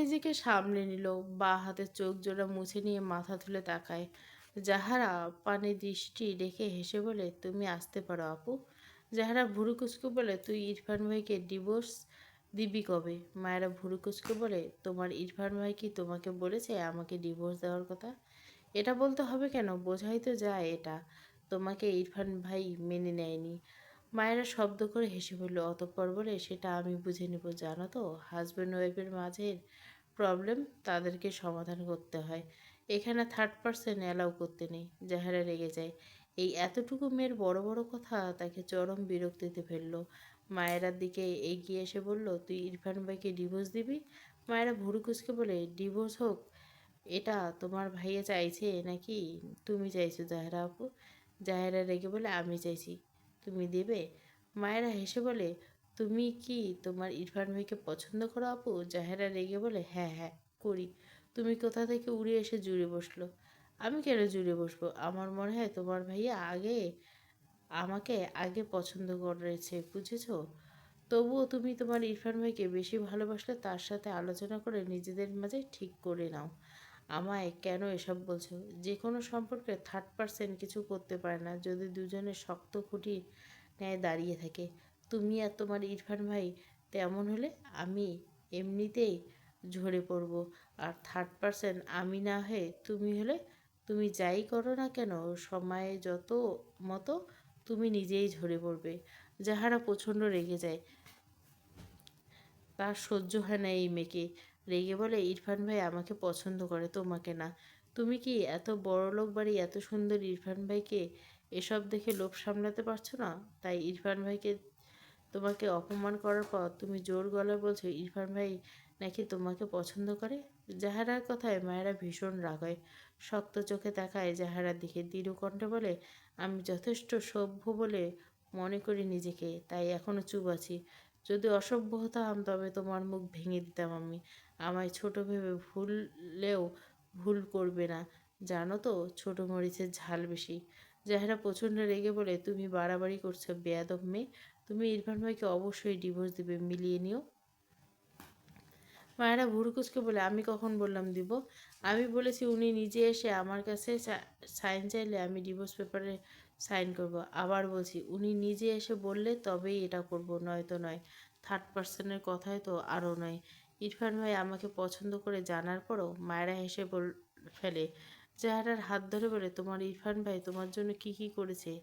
নিজেকে সামলে নিল, বাঁ হাতে চোখ জোড়া মুছে নিয়ে মাথা তুলে তাকায়। জাহারা পানে দৃষ্টি রেখে হেসে বলে, তুমি আসতে পারো আপু। জাহারা ভুরু কুচকে বলে, তুই ইরফান ভাইকে ডিভোর্স দিবি কবে? মায়েরা ভুরু কুচকে বলে, তোমার ইরফান ভাই কি তোমাকে বলেছে আমাকে ডিভোর্স দেওয়ার কথা? এটা বলতে হবে কেন? বোঝাই তো যায় এটা তোমাকে ইরফান ভাই মেনে নেয়নি। মায়েরা শব্দ করে হেসে ফেলল, অতঃপর বলে, সেটা আমি বুঝে নেব। জানো তো, হাজব্যান্ড ওয়াইফের মাঝের প্রবলেম তাদেরকে সমাধান করতে হয়। এখানে থার্ড পার্সন অ্যালাউ করতে নেই। জাহেরা রেগে যায়। এই এতটুকু মেয়ের বড় বড় কথা তাকে চরম বিরক্তিতে ফেললো। মায়েরার দিকে এগিয়ে এসে বলল, তুই ইরফান ভাইকে ডিভোর্স দিবি? মায়েরা ভুরু কুচকে বলে, ডিভোর্স হোক এটা তোমার ভাইয়া চাইছে নাকি তুমি চাইছো জাহেরা আপু? জাহেরা রেগে বলে, আমি চাইছি। তুমি দেবে? মায়েরা হেসে বলে, তুমি কি তোমার ইরফান ভাইকে পছন্দ করো আপু? জাহেরা রেগে বলে, হ্যাঁ হ্যাঁ করি। তুমি কোথা থেকে উড়ে এসে জুড়ে বসলো? আমি কেন জুড়ে বসবো? আমার মনে হয় তোমার ভাইয়া আমাকে আগে পছন্দ করেছে, বুঝেছো? তবুও তুমি তোমার ইরফান ভাইকে বেশি ভালোবাসলে তার সাথে আলোচনা করে নিজেদের মাঝে ঠিক করে নাও। আমায় কেন এসব বলছো? যে কোনো সম্পর্কে থার্ড পার্সন কিছু করতে পারে না যদি দুজনের শক্ত খুঁটি ন্যায় দাঁড়িয়ে থাকে। তুমি আর তোমার ইরফান ভাই তেমন হলে আমি এমনিতেই ঝরে পড়বো। আর থার্ড পার্সন আমি না হয়ে তুমি হলে তুমি যাই করো না কেন সময়ে যত মতো তুমি নিজেই ঝরে পড়বে। যাহারা প্রচণ্ড রেগে যায়, তার সহ্য হয় না এই মেয়েকে। রেগে বলে, ইরফান ভাই আমাকে পছন্দ করে, তোমাকে না। তুমি কি এত বড়লোক বাড়ি এত সুন্দর ইরফান ভাইকে এসব দেখে লোভ সামলাতে পারছো না? তাই ইরফান ভাইকে তোমাকে অপমান করার পর তুমি জোর গলায় বলছো ইরফান ভাই নাকি তোমাকে পছন্দ করে? জাহারার কথায় মায়েরা ভীষণ রাগ হয়। শক্ত চোখে তাকায় জাহারার দিকে, দৃঢ় কণ্ঠে বলে, আমি যথেষ্ট সভ্য বলে মনে করি নিজেকে, তাই এখনো চুপ আছি। যদি অসভ্য হতাম তবে তোমার মুখ ভেঙে দিতাম আমি। আমায় ছোট ভেবে ভুললেও ভুল করবে না। জানো তো, ছোট মরিচের ঝাল বেশি। জাহেরা প্রচণ্ড রেগে বলে, তুমি বাড়াবাড়ি করছো বেয়াদব মেয়ে। তুমি ইরফান ভাইকে অবশ্যই ডিভোর্স দিবে, মিলিয়ে নিও। মায়েরা ভুরু কুচকে বলে, আমি কখন বললাম দিব? আমি বলেছি উনি নিজে এসে আমার কাছে সাইন চাইলে আমি ডিভোর্স পেপারে সাইন করব। আবার বলছি, উনি নিজে এসে বললে তবেই এটা করব, নয়তো নয়। থার্ড পার্সনের কথায় তো আরও নয়। ইরফান ভাই আমাকে পছন্দ করে জানার পরও মায়েরা হেসে ফেলে। চেহারার হাত ধরে বলে, তোমার ইরফান ভাই তোমার জন্য কি কি করেছে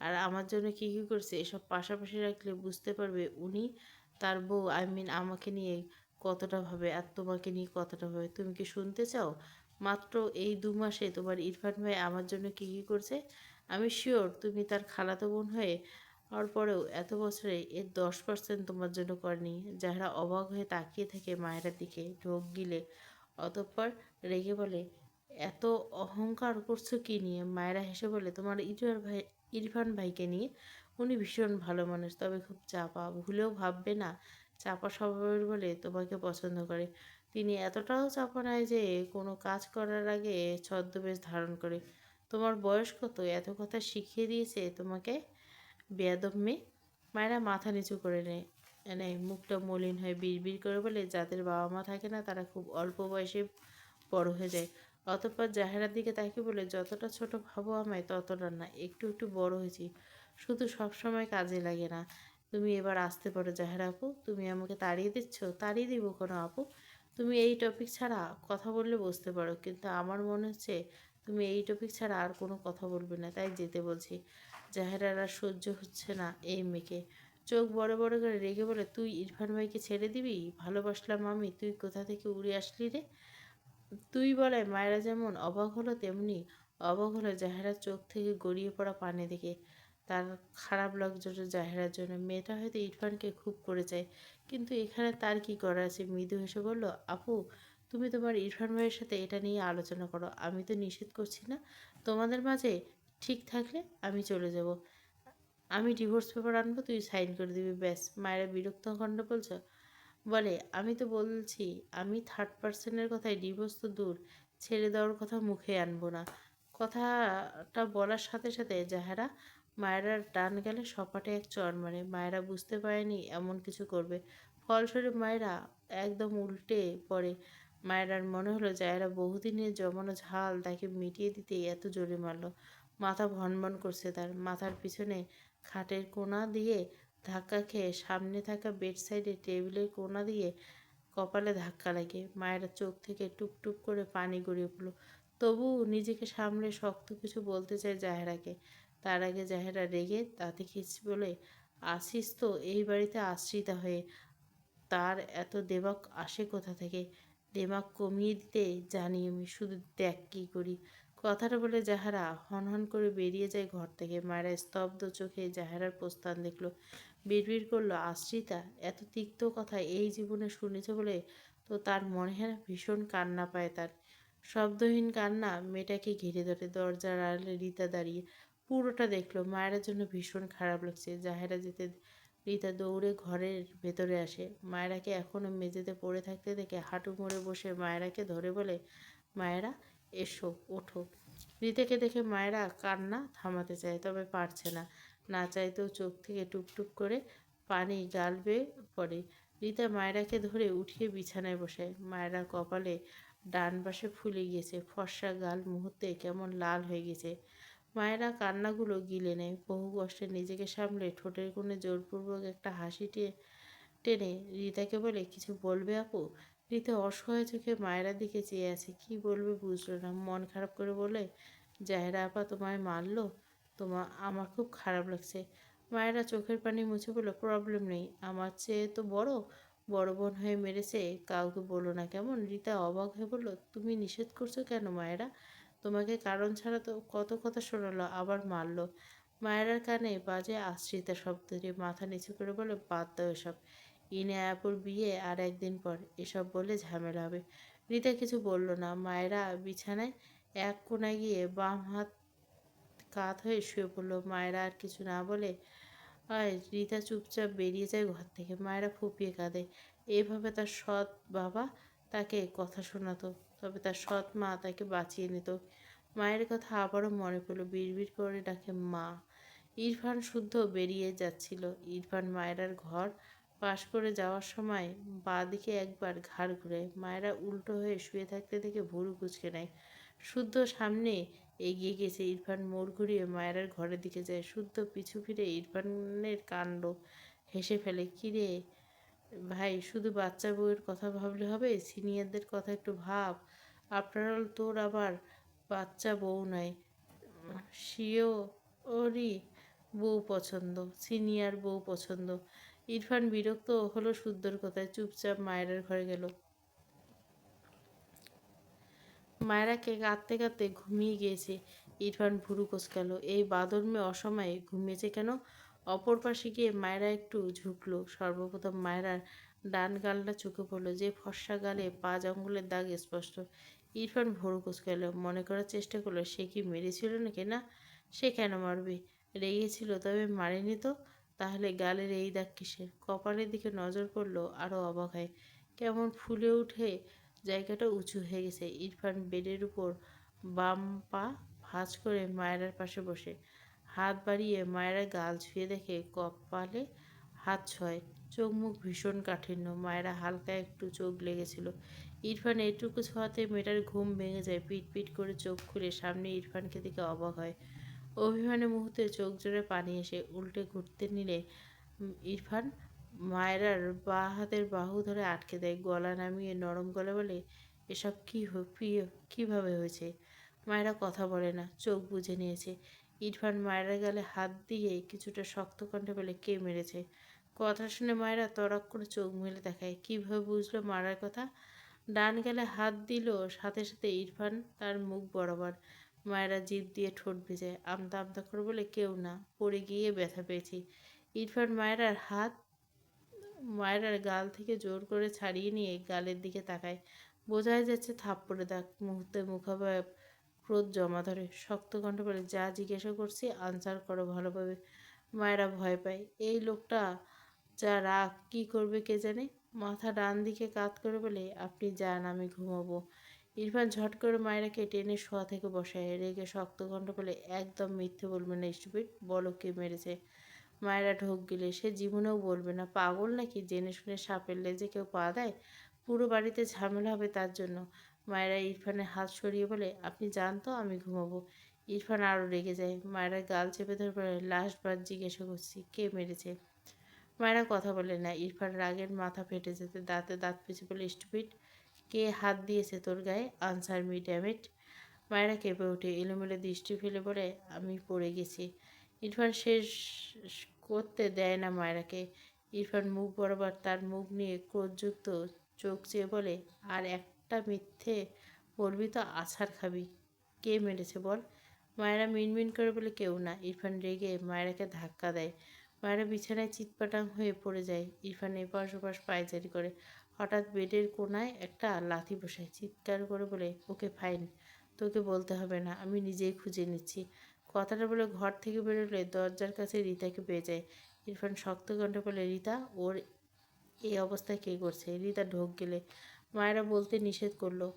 আর আমার জন্য কি কি করেছে এসব পাশাপাশি রাখলে বুঝতে পারবে উনি তার বউ আমাকে নিয়ে কতটা ভাবে আর তোমাকে নিয়ে কতটা ভাবে। তুমি কি শুনতে চাও? মাত্র এই 2 মাসে তোমার ইরফান ভাই আমার জন্য কী কী করছে? আমি শিওর তুমি তার খালাতো বোন হয়ে হওয়ার পরেও এত বছরে এর 10% তোমার জন্য করেনি। যারা অবাক হয়ে তাকিয়ে থাকে মায়ের দিকে ঢোক গিলে, অতঃপর রেগে বলে, এত অহংকার করছো কি নিয়ে? মায়েরা হেসে বলে, তোমার ইরফান ভাইকে নিয়ে। উনি ভীষণ ভালো মানুষ, তবে খুব চাপা। ভুলেও ভাববে না চাপা স্বভাবের বলে তোমাকে পছন্দ করে। তিনি এতটাও চাপা নয় যে কোনো কাজ করার আগে ছদ্মবেশ ধারণ করে। তোমার বয়স কত? এত কথা শিখিয়ে দিয়েছে তোমাকে বেয়াদব মেয়ে। মায়েরা মাথা নিচু করে নেয়, মুখটা মলিন হয়ে বিড়বিড় করে বলে, যাদের বাবা মা থাকে না তারা খুব অল্প বয়সে বড় হয়ে যায়। অতঃপর জাহেরার দিকে তাকিয়ে বলে, যতটা ছোট ভাবো আমায় ততটা না, একটু একটু বড় হয়েছি, শুধু সবসময় কাজে লাগে না। তুমি এবার আসতে পারো জাহেরা আপু। তুমি আমাকে তাড়িয়ে দিচ্ছ? তাড়িয়ে দিব কোনো আপু? তুমি এই টপিক ছাড়া কথা বললে বুঝতে পারো, কিন্তু আমার মনে হচ্ছে তুমি এই টপিক ছাড়া আর কোনো কথা বলবে না, তাই যেতে বলছি। জাহেরার আর সহ্য হচ্ছে না এই মেয়েকে। চোখ বড় বড় করে রেগে বলে, তুই ইরফান ভাইকে ছেড়ে দিবি? ভালোবাসলাম আমি, তুই কোথা থেকে উড়ে আসলি রে? তুই বলায় মায়েরা যেমন অবাক হলো তেমনি অবাক হলো জাহেরার চোখ থেকে গড়িয়ে পড়া পানি দেখে। তার খারাপ লাগছিল জাহেরার জন্য। মেয়েটা হয়তো ইরফানকে খুব করে চায়, কিন্তু এখানে তার কি করার আছে? মৃদু হেসে বলল, আপু তুমি তোমার ইরফান ভাইয়ের সাথে এটা নিয়ে আলোচনা করো, আমি তো নিষেধ করছি না। তোমাদের মাঝে ঠিক থাকলে আমি চলে যাব। আমি ডিভোর্স পেপার আনবো, তুই সাইন করে দিবি, ব্যাস। মায়েরা বিরক্ত খণ্ড বলে, আমি তো বলছি আমি থার্ড পার্সনের কথায় ডিভোর্স তো দূর, ছেড়ে দেওয়ার কথা মুখে আনবো না। কথাটা বলার সাথে সাথে যাহারা মায়েরার ডান গেলে সপাটে এক চড় মারে। মায়েরা বুঝতে পারেনি এমন কিছু করবে, ফলস্বরূপ মায়েরা একদম উল্টে পড়ে। মায়েরার মনে হলো জায়রা বহুদিনের জমানো ঝাল তাকে মিটিয়ে দিতে এত জোরে মারল। মাথা ভনভন করছে তার। মাথার পিছনে খাটের কোণা দিয়ে ধাক্কা খেয়ে সামনে থাকা বেড সাইডে টেবিলের কোণা দিয়ে কপালে ধাক্কা লাগে। মায়েরা চোখ থেকে টুপ টুপ করে পানি গড়িয়ে পড়ল। তবুও নিজেকে সামলে শক্ত কিছু বলতে চায় জাহেরাকে। তার আগে জাহেরা রেগে তাতে খিচ বলে, আসিস তো এই বাড়িতে আশ্রিতা হয়ে, তার এত দেমাক আসে কোথা থেকে? দেমাক কমিয়ে দিতে জানি আমি, শুধু দেখ কী করি। কথাটা বলে জাহারা হনহন করে বেরিয়ে যায় ঘর থেকে। মায়েরা স্তব্ধ চোখে জাহারার প্রস্থান দেখল। বিড়বিড় করলো, আশ্রিতা এত তিক্ত কথা এই জীবনে শুনেছে বলে তো তার মনে হয় না ভীষণ কান্না পায় তার। শব্দহীন কান্না মেয়েটাকে ঘিরে ধরে। দরজার আড়ালে রীতা দাঁড়িয়ে পুরোটা দেখলো। মায়ের জন্য ভীষণ খারাপ লাগছে। জাহেরা যেতে রীতা দৌড়ে ঘরের ভেতরে আসে। মায়েরাকে এখনো মেঝেতে পড়ে থাকতে দেখে হাঁটু মুড়ে বসে মায়েরাকে ধরে বলে, মায়েরা এসো, ওঠো। রীতাকে দেখে মায়েরা কান্না থামাতে চায়, তবে পারছে না। না চাইতেও চোখ থেকে টুপটুপ করে পানি গাল বেয়ে পড়ে। রীতা মায়েরাকে ধরে উঠিয়ে বিছানায় বসায়। মায়েরার কপালে ডান পাশে ফুলে গিয়েছে, ফর্সা গাল মুহূর্তে কেমন লাল হয়ে গেছে। মায়েরা কান্নাগুলো গিলে নেয়। বহু কষ্টে নিজেকে সামলে ঠোঁটের কোণে জোরপূর্বক একটা হাসি টেনে রীতাকে বলে, কিছু বলবে আপু? রীতা অসহায় চোখে মায়েরার দিকে চেয়ে আছে। কি বলবে বুঝলো না। মন খারাপ করে বলে, জাহেরা আপা তোমায় মারলো? আমার খুব খারাপ লাগছে। মায়েরা চোখের পানি মুছে বলল, প্রবলেম নেই, আমার চেয়ে তো বড়, বড় বোন হয়ে মেরেছে, কাউকে বলো না কেমন? রীতা অবাক হয়ে বলল, তুমি নিষেধ করছো কেন মায়েরা? তোমাকে কারণ ছাড়া তো কত কথা শোনালো, আবার মারলো। মায়েরার কানে বাজে আশ্রিতা শব্দ দিয়ে মাথা নিচু করে বলে, বাদ দাও এসব। ইনে আপুর বিয়ে আর একদিন পর, এসব বলে ঝামেলা হবে। রীতা কিছু বলল না। মায়েরা বিছানায় এক কোণায় গিয়ে বাম হাত কাত হয়ে শুয়ে পড়ল। মায়েরা আর কিছু না বলে রীতা চুপচাপ বেরিয়ে যায় ঘর থেকে। মায়েরা ফুপিয়ে কাঁদে। এইভাবে তার সৎ বাবা তাকে কথা শোনাতো, তবে তার সৎ মা তাকে বাঁচিয়ে নিত। মায়ের কথা আবারও মনে পড়ল। বিড়বিড় করে ডাকে, মা। ইরফান শুদ্ধ বেরিয়ে যাচ্ছিল। ইরফান মায়েরার ঘর পাশ করে যাওয়ার সময় বাঁ দিকে একবার ঘাড় ঘুরে। মায়েরা উল্টো হয়ে শুয়ে থাকতে দেখে ভুরু কুঁচকে নেয়। শুদ্ধ সামনে এগিয়ে গেছে। ইরফান মোড় ঘুরিয়ে মায়েরার ঘরের দিকে যায়। শুদ্ধ পিছু ফিরে ইরফানের কাণ্ড হেসে ফেলে। কিরে ভাই, শুধু বাচ্চা বউয়ের কথা ভাবলে হবে? সিনিয়রদের কথা একটু ভাব। আফটার অল তোর আবার বাচ্চা বউ নয়, সেও ওরই বউ পছন্দ, সিনিয়র বউ পছন্দ। ইরফান বিরক্ত হলো শুদ্ধর কথায়, চুপচাপ মায়েরার ঘরে গেল। মায়েরাকে কাঁদতে কাঁদতে ঘুমিয়ে গিয়েছে। ইরফান ভুরু কোঁচকাল। এই বাদর মেয়ে অসময়ে ঘুমিয়েছে কেন? অপর পাশে গিয়ে মায়েরা একটু ঝুঁকলো। সর্বপ্রথম মায়েরার ডান গালটা চোখে পড়ল, যে ফর্সা গালে 5 আঙ্গুলের দাগ স্পষ্ট। ইরফান ভুরু কোঁচকাল। মনে করার চেষ্টা করলো সে কি মেরেছিল নাকি। না, সে কেন মারবে? রেগেছিল, তবে মারেনি তো। তাহলে গালের এই দাগ কিসের? কপালের দিকে নজর পড়লো, আরও অবাক হয়। কেমন ফুলে উঠে জায়গাটা উঁচু হয়ে গেছে। ইরফান বেডের উপর বাম পা ভাঁজ করে মায়েরার পাশে বসে হাত বাড়িয়ে মায়েরা গাল ছুঁয়ে দেখে কপালে হাত ছোঁয়। চোখ মুখ ভীষণ কাঠিন্য। মায়েরা হালকা একটু চোখ লেগেছিল। ইরফান এটুকু ছোঁয়াতে মেয়েটার ঘুম ভেঙে যায়। পিট পিট করে চোখ খুলে সামনে ইরফানকে দেখে অবাক হয়। অভিমানের মুহূর্তে চোখ জোরে পানি এসে উল্টে ঘুরতে নিলে ইরফান মায়রার বাঁ হাতের বাহু ধরে আটকে দেয়। গলা নামিয়ে নরম গলা বলে, এসব কীভাবে হয়েছে? মায়েরা কথা বলে না, চোখ বুজে নিয়েছে। ইরফান মায়েরার গালে হাত দিয়ে কিছুটা শক্ত কণ্ঠে বলে, কে মেরেছে? কথা শুনে মায়েরা তড়াক করে চোখ মেলে দেখায়। কীভাবে বুঝলো মারার কথা? ডান গালে হাত দিল, সাথে সাথে ইরফান তার মুখ বরাবর। মায়েরা জিভ দিয়ে ঠোঁট ভেজায়। আমতা আমতা করে বলে, কেউ না, পড়ে গিয়ে ব্যথা পেয়েছি। ইরফান মায়েরার গাল থেকে জোর করে ছাড়িয়ে নিয়ে গালের দিকে তাকায়। বোঝাই যাচ্ছে থাপ্পড়ে দাগ। মুহূর্তে মুখাভাব ক্রোধ জমা ধরে। শক্ত কণ্ঠে বলে, যা জিজ্ঞাসা করছি আনসার করো ভালোভাবে। মায়েরা ভয় পায়। এই লোকটা যা রাগ, কী করবে কে জানে। মাথা ডান দিকে কাত করে বলে, আপনি যান, আমি ঘুমাবো। ইরফান ঝট করে মায়েরাকে টেনে শোয়া থেকে বসায়। রেগে শক্ত কণ্ঠ বলে, একদম মিথ্যে বলবে না স্টুপিড, বলো কে মেরেছে। মায়েরা ঢোক গিলে, সে জীবনেও বলবে না। পাগল নাকি, জেনে শুনে সাপের লেজে কেউ পা দেয়? পুরো বাড়িতে ঝামেলা হবে তার জন্য। মায়েরা ইরফানের হাত সরিয়ে বলে, আপনি যান তো, আমি ঘুমাবো। ইরফান আরও রেগে যায়। মায়েরা গাল চেপে ধরে বলে, লাস্টবার জিজ্ঞাসা করছি, কে মেরেছে? মায়েরা কথা বলে না। ইরফান রাগের মাথা ফেটে যেতে দাঁতে দাঁত পিছে বলে, স্টুপিড, কে হাত দিয়েছে তোর গায়ে? Answer me damn it. মায়েরা কেঁপে ওঠে, এলোমেলো দৃষ্টি ফেলে বলে, আমি পড়ে গেছি। ইরফান শেষ করতে দেয় না মায়েরাকে। ইরফান মুখ বরাবর তার মুখ নিয়ে ক্রোধযুক্ত চোখ চেয়ে বলে, আর একটা মিথ্যে বলবি তো আছাড় খাবি। কে মেরেছে বল? মায়েরা মিনমিন করে বলে, কেউ না। ইরফান রেগে মায়েরাকে ধাক্কা দেয়। মায়েরা বিছানায় চিৎপাটাং হয়ে পড়ে যায়। ইরফান এপাশ ওপাশ পায়চারি করে। হঠাৎ বেডের কোনায় একটা লাথি বসায়, চিৎকার করে বলে, ওকে ফাইন, তোকে বলতে হবে না, আমি নিজেই খুঁজে নিচ্ছি। কথাটা বলে ঘর থেকে বেরোলে দরজার কাছে রিতাকে পেয়ে যায়। ইরফান শক্ত কণ্ঠে বলে, রিতা, ওর এই অবস্থায় কে করছে? রিতা ঢোক গেলে। মায়েরা বলতে নিষেধ করলো।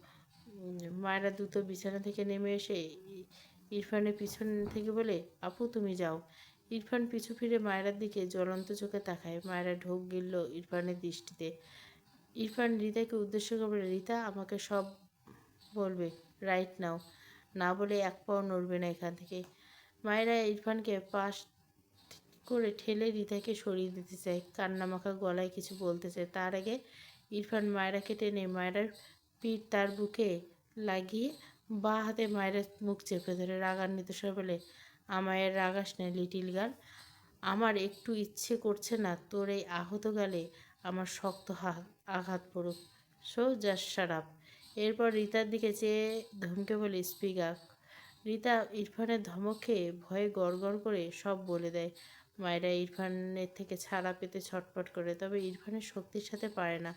মায়েরা দ্রুত বিছানা থেকে নেমে এসে ইরফানের পিছন থেকে বলে, আপু তুমি যাও। ইরফান পিছু ফিরে মায়েরার দিকে জ্বলন্ত চোখে তাকায়। মায়েরা ঢোক গিলল ইরফানের দৃষ্টিতে। ইরফান রিতাকে উদ্দেশ্য করে বলে, রিতা আমাকে সব বলবে রাইট নাও, না বলে এক পাও নড়বে না এখান থেকে। মায়েরা ইরফানকে পাশ করে ঠেলে রিতাকে সরিয়ে দিতে চায়, কান্নামাখা গলায় কিছু বলতে চায়। তার আগে ইরফান মায়েরাকে টেনে মায়েরার পিঠ তার বুকে লাগিয়ে বাঁ হাতে মায়েরার মুখ চেপে ধরে রাগান্বিত স্বরে বলে, আমায় রাগাস না লিটিল গার্ল, আমার একটু ইচ্ছে করছে না তোর এই আহত গালে আমার শক্ত আঘাত পড়ুক। So just shut up. এরপর রিতার দিকে চেয়ে ধমকে বলে, স্পিক আপ। রিতা ইরফানের ধমক খেয়ে ভয়ে গড়গড় করে সব বলে দেয়। মায়েরা ইরফানের থেকে ছাড়া পেতে ছটফট করে, তবে ইরফানের শক্তির সাথে পারে না।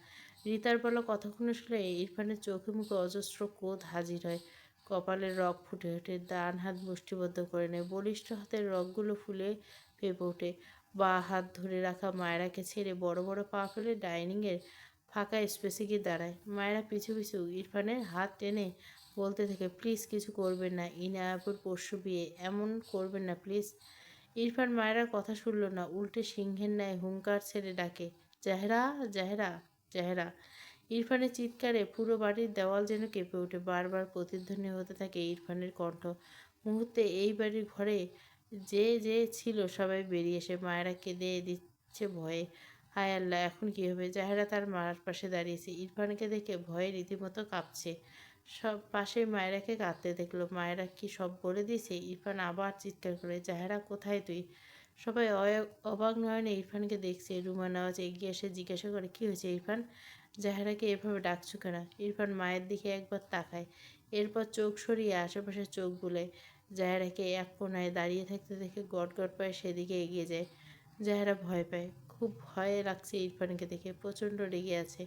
রিতার বলা কথাগুলো শুনে ইরফানের চোখে মুখে অজস্র ক্রোধ হাজির হয়। কপালের রগ ফুটে ওঠে, ডান হাত মুষ্টিবদ্ধ করে নেয়, বলিষ্ঠ হাতের রগগুলো ফুলে ফেঁপে ওঠে। বা হাত ধরে রাখা মায়েরাকে ছেড়ে বড় বড় পা ফেলে ডাইনিংয়ের ফাঁকা স্পেসে গিয়ে দাঁড়ায়। মায়েরা পিছু পিছু ইরফানের হাত টেনে বলতে থাকে, প্লিজ কিছু করবেন না, ইনায়াপুর পরশু বিয়ে, এমন করবেন না প্লিজ। ইরফান মায়েরার কথা শুনল না, উল্টে সিংহের ন্যায় হুঙ্কার ছেড়ে ডাকে, জাহেরা, জাহেরা, জাহেরা। ইরফানের চিৎকারে পুরো বাড়ির দেওয়াল যেন কেঁপে ওঠে। বারবার প্রতিধ্বনি হতে থাকে ইরফানের কণ্ঠ। মুহূর্তে এই বাড়ির ঘরে যে যে ছিল সবাই বেরিয়ে এসে মায়েরা কেঁদে দিচ্ছে ভয়ে। হায় আল্লাহ, এখন কী হবে? জাহেরা তার মার পাশে দাঁড়িয়েছে, ইরফানকে দেখে ভয়ে রীতিমতো কাঁপছে। সব পাশে মায়েরাকে কাঁদতে দেখলো। মায়েরা কি সব বলে দিয়েছে? ইরফান আবার চিৎকার করে, জাহেরা কোথায় তুই? সবাই অবাক নয়নে ইরফানকে দেখছে। রুমা নওয়াজ এগিয়ে এসে জিজ্ঞাসা করে, কী হয়েছে ইরফান? জাহেরাকে এভাবে ডাকছো কেন? ইরফান মায়ের দিকে একবার তাকায়, এরপর চোখ সরিয়ে আশেপাশে চোখ বুলায়। জাহেরাকে এক কোনায় দাঁড়িয়ে থাকতে দেখে গটগট পায়ে সেদিকে এগিয়ে যায়। জাহেরা ভয় পায়, খুব ভয় লাগছে ইরফানকে দেখে, প্রচণ্ড রেগে আছে।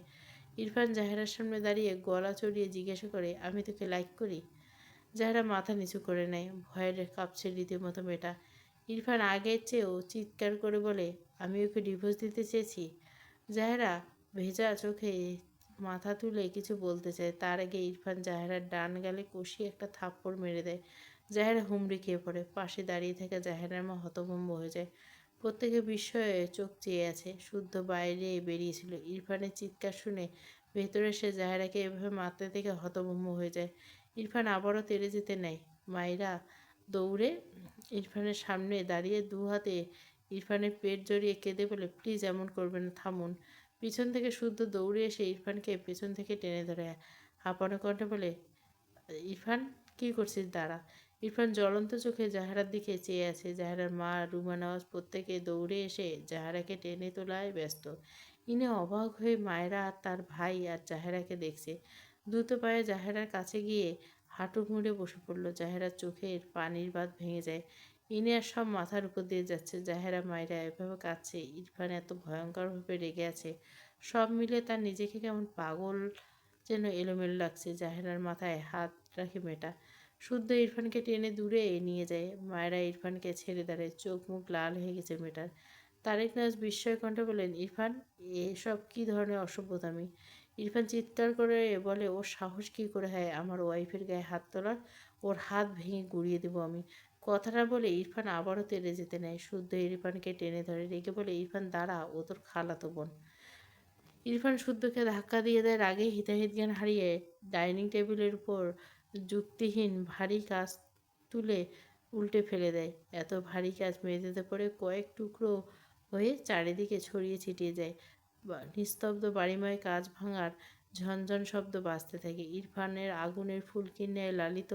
ইরফান জাহেরার সামনে দাঁড়িয়ে গলা চড়িয়ে জিজ্ঞাসা করে, আমি তোকে লাইক করি? জাহেরা মাথা নিচু করে নেয়, ভয়ের কাঁপছে রীতিমতো মেয়েটা। ইরফান আগের চেয়েও চিৎকার করে বলে, আমি ওকে ডিভোর্স দিতে চেয়েছি। জাহেরা ভেজা চোখে মাথা তুলে কিছু বলতে চায়, তার আগে ইরফান জাহেরার ডান গালে কষিয়ে একটা থাপ্পড় মেরে দেয়। জাহেরা হুমড়ি খেয়ে পড়ে। পাশে দাঁড়িয়ে থাকা জাহেরার মা হতভম্ব হয়ে যায়। প্রত্যেকে বিস্ময়ে চোখ চেয়ে আছে। শুদ্ধ বাইরে বেরিয়েছিল। ইরফানের চিৎকার শুনে ভেতরে সে জাহেরাকে এভাবে মারতে দেখে হতভম্ব হয়ে যায়। ইরফান আবারও তেড়ে যেতে নেয়। মায়েরা দৌড়ে ইরফানের সামনে দাঁড়িয়ে দু হাতে ইরফানের পেট জড়িয়ে কেঁদে বলে, প্লিজ এমন করবেন না, থামুন। পিছন থেকে শুদ্ধ দৌড়ে এসে ইরফানকে পেছন থেকে টেনে ধরে হাঁপানো কণ্ঠে বলে, ইরফান কী করছিস, দাঁড়া। ইরফান জ্বলন্ত চোখে জাহারার দিকে চেয়ে আছে। জাহারার মা, রুমা নওয়াজ প্রত্যেকে দৌড়ে এসে জাহারাকে টেনে তোলায় ব্যস্ত। ইনি অবাক হয়ে মায়েরা আর তার ভাই আর জাহেরাকে দেখছে। দ্রুত পায়ে জাহেরার কাছে গিয়ে হাঁটু মুড়ে বসে পড়ল। জাহেরার চোখের পানির বাঁধ ভেঙে যায়। ইনি আর সব মাথার উপর দিয়ে যাচ্ছে। জাহেরা মায়েরা এভাবে কাঁদছে, ইরফান এত ভয়ঙ্করভাবে রেগে আছে, সব মিলে তার নিজেকে কেমন পাগল যেন এলোমেলো লাগছে। জাহেরার মাথায় হাত রাখে মেয়েটা। শুদ্ধ ইরফানকে টেনে দূরে নিয়ে যায়। মায়েরা ইরফানকে ছেড়ে দাঁড়ায়, চোখ মুখ লাল হয়ে গেছে মেয়েটার। তারেক নওয়াজ বিস্ময় কণ্ঠে বলেন, ইরফান, এসব কী ধরনের অসভ্যতামি? ইরফান চিৎকার করে বলে, ওর সাহস কী করে হয় আমার ওয়াইফের গায়ে হাত তোলার? ওর হাত ভেঙে গুঁড়িয়ে দেবো আমি। কথাটা বলে ইরফান আবারও তেড়ে যেতে নেয়। শুদ্ধ ইরফানকে টেনে ধরে রেগে বলে, ইরফান দাঁড়া, ও তোর খালাতো বোন। ইরফান শুদ্ধকে ধাক্কা দিয়ে দেয় রাগে, হিতাহিত জ্ঞান হারিয়ে ডাইনিং টেবিলের উপর যুক্তিহীন ভারী কাজ তুলে উল্টে ফেলে দেয়। এত ভারী কাজ মেঝেতে পড়ে কয়েক টুকরো হয়ে চারিদিকে ছড়িয়ে ছিটিয়ে যায়। নিস্তব্ধ বাড়িময় কাজ ভাঙার ঝনঝন শব্দ বাজতে থাকে। ইরফানের আগুনের ফুলকির ন্যায় লালিত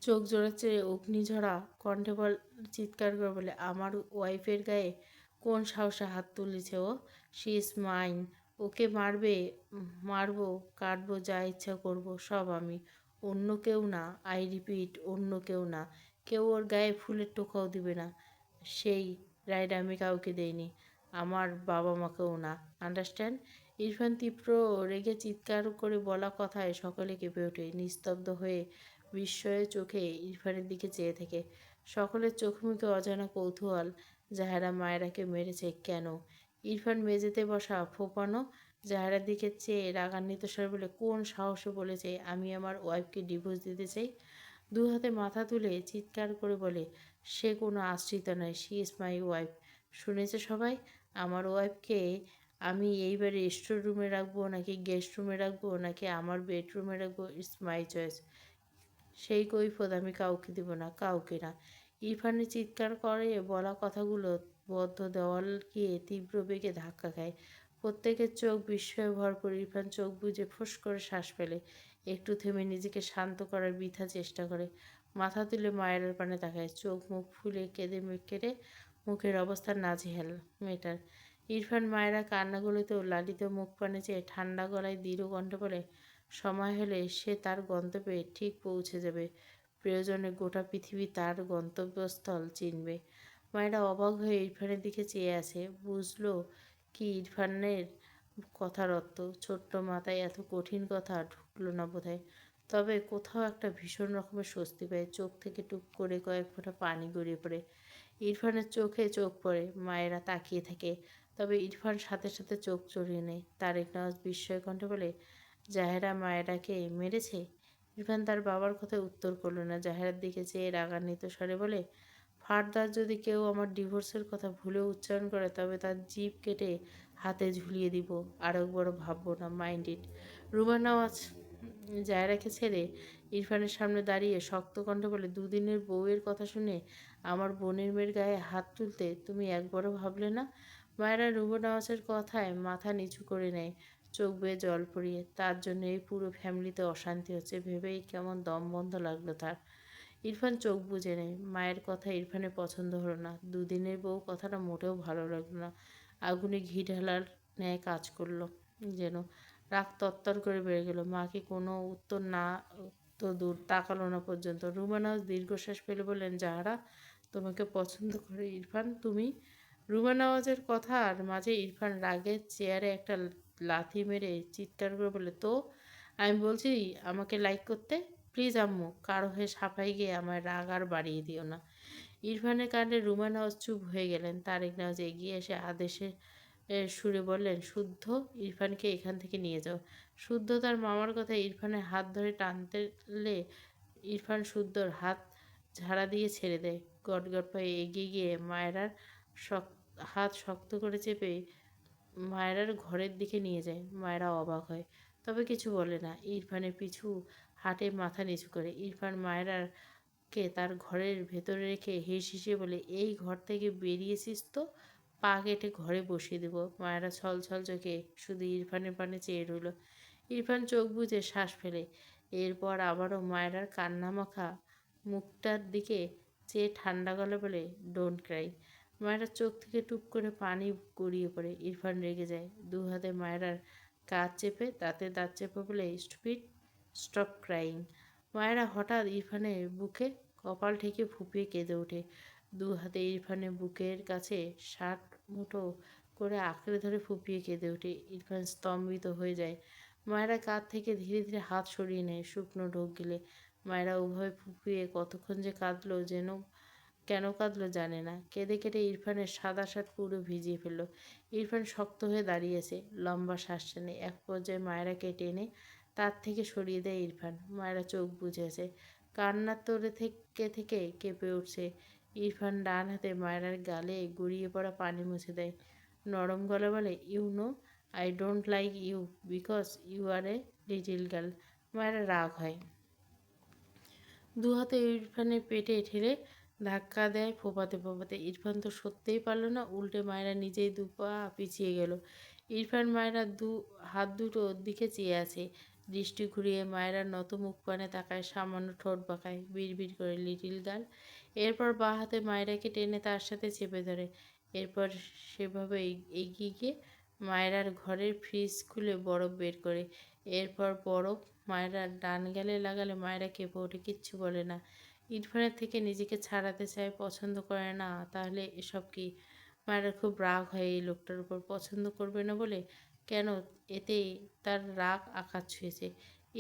চোখ জোড়াচ্ছে অগ্নিঝরা কণ্ঠে চিৎকার করে বলে, আমার ওয়াইফের গায়ে কোন সাহসে হাত তুলেছে ও? She is mine. ওকে মারবো, কাটবো, যা ইচ্ছা করব সব আমি। অন্য কেউ না, আই রিপিট, অন্য কেউ না। কেউ ওর গায়ে ফুলের টোকাও দিবে না। সেই রাইড আমি কাউকে দেইনি, আমার বাবা মাকেও না। আন্ডারস্ট্যান্ড? ইরফান তীব্র রেগে চিৎকার করে বলা কথায় সকলে কেঁপে ওঠে। নিস্তব্ধ হয়ে বিস্ময়ের চোখে ইরফানের দিকে চেয়ে থাকে। সকলের চোখ মুখে অজানা কৌতূহল। জাহেরা মায়েরাকে মেরেছে কেন? ইরফান মেঝেতে বসা ফোপানো জাহেরার দিকে চেয়ে রাগান্বিত স্বরে বলে, কোন সাহসে বলেছে আমি আমার ওয়াইফকে ডিভোর্স দিতে চাই? দু হাতে মাথা তুলে চিৎকার করে বলে, সে কোনো আশ্রিতা নয়, শি ইজ মাই ওয়াইফ। শুনেছে সবাই? আমার ওয়াইফকে আমি এইবারে স্টোর রুমে রাখবো, নাকি গেস্ট রুমে রাখবো, নাকি আমার বেডরুমে রাখবো, ইটস মাই চয়েস। সেই কৈফিয়ত আমি কাউকে দেব না, কাউকে না। ইরফানের চিৎকার করে বলা কথাগুলো বদ্ধ দেওয়াল গিয়ে তীব্র বেগে ধাক্কা খায়। প্রত্যেকের চোখ বিস্ময়ে ভরপুর। ইরফান চোখ বুজে ফোঁস করে শ্বাস ফেলে। একটু থেমে নিজেকে শান্ত করার বৃথা চেষ্টা করে। মাথা তুলে মায়ের পানে তাকায়। চোখ মুখ ফুলে কেঁদে মুখের অবস্থা নাজেহাল মেয়েটার। ইরফান মায়েরা কান্না গলিতেও লালিত মুখ পানে চেয়ে ঠান্ডা গলায় দৃঢ় কণ্ঠে বলে, সময় হলে সে তার গন্তব্যে ঠিক পৌঁছে যাবে। প্রয়োজনে গোটা পৃথিবী তার গন্তব্যস্থল চিনবে। মায়েরা অবাক হয়ে ইরফানের দিকে চেয়ে আছে। বুঝলো কি ইরফানের কথার অর্থ? ছোট্ট মাথায় এত কঠিন কথা ঢুকলো না বোধহয়। তবে কোথাও একটা ভীষণ রকমের স্বস্তি পায়। চোখ থেকে টুপ করে কয়েক ফোঁটা পানি গড়িয়ে পড়ে। ইরফানের চোখে চোখ পড়ে। মায়েরা তাকিয়ে থাকে। তবে ইরফান সাথে সাথে চোখ চড়িয়ে নেয়। তারেক নওয়াজ বিস্ময় কণ্ঠে বলে, জাহেরা মায়েরাকে মেরেছে? ইরফান তার বাবার কথায় উত্তর করল না। জাহেরার দিকে চেয়ে রাগান্বিত স্বরে বলে, ফার্দার যদি কেউ আমার ডিভোর্সের কথা ভুলেও উচ্চারণ করে তবে তার জিভ কেটে হাতে ঝুলিয়ে দিব। আর একবারও ভাববো না। Mind it. রুমা নওয়াজ জাহেরাকে ছেড়ে ইরফানের সামনে দাঁড়িয়ে শক্ত কণ্ঠে বলে, দুদিনের বউয়ের কথা শুনে আমার বোনের মেয়ের গায়ে হাত তুলতে তুমি একবারও ভাবলে না? মায়েরা রুমা নওয়াজের কথায় মাথা নিচু করে নেয়, চোখ বেয়ে জল পড়িয়ে। তার জন্য এই পুরো ফ্যামিলিতে অশান্তি হচ্ছে ভেবেই কেমন দম বন্ধ লাগলো তার। ইরফান চোখ বুজে নেয়। মায়ের কথা ইরফানের পছন্দ হলো না। দুদিনের বউ কথাটা মোটেও ভালো লাগলো না। আগুনে ঘি ঢালার ন্যায় কাজ করলো যেন। রাগ তত্তর করে বেড়ে গেল। মাকে কোনো উত্তর না তো দূর, তাকালো না পর্যন্ত। রুমানাজ দীর্ঘশ্বাস ফেলে বললেন, যাহারা তোমাকে পছন্দ করে ইরফান, তুমি? রুমা নওয়াজের কথার মাঝে ইরফান রাগের চেয়ারে একটা লাথি মেরে চিৎকার করে বলে, তো আমি বলছি আমাকে লাইক করতে? প্লিজ আম্মু, কারো হয়ে সাফাই গিয়ে আমার রাগ আর বাড়িয়ে দিও না। ইরফানের কাণ্ডে রুমা নওয়াজ চুপ হয়ে গেলেন। তারেক নওয়াজ এগিয়ে এসে আদেশে সুরে বললেন, শুদ্ধ, ইরফানকে এখান থেকে নিয়ে যাও। শুদ্ধ তার মামার কথা ইরফানের হাত ধরে টানতেলে ইরফান শুদ্ধর হাত ঝাড়া দিয়ে ছেড়ে দেয়। গটগট পায়ে এগিয়ে গিয়ে মায়েরার হাত শক্ত করে চেপে মায়েরার ঘরের দিকে নিয়ে যায়। মায়েরা অবাক হয়, তবে কিছু বলে না। ইরফানের পিছু হাঁটে মাথা নিচু করে। ইরফান মায়েরাকে তার ঘরের ভেতরে রেখে হেসে বলে, এই ঘর থেকে বেরিয়েছিস তো পা কেটে ঘরে বসিয়ে দেবো। মায়েরা ছল ছল চোখে শুধু ইরফানের পানে চেয়ে রইল। ইরফান চোখ বুজে শ্বাস ফেলে। এরপর আবারও মায়েরার কান্নামাখা মুখটার দিকে চেয়ে ঠান্ডা গলা বলে, ডোন্ট ক্রাই। মায়েরার চোখ থেকে টুপ করে পানি গড়িয়ে পড়ে। ইরফান রেগে যায়। দু হাতে মায়েরার কাঁধ চেপে দাঁতে দাঁত চেপে বলে, স্টুপিড, স্টপ ক্রাইং। মায়েরা হঠাৎ ইরফানের বুকে কপাল ঠেকে ফুপিয়ে কেঁদে ওঠে। দু হাতে ইরফানের বুকের কাছে শার্ট মুঠো করে আঁকড়ে ধরে ফুপিয়ে কেঁদে ওঠে। ইরফান স্তম্ভিত হয়ে যায়। মায়েরা কাঁধ থেকে ধীরে ধীরে হাত সরিয়ে নেয় শুকনো ঢোক গিলে। মায়েরা উভয় ফুপিয়ে কতক্ষণ যে কাঁদলো, কেন কাঁদলো জানে না। কেঁদে কেটে ইরফানের সাদা শার্ট পুরো ভিজিয়ে ফেলল। ইরফান শক্ত হয়ে দাঁড়িয়েছে, লম্বা শ্বাস টানে। এক পর্যায়ে মায়েরাকে টেনে তার থেকে সরিয়ে দেয় ইরফান। মায়েরা চোখ বুজেছে, কান্নার তোড়ে থেকে থেকে কেঁপে উঠছে। ইরফান ডান হাতে মায়েরার গালে গড়িয়ে পড়া পানি মুছে দেয়। নরম গলা বলে, you know I don't like you because you are a little girl. মায়েরা রাগ হয়, দু হাতে ইরফানের পেটে ঠেলে ধাক্কা দেয় ফোপাতে ফোপাতে। ইরফান তো সত্যিই পারল না, উল্টে মায়েরা নিজেই দু পা পিছিয়ে গেল। ইরফান মায়েরা হাত দুটো ওর দিকে চেয়ে আছে, দৃষ্টি ঘুরিয়ে মায়েরা নত মুখ পানে তাকায়, সামান্য ঠোঁট বাঁকায়, বিড়বিড় করে লিটিল গার্ল। এরপর বাঁ হাতে মায়েরাকে টেনে তার সাথে চেপে ধরে। এরপর সেভাবে এগিয়ে গিয়ে মায়েরার ঘরের ফ্রিজ খুলে বরফ বের করে। এরপর বরফ মায়েরা ডান গালে লাগালে মায়েরা কেঁপে ওঠে, কিচ্ছু বলে না। ইরফানের থেকে নিজেকে ছাড়াতে চায়, পছন্দ করে না। তাহলে এসব কি? মায়েরা খুব রাগ হয় এই লোকটার উপর, পছন্দ করবে না বলে। কেন? এতে তার রাগ আঘাত ছুঁয়েছে।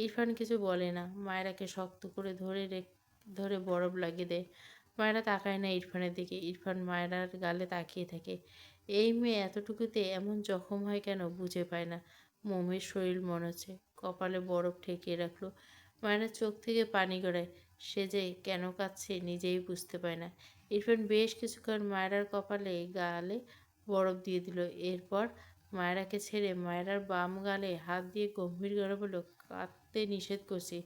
ইরফান কিছু বলে না, মায়েরাকে শক্ত করে ধরে বরফ লাগিয়ে দেয়। মায়েরা তাকায় না ইরফানের দিকে, ইরফান মায়েরার গালে তাকিয়ে থাকে। এই মেয়ে এতটুকুতে এমন জখম হয় কেন বুঝে পায় না। মমির শরীর মনে হচ্ছে, কপালে বরফ ঠেকিয়ে রাখলো। মায়েরা চোখ থেকে পানি গড়ায়, সে যে কেন কাঁদছে নিজেই বুঝতে পায় না। ইরফান বেশ কিছুক্ষণ মায়েরার কপালে গালে বরফ দিয়ে দিল। এরপর মায়েরাকে ছেড়ে মায়েরার বাম গালে হাত দিয়ে গম্ভীর গলা বলল, কাঁদতে নিষেধ করছি,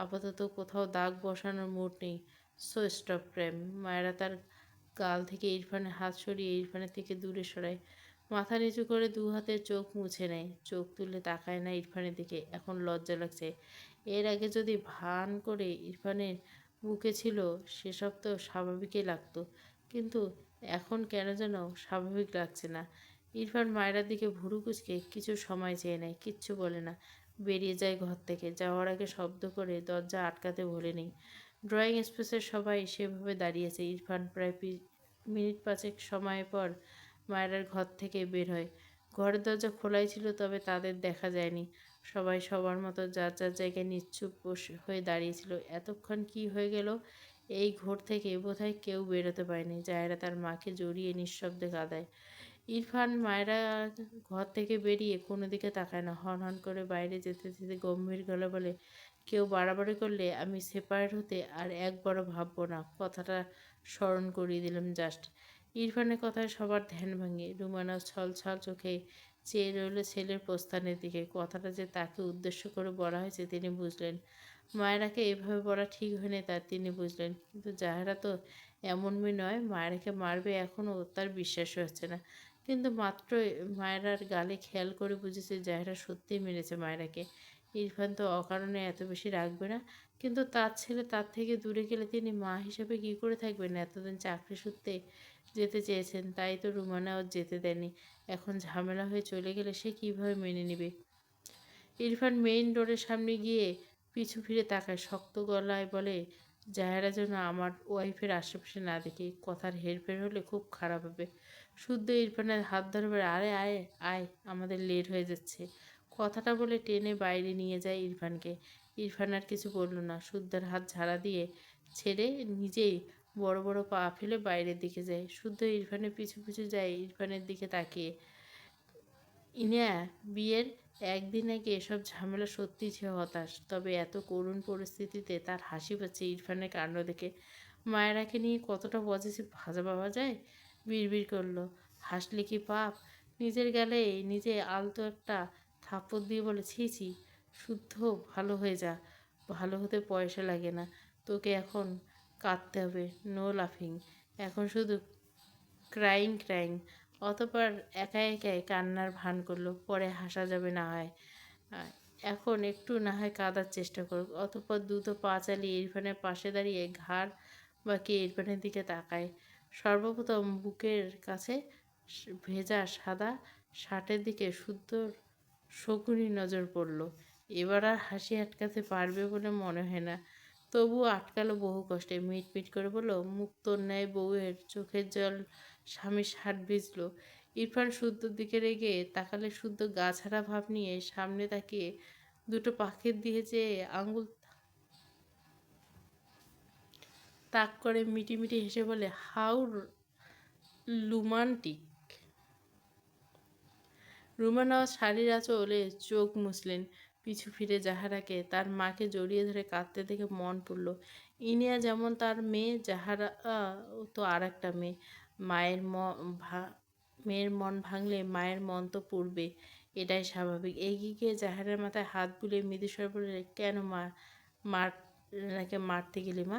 আপাতত কোথাও দাগ বসানোর মুড নেই, সো স্টপ প্রেম। মায়েরা তার গাল থেকে ইরফানের হাত সরিয়ে ইরফানের থেকে দূরে সরায়, মাথা নিচু করে দু হাতে চোখ মুছে নেয়, চোখ তুলে তাকায় না ইরফানের দিকে। এখন লজ্জা লাগছে। এর আগে যদি ভান করে ইরফানের বুকে ছিল সেসব তো স্বাভাবিকই লাগতো, কিন্তু এখন কেন যেন স্বাভাবিক লাগছে না। ইরফান মায়েরার দিকে ভুরু কুচকে কিছু সময় চেয়ে নেয়, কিচ্ছু বলে না, বেরিয়ে যায় ঘর থেকে। যাওয়ার আগে শব্দ করে দরজা আটকাতে ভোলেনি। ড্রয়িং স্পেসের সবাই সেভাবে দাঁড়িয়েছে। ইরফান প্রায় মিনিট পাঁচেক সময় পর মায়েরার ঘর থেকে বের হয়। ঘরের দরজা খোলাই ছিল, তবে তাদের দেখা যায়নি। সবাই সবার মতো যার যার জায়গায় নিশ্চুপ হয়ে দাঁড়িয়েছিল। এতক্ষণ কি হয়ে গেল? এই ঘর থেকে বোধহয় কেউ বেরোতে পারেনি। জায়রা তার মাকে জড়িয়ে নিঃশব্দে কাঁদায়। ইরফান মায়েরা ঘর থেকে বেরিয়ে কোনো দিকে তাকায় না, হন হন করে বাইরে যেতে যেতে গম্ভীর গলা বলে, কেউ বাড়াবাড়ি করলে আমি সেপারেট হতে আর একবারও ভাববো না, কথাটা স্মরণ করিয়ে দিলাম জাস্ট। ইরফানের কথায় সবার ধ্যান ভাঙে। রুমানা ছল ছল চোখে চেয়ে রইল ছেলের প্রস্থানের দিকে। কথাটা যে তাকে উদ্দেশ্য করে বলা হয়েছে তিনি বুঝলেন। মায়েরাকে এভাবে বলা ঠিক হয়নি তার, তিনি বুঝলেন। কিন্তু জাহেরা তো এমন মেয়ে নয়, মায়েরাকে মারবে এখনও তার বিশ্বাস হচ্ছে না। কিন্তু মাত্র মায়েরার গালে খেয়াল করে বুঝেছে জাহেরা সত্যিই মেরেছে মায়েরাকে। ইরফান তো অকারণে এত বেশি রাখবে না, কিন্তু তার ছেলে তার থেকে দূরে গেলে তিনি মা হিসেবে কী করে থাকবেন? এতদিন চাকরি সূত্রে যেতে চেয়েছেন, তাই তো রুমানা ওর যেতে দেয়নি। এখন ঝামেলা হয়ে চলে গেলে সে কীভাবে মেনে নেবে? ইরফান মেইন ডোরের সামনে গিয়ে পিছু ফিরে তাকায়, শক্ত গলায় বলে, জাহেরা যেন আমার ওয়াইফের আশেপাশে না দেখে, কথার হেরফের হলে খুব খারাপ হবে। শুদ্ধ ইরফানের হাত ধরে বলে, আরে আয় আয়, আমাদের লেট হয়ে যাচ্ছে। কথাটা বলে টেনে বাইরে নিয়ে যায় ইরফানকে। ইরফান আর কিছু বলল না, শুদ্ধের হাত ঝাড়া দিয়ে ছেড়ে নিজেই বড় বড় পা ফেলে বাইরের দিকে যায়। শুদ্ধ ইরফানের পিছু পিছু যায়, ইরফানের দিকে তাকিয়ে। ইনিয়া বিয়ের একদিন আগে এসব ঝামেলা সত্যিই ছিল হতাশ, তবে এত করুণ পরিস্থিতিতে তার হাসি পাচ্ছে ইরফানের কাণ্ড দেখে। মায়েরাকে নিয়ে কতটা পজিটিভ ভাবা যায়। বিড়বিড় করলো, হাসলে কি পাপ? নিজের গালে নিজে আলতো একটা থাপ্পড় দিয়ে বলে, ছি ছি, শুদ্ধ ভালো হয়ে যা, ভালো হতে পয়সা লাগে না, তোকে এখন কাঁদতে হবে, নো লাফিং, এখন শুধু ক্রাইং ক্রাইং। অতঃপর একা একাই কান্নার ভান করলো, পরে হাসা যাবে না হয়, এখন একটু না হয় কাঁদার চেষ্টা করুক। অতঃপর দ্রুত পা চালিয়ে ইরফানের পাশে দাঁড়িয়ে ঘাড় বাঁকিয়ে ইরফানের দিকে তাকায়। সর্বপ্রথম বুকের কাছে ভেজা সাদা শার্টের দিকে শুদ্ধর শকুনি নজর পড়ল। এবার আর হাসি আটকাতে পারবে বলে মনে হয় না, তবুও আটকালো বহু কষ্টে। মিট মিট করে বলল, মুক্তোর ন্যায় বউয়ের চোখের জল স্বামীর শার্ট ভিজল। ইরফান শুদ্ধর দিকে রেগে তাকালে শুদ্ধ গা ছাড়া ভাব নিয়ে সামনে তাকিয়ে দুটো পাখির দিয়ে যে আঙুল তাক করে মিটিমিটি হেসে বলে, হাউ লুমান্টিক। রুমানা শাড়ির আঁচলে চোখ মুছলেন, পিছু ফিরে জাহারাকে তার মাকে জড়িয়ে ধরে কাঁদতে দেখে মন পড়ল। ইনিয়া যেমন তার মেয়ে, জাহারা তো আর একটা মেয়ে। মায়ের মেয়ের মন ভাঙলে মায়ের মন তো পুড়বে, এটাই স্বাভাবিক। এগিয়ে গিয়ে জাহেরার মাথায় হাত বুলিয়ে মৃদুস্বরে বললে, কেন মার নাকে মারতে গেলি মা?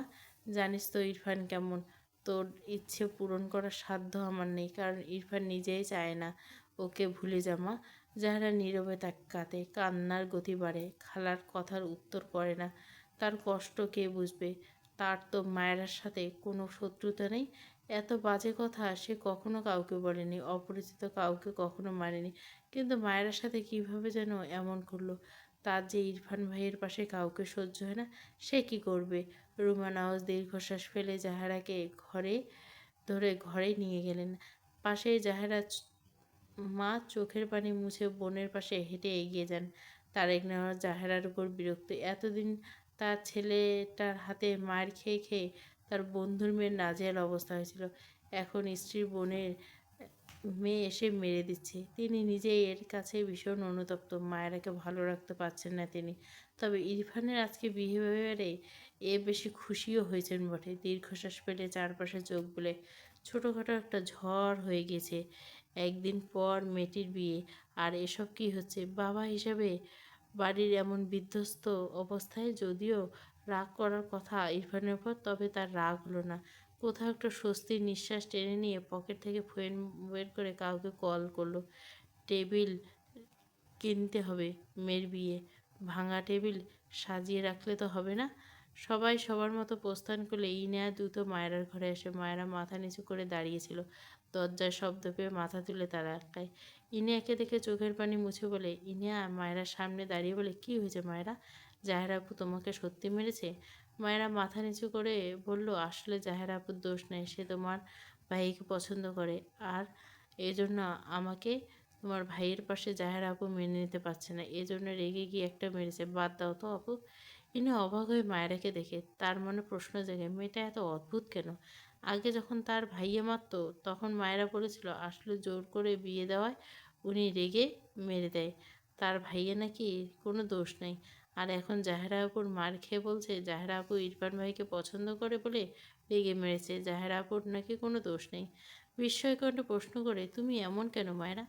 জানিস তো ইরফান কেমন। তোর ইচ্ছে পূরণ করার সাধ্য আমার নেই, কারণ ইরফান নিজেই চায় না ওকে ভুলে যা মা। জাহেরা নীরবে কাঁদে, কান্নার গতি বাড়ে, খালার কথার উত্তর করে না। তার কষ্ট কে বুঝবে? তার তো মায়েরার সাথে কোনো শত্রুতা নেই। এত বাজে কথা সে কখনো কাউকে বলেনি, অপরিচিত কাউকে কখনো মারেনি, কিন্তু মায়েরার সাথে কিভাবে যেন এমন করলো। তার যে ইরফান ভাইয়ের পাশে কাউকে সহ্য হয় না, সে কি করবে? রুমা নওয়াজ দীর্ঘশ্বাস ফেলে জাহেরাকে ঘরে নিয়ে গেলেন। পাশেই জাহেরা মা চোখের পানি মুছে বোনের পাশে হেঁটে এগিয়ে যান। তারেক নেওয়াজ জাহেরার উপর বিরক্ত। এতদিন তার ছেলেটার হাতে মার খেয়ে খেয়ে তার বন্ধুর মেয়ের নাজেহাল অবস্থা হয়েছিল, এখন স্ত্রীর বোনের মেয়ে এসে মেরে দিচ্ছে। তিনি নিজেই এর কাছে ভীষণ অনুতপ্ত। মায়েরাকে ভালো রাখতে পারছেন না তিনি। তবে ইরফানের আজকে বিহেভিয়ারে বেশি খুশিও হয়েছেন বটে। দীর্ঘশ্বাস ফেলে চারপাশে চোখ বুলে, ছোটোখাটো একটা ঝড় হয়ে গেছে। একদিন পর মেয়েটির বিয়ে, আর এসব কি হচ্ছে? বাবা হিসাবে বাড়ির এমন বিধ্বস্ত অবস্থায় যদিও রাগ করার কথা ইরফানের উপর, তবে তার রাগ হলো না। কোথাও একটা স্বস্তির নিঃশ্বাস টেনে নিয়ে পকেট থেকে ফোন বের করে কাউকে কল করলো। টেবিল কিনতে হবে, মেয়ের বিয়ে, ভাঙা টেবিল সাজিয়ে রাখলে তো হবে না। সবাই সবার মতো প্রস্থান করলে ইনেয়া দ্রুত মায়েরার ঘরে আসে। মায়েরা মাথা নিচু করে দাঁড়িয়েছিল, দরজার শব্দ পেয়ে মাথা তুলে তারা আটকায়। ইনিয়াকে দেখে চোখের পানি মুছে বলে, ইনিয়া মায়েরার সামনে দাঁড়িয়ে বলে, কি হয়েছে মায়েরা? জাহেরা আপু তোমাকে সত্যি মেরেছে? মায়েরা মাথা নিচু করে বলল, আসলে জাহেরা আপুর দোষ নেই, সে তোমার ভাইকে পছন্দ করে, আর এজন্য আমাকে তোমার ভাইয়ের পাশে জাহেরা আপু মেনে নিতে পারছে না, এজন্য রেগে গিয়ে একটা মেরেছে। বাদ দাও তো আপু। ইনি অবাক হয়ে মায়েরাকে দেখে, তার মনে প্রশ্ন জাগে, মেয়েটা এত অদ্ভুত কেন? আগে যখন তার ভাইয়ে মারত তখন মায়েরা বলেছিল আসলে জোর করে বিয়ে দেওয়ায় উনি রেগে মেরে দেয়, তার ভাইয়ে নাকি কোনো দোষ নেই। আর এখন জাহেরা আপুর মার খেয়ে বলছে জাহেরা আপু ইরফান ভাইকে পছন্দ করে বলে রেগে মেরেছে, জাহেরা আপুর নাকি কোনো দোষ নেই। বিস্ময়কণ্ঠে প্রশ্ন করে, তুমি এমন কেন মায়েরা?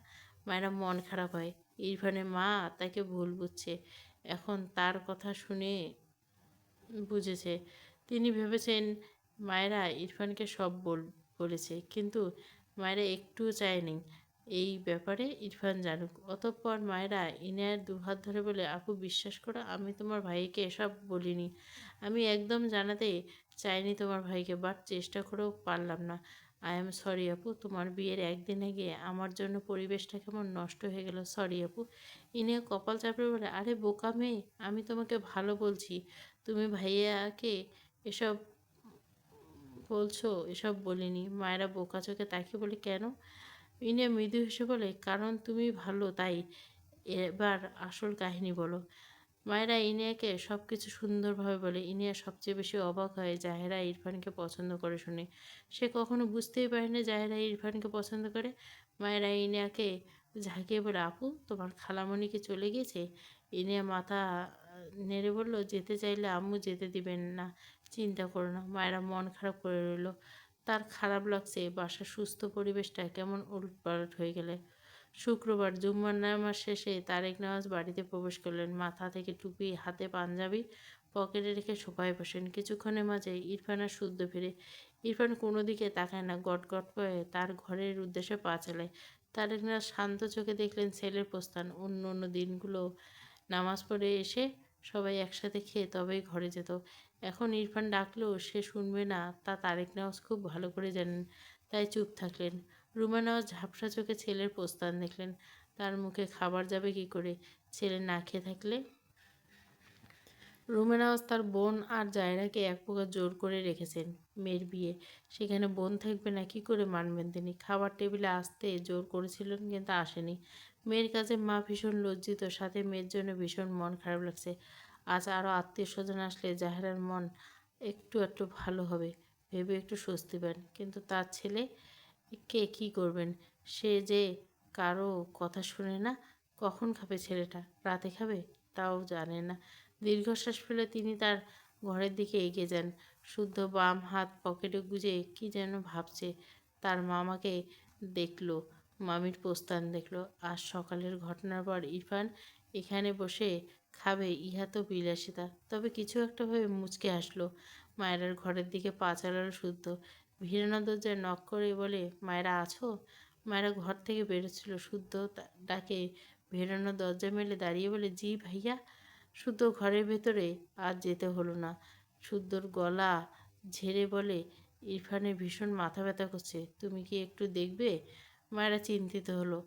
মায়েরা মন খারাপ হয়, ইরফানের মা তাকে ভুল বুঝছে। এখন তার কথা শুনে বুঝেছে। তিনি ভেবেছেন মায়েরা ইরফানকে সব বলেছে, কিন্তু মায়েরা একটুও চায়নি এই ব্যাপারে ইরফান জানুক। অতঃপর মায়েরা ইনায়ের দুহাত ধরে বলে, আপু বিশ্বাস করো, আমি তোমার ভাইকে এসব বলিনি। আমি একদম জানাতে চাইনি তোমার ভাইকে, বাট চেষ্টা করেও পারলাম না। আই এম সরি আপু, তোমার বিয়ের একদিন আগে আমার জন্য পরিবেশটা কেমন নষ্ট হয়ে গেল, সরি আপু। ইনিয়া কপাল চাপড়ে বলে, আরে বোকা মেয়ে, আমি তোমাকে ভালো বলছি, তুমি ভাইয়াকে এসব বলছো? এসব বলিনি। মায়েরা বোকা চোখে তাকিয়ে বলে, কেন? ইনিয়া মৃদু হেসে বলে, কারণ তুমি ভালো তাই। এবার আসল কাহিনী বলো। মায়েরা ইনিয়াকে সব কিছু সুন্দরভাবে বলে। ইনিয়া সবচেয়ে বেশি অবাক হয় জাহেরা ইরফানকে পছন্দ করে শুনে। সে কখনো বুঝতেই পারেনি জাহেরা ইরফানকে পছন্দ করে। মায়েরা ইনিয়াকে ঝাঁকিয়ে বলে, আপু তোমার খালামণি কি চলে গিয়েছে? ইনিয়া মাথা নেড়ে বলল, যেতে চাইলে আম্মু যেতে দিবেন না, চিন্তা করো না। মায়েরা মন খারাপ করে রইল। তার খারাপ লাগছে বাসার সুস্থ পরিবেশটা কেমন উলটপালট হয়ে গেলে। শুক্রবার জুম্মার নামাজ শেষে তারেক নওয়াজ বাড়িতে প্রবেশ করলেন। মাথা থেকে টুপি, হাতে পাঞ্জাবি পকেটে রেখে সোফায় বসেন। কিছুক্ষণের মাঝে ইরফান আর শুদ্ধ ফিরে। ইরফান কোনো দিকে তাকায় না, গট গট করে তার ঘরের উদ্দেশ্যে পা চালায়। তারেক নওয়াজ শান্ত চোখে দেখলেন ছেলের প্রস্থান। অন্য অন্য দিনগুলো নামাজ পড়ে এসে সবাই একসাথে খেয়ে তবেই ঘরে যেত। এখন ইরফান ডাকলেও সে শুনবে না তা তারেক নওয়াজ খুব ভালো করে জানেন, তাই চুপ থাকলেন। রুমা নওয়াজ ঝাপসা চোখে ছেলের প্রস্থান দেখলেন। তার মুখে খাবার যাবে কি করে ছেলে না খেয়ে থাকলে? রুমা নওয়াজ তার বোন আর জায়রাকে এক প্রকার জোর করে রেখেছেন। মেয়ের বিয়ে, সেখানে বোন থাকবে না, কি করে মানবেন তিনি? খাবার টেবিলে আসতে জোর করেছিলেন কিন্তু আসেনি। মেয়ের কাছে মা ভীষণ লজ্জিত, সাথে মেয়ের জন্য ভীষণ মন খারাপ লাগছে। আজ আরও আত্মীয় স্বজন আসলে জাহেরার মন একটু একটু ভালো হবে ভেবে একটু স্বস্তি পান, কিন্তু তার ছেলে কে কী করবেন? সে যে কারো কথা শুনে না। কখন খাবে ছেলেটা? রাতে খাবে? তাও জানে না। দীর্ঘশ্বাস ফেলে তিনি তার ঘরের দিকে এগিয়ে যান। শুদ্ধ বাম হাত পকেটে গুজে কি যেন ভাবছে। তার মামাকে দেখল, মামির প্রস্থান দেখলো। আজ সকালের ঘটনার পর ইরফান এখানে বসে খাবে, ইহা তো বিলাসিতা। তবে কিছু একটা ভেবে মুচকে হাসলো। মায়েরার ঘরের দিকে পা চালালো শুদ্ধ। ভিড়ানো দরজায় নক করে বলে, মায়েরা আছো? মায়েরা ঘর থেকে বেরোচ্ছিল। শুদ্ধ ডাকে ভিড়ানো দরজা মেলে দাঁড়িয়ে বলে, জি ভাইয়া। শুদ্ধ ঘরের ভেতরে আর যেতে হলো না। শুদ্ধর গলা ঝেড়ে বলে, ইরফানের ভীষণ মাথা ব্যথা করছে, তুমি কি একটু দেখবে? মায়েরা চিন্তিত হলো।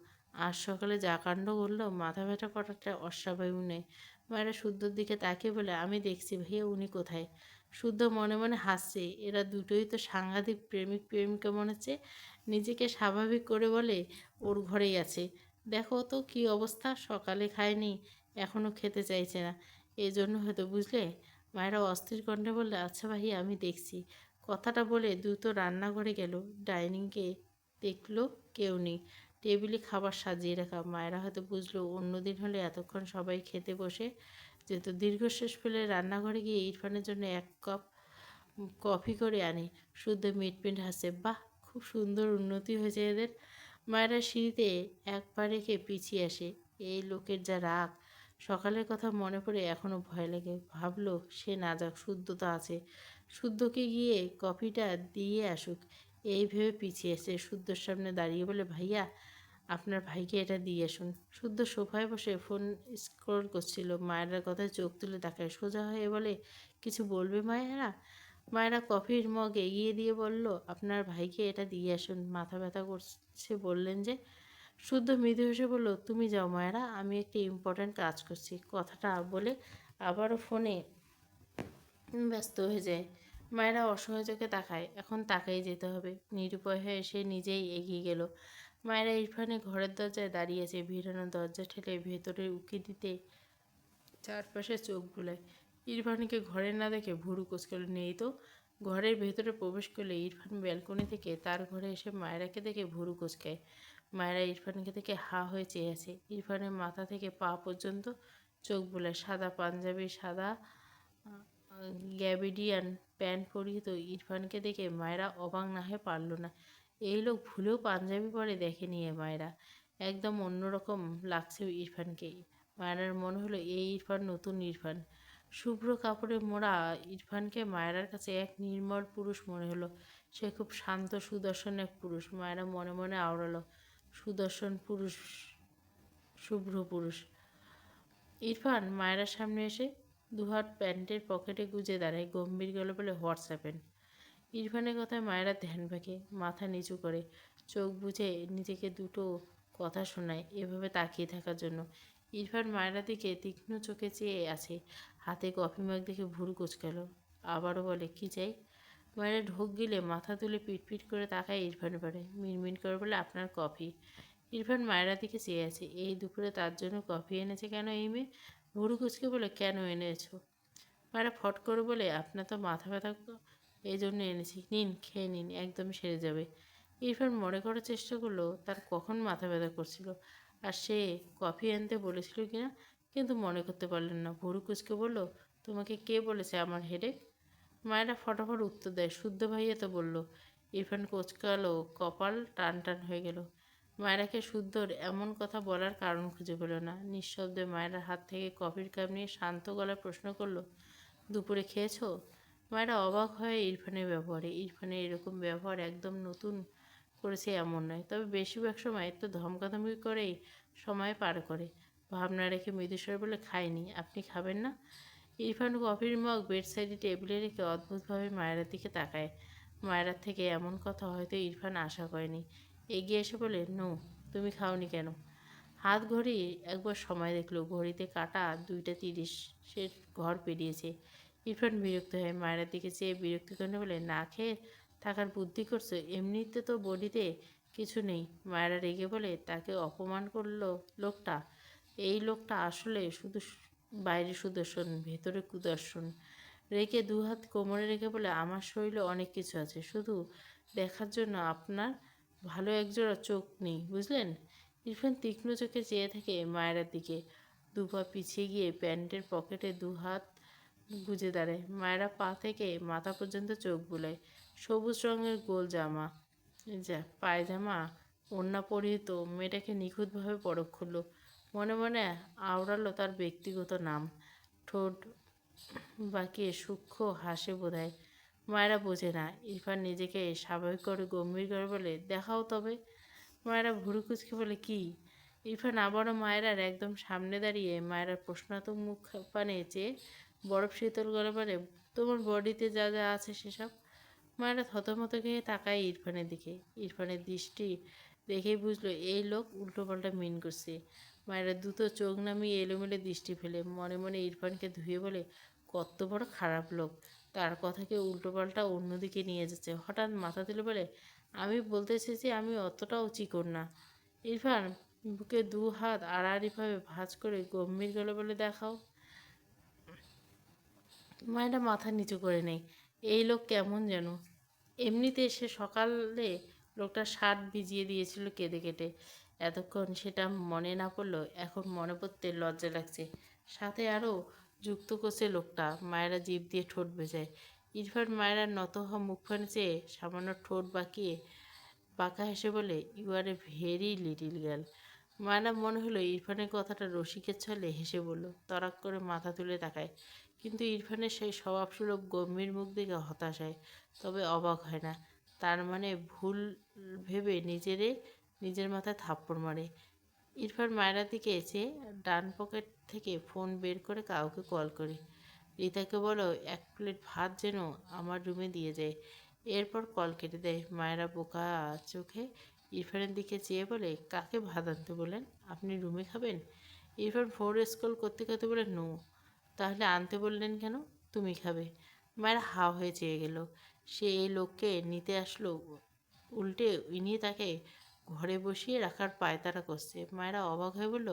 আজ সকালে যা কাণ্ড করলো, মাথা ব্যথা করাটা অস্বাভাবিক নেই। মায়েরা শুদ্ধর দিকে তাকিয়ে বলে, আমি দেখছি ভাইয়া, উনি কোথায়? শুদ্ধ মনে মনে হাসছে, এরা দুটোই তো সাংঘাতিক প্রেমিক প্রেমিকা মনে হচ্ছে। নিজেকে স্বাভাবিক করে বলে, ওর ঘরেই আছে। দেখো তো কি অবস্থা, সকালে খায়নি, এখনও খেতে চাইছে না, এই জন্য হয়তো, বুঝলে? মায়েরা অস্থির কণ্ঠে বললে, আচ্ছা ভাইয়া, আমি দেখছি। কথাটা বলে দ্রুত রান্নাঘরে গেল। ডাইনিংকে দেখলো কেউ নেই, টেবিলে খাবার সাজিয়ে রাখা। মায়েরা হয়তো বুঝলো অন্যদিন হলে এতক্ষণ সবাই খেতে বসে যেত। দীর্ঘশ্বাস ফেলে রান্নাঘরে গিয়ে ইরফানের জন্য এক কাপ কফি করে আনে। শুদ্ধ মিটমিট হাসে, বাহ, খুব সুন্দর উন্নতি হয়েছে এদের। মায়েরা সিঁড়িতে এক পা রেখে পিছিয়ে আসে। এই লোকের যা রাগ! সকালের কথা মনে পড়ে এখনও ভয় লাগে। ভাবলো সে না যাক, শুদ্ধ তো আছে, শুদ্ধকে গিয়ে কফিটা দিয়ে আসুক। এই ভেবে পিছিয়ে এসে শুদ্ধর সামনে দাঁড়িয়ে বলে, ভাইয়া, আপনার ভাইকে এটা দিয়ে আসুন। শুদ্ধ সোফায় বসে ফোন স্ক্রল করছিল। মায়েরার কথায় চোখ তুলে তাকায়। সোজা হয়ে বলে, কিছু বলবে মায়েরা? মায়েরা কফির মগ এগিয়ে দিয়ে বলল, আপনার ভাইকে এটা দিয়ে আসুন, মাথা ব্যথা করছে বললেন যে। শুদ্ধ মৃদু হেসে বলল, তুমি যাও মায়েরা, আমি একটি ইম্পর্ট্যান্ট কাজ করছি। কথাটা বলে আবারও ফোনে ব্যস্ত হয়ে যায়। মায়েরা অসহায় চোখে তাকায়। এখন তাকাই যেতে হবে। নিরুপায় হয়ে সে নিজেই এগিয়ে গেল। মায়েরা ইরফানের ঘরের দরজায় দাঁড়িয়েছে। ভিড়ানো দরজা ঠেলে ভেতরে উকি দিতে চারপাশে চোখ বুলায়। ইরফানকে ঘরে না দেখে ভুরু কুঁচকাল। নেই তো। ঘরের ভেতরে প্রবেশ করলে ইরফান ব্যালকনি থেকে তার ঘরে এসে মায়েরাকে দেখে ভুরু কুঁচকায়। মায়েরা ইরফানকে দেখে হা হয়ে চেয়ে আছে। ইরফানের মাথা থেকে পা পর্যন্ত চোখ বুলায়। সাদা পাঞ্জাবি, সাদা গ্যাবিডিয়ান প্যান্ট পরিহিত ইরফানকে দেখে মায়েরা অবাক না হয়ে পারল না। এই লোক ভুলেও পাঞ্জাবি পরে দেখেনি এ মায়েরা। একদম অন্যরকম লাগছে ইরফানকে। মায়েরার মনে হলো এই ইরফান নতুন ইরফান। শুভ্র কাপড়ে মোড়া ইরফানকে মায়েরার কাছে এক নির্মল পুরুষ মনে হলো। সে খুব শান্ত সুদর্শন এক পুরুষ। মায়েরা মনে মনে আওড়ালো, সুদর্শন পুরুষ, শুভ্র পুরুষ। ইরফান মায়েরার সামনে এসে দুহাত প্যান্টের পকেটে গুজে দাঁড়ায়। গম্ভীর গলা বলে, হোয়াটসঅ্যাপেন। ইরফানের কথায় মায়েরা ধ্যান ভাঙে, মাথা নিচু করে, চোখ বুজে নিজেকে দুটো কথা শোনায় এভাবে তাকিয়ে থাকার জন্য। ইরফান মায়েরা দিকে তীক্ষ্ণ চোখে চেয়ে আছে। হাতে কফি মগ দেখে ভুরু কুঁচকাল। আবারও বলে, কি চাই? মায়েরা ঢোক গিলে মাথা তুলে পিটপিট করে তাকায় ইরফানের পারে। মিনমিন করে বলে, আপনার কফি। ইরফান মায়েরা দিকে চেয়ে আছে। এই দুপুরে তার জন্য কফি এনেছে কেন এই মেয়ে? ভুরু কুচকে বলে, কেন এনেছো? মায়েরা ফট করে বলে, আপনার তো মাথা ব্যথা, এই জন্য এনেছি, নিন খেয়ে নিন, একদম সেরে যাবে। ইরফান মনে করার চেষ্টা করলো তার কখন মাথা ব্যথা করছিল আর সে কফি আনতে বলেছিল কিনা, কিন্তু মনে করতে পারলেন না। ভুরু কুচকে বলল, তোমাকে কে বলেছে আমার হেডেক? মায়েরা ফটাফট উত্তর দেয়, শুদ্ধ ভাইয়া তো বলল। ইরফান কোচকালো, কপাল টান টান হয়ে গেল। মায়েরাকে শুদ্ধর এমন কথা বলার কারণ খুঁজে পেল না। নিঃশব্দে মায়েরার হাত থেকে কফির কাপ নিয়ে শান্ত গলায় প্রশ্ন করলো, দুপুরে খেয়েছো? মায়েরা অবাক হয় ইরফানের ব্যবহারে। ইরফানের এরকম ব্যবহার একদম নতুন করেছে এমন নয়, তবে বেশিরভাগ সময় একটু ধমকাধমকি করেই সময় পার করে। ভাবনা রেখে মৃদুস্বরে বলে, খাইনি, আপনি খাবেন না? ইরফান কফির মগ বেড সাইডে টেবিলে রেখে অদ্ভুতভাবে মায়েরার দিকে তাকায়। মায়েরার থেকে এমন কথা হয়তো ইরফান আশা করেনি। এগিয়ে এসে বলে, নো, তুমি খাওনি কেন? হাত ঘড়ি একবার সময় দেখলো, ঘড়িতে কাটা 2টা 30। সে ঘর পেরিয়েছে। ইরফান বিরক্ত হয়, মায়ের দিকে চেয়ে বিরক্তি করে বলে, না খেয়ে থাকার বুদ্ধি করছো? এমনিতে তো বডিতে কিছু নেই। মায়েরা রেগে বলে, তাকে অপমান করলো লোকটা। এই লোকটা আসলে শুধু বাইরে সুদর্শন, ভেতরে কুদর্শন। রেখে দুহাত কোমরে রেখে বলে, আমার শরীরে অনেক কিছু আছে, শুধু দেখার জন্য আপনার ভালো একজোড়া চোখ নেই, বুঝলেন? ইরফান তীক্ষ্ণ চোখে চেয়ে থাকে মায়েরার দিকে। দুপা পিছিয়ে গিয়ে প্যান্টের পকেটে দুহাত গুজে দাঁড়ায়। মায়েরা পা থেকে মাথা পর্যন্ত চোখ বুলায়। সবুজ রঙের গোল জামা, যা পায়জামা ওড়না পরিহিত মেয়েটাকে নিখুঁতভাবে পরখ করলো। মনে মনে আওড়ালো তার ব্যক্তিগত নাম। ঠোঁট বাঁকিয়ে সূক্ষ্ম হাসে বোধহয়। মায়েরা বোঝে না। ইরফান নিজেকে স্বাভাবিক করে গম্ভীর করে বলে, দেখাও তবে। মায়েরা ভুরু কুচকে বলে, কি? ইরফান আবারও মায়েরার একদম সামনে দাঁড়িয়ে মায়েরার প্রশ্নাত্মক মুখ পানে চেয়ে বরফ শীতল গলা বলে, তোমার বডিতে যা যা আছে সেসব। মায়েরা থতমত খেয়ে তাকায় ইরফানের দিকে। ইরফানের দৃষ্টি দেখেই বুঝলো এই লোক উল্টোপাল্টা মিন করছে। মায়েরা দ্রুত চোখ নামিয়ে এলোমেলো দৃষ্টি ফেলে মনে মনে ইরফানকে ধুয়ে বলে, কত বড় খারাপ লোক, তার কথাকে উল্টোপাল্টা অন্যদিকে নিয়ে যাচ্ছে। হঠাৎ মাথা তুলে বলে, আমি বলতে চেয়েছি আমি অতটাও চিকন না। ইরফান বুকে দু হাত আড়াআড়িভাবে ভাঁজ করে গম্ভীর গলা বলে, দেখাও। মায়েরা মাথা নিচু করে নেই। এই লোক কেমন যেন। এমনিতে সে সকালে লোকটা শার্ট ভিজিয়ে দিয়েছিল কেঁদে কেটে। এতক্ষণ সেটা মনে না পড়লেও এখন মনে পড়তে লজ্জা লাগছে। সাথে আরও যুক্ত করছে লোকটা। মায়েরা জিভ দিয়ে ঠোঁট ভেজায়। ইরফান মায়েরার নত হওয়া মুখখানে চেয়ে সামান্য ঠোঁট বাঁকিয়ে বাঁকা হেসে বলে, you are a very little girl. মায়েরা মনে হলো ইরফানের কথাটা রসিকের ছলে হেসে বলল। তড়াক করে মাথা তুলে তাকায়। কিন্তু ইরফানের সেই স্বভাবসুলভ গম্ভীর মুখ দেখে হতাশ হয়, তবে অবাক হয় না। তার মানে ভুল ভেবে নিজের মাথায় থাপ্পড় মারে। ইরফান মায়েরার দিকে এসে ডান পকেট থেকে ফোন বের করে কাউকে কল করে, রিতাকে বলো 1 প্লেট ভাত যেন আমার রুমে দিয়ে যায়। এরপর কল কেটে দেয়। মায়েরা বোকা চোখে ইরফানের দিকে চেয়ে বলে, কাকে ভাত আনতে বলেন? আপনি রুমে খাবেন? ইরফান ফোন স্ক্রল করতে করতে বলে, নো। তাহলে আনতে বললেন কেন? তুমি খাবে। মায়েরা হা হয়ে চেয়ে গেল। সে এই লোককে নিতে আসলো, উল্টে ইনি তাকে ঘরে বসিয়ে রাখার পায়তারা করছে। মায়েরা অবাক হয়ে বলল,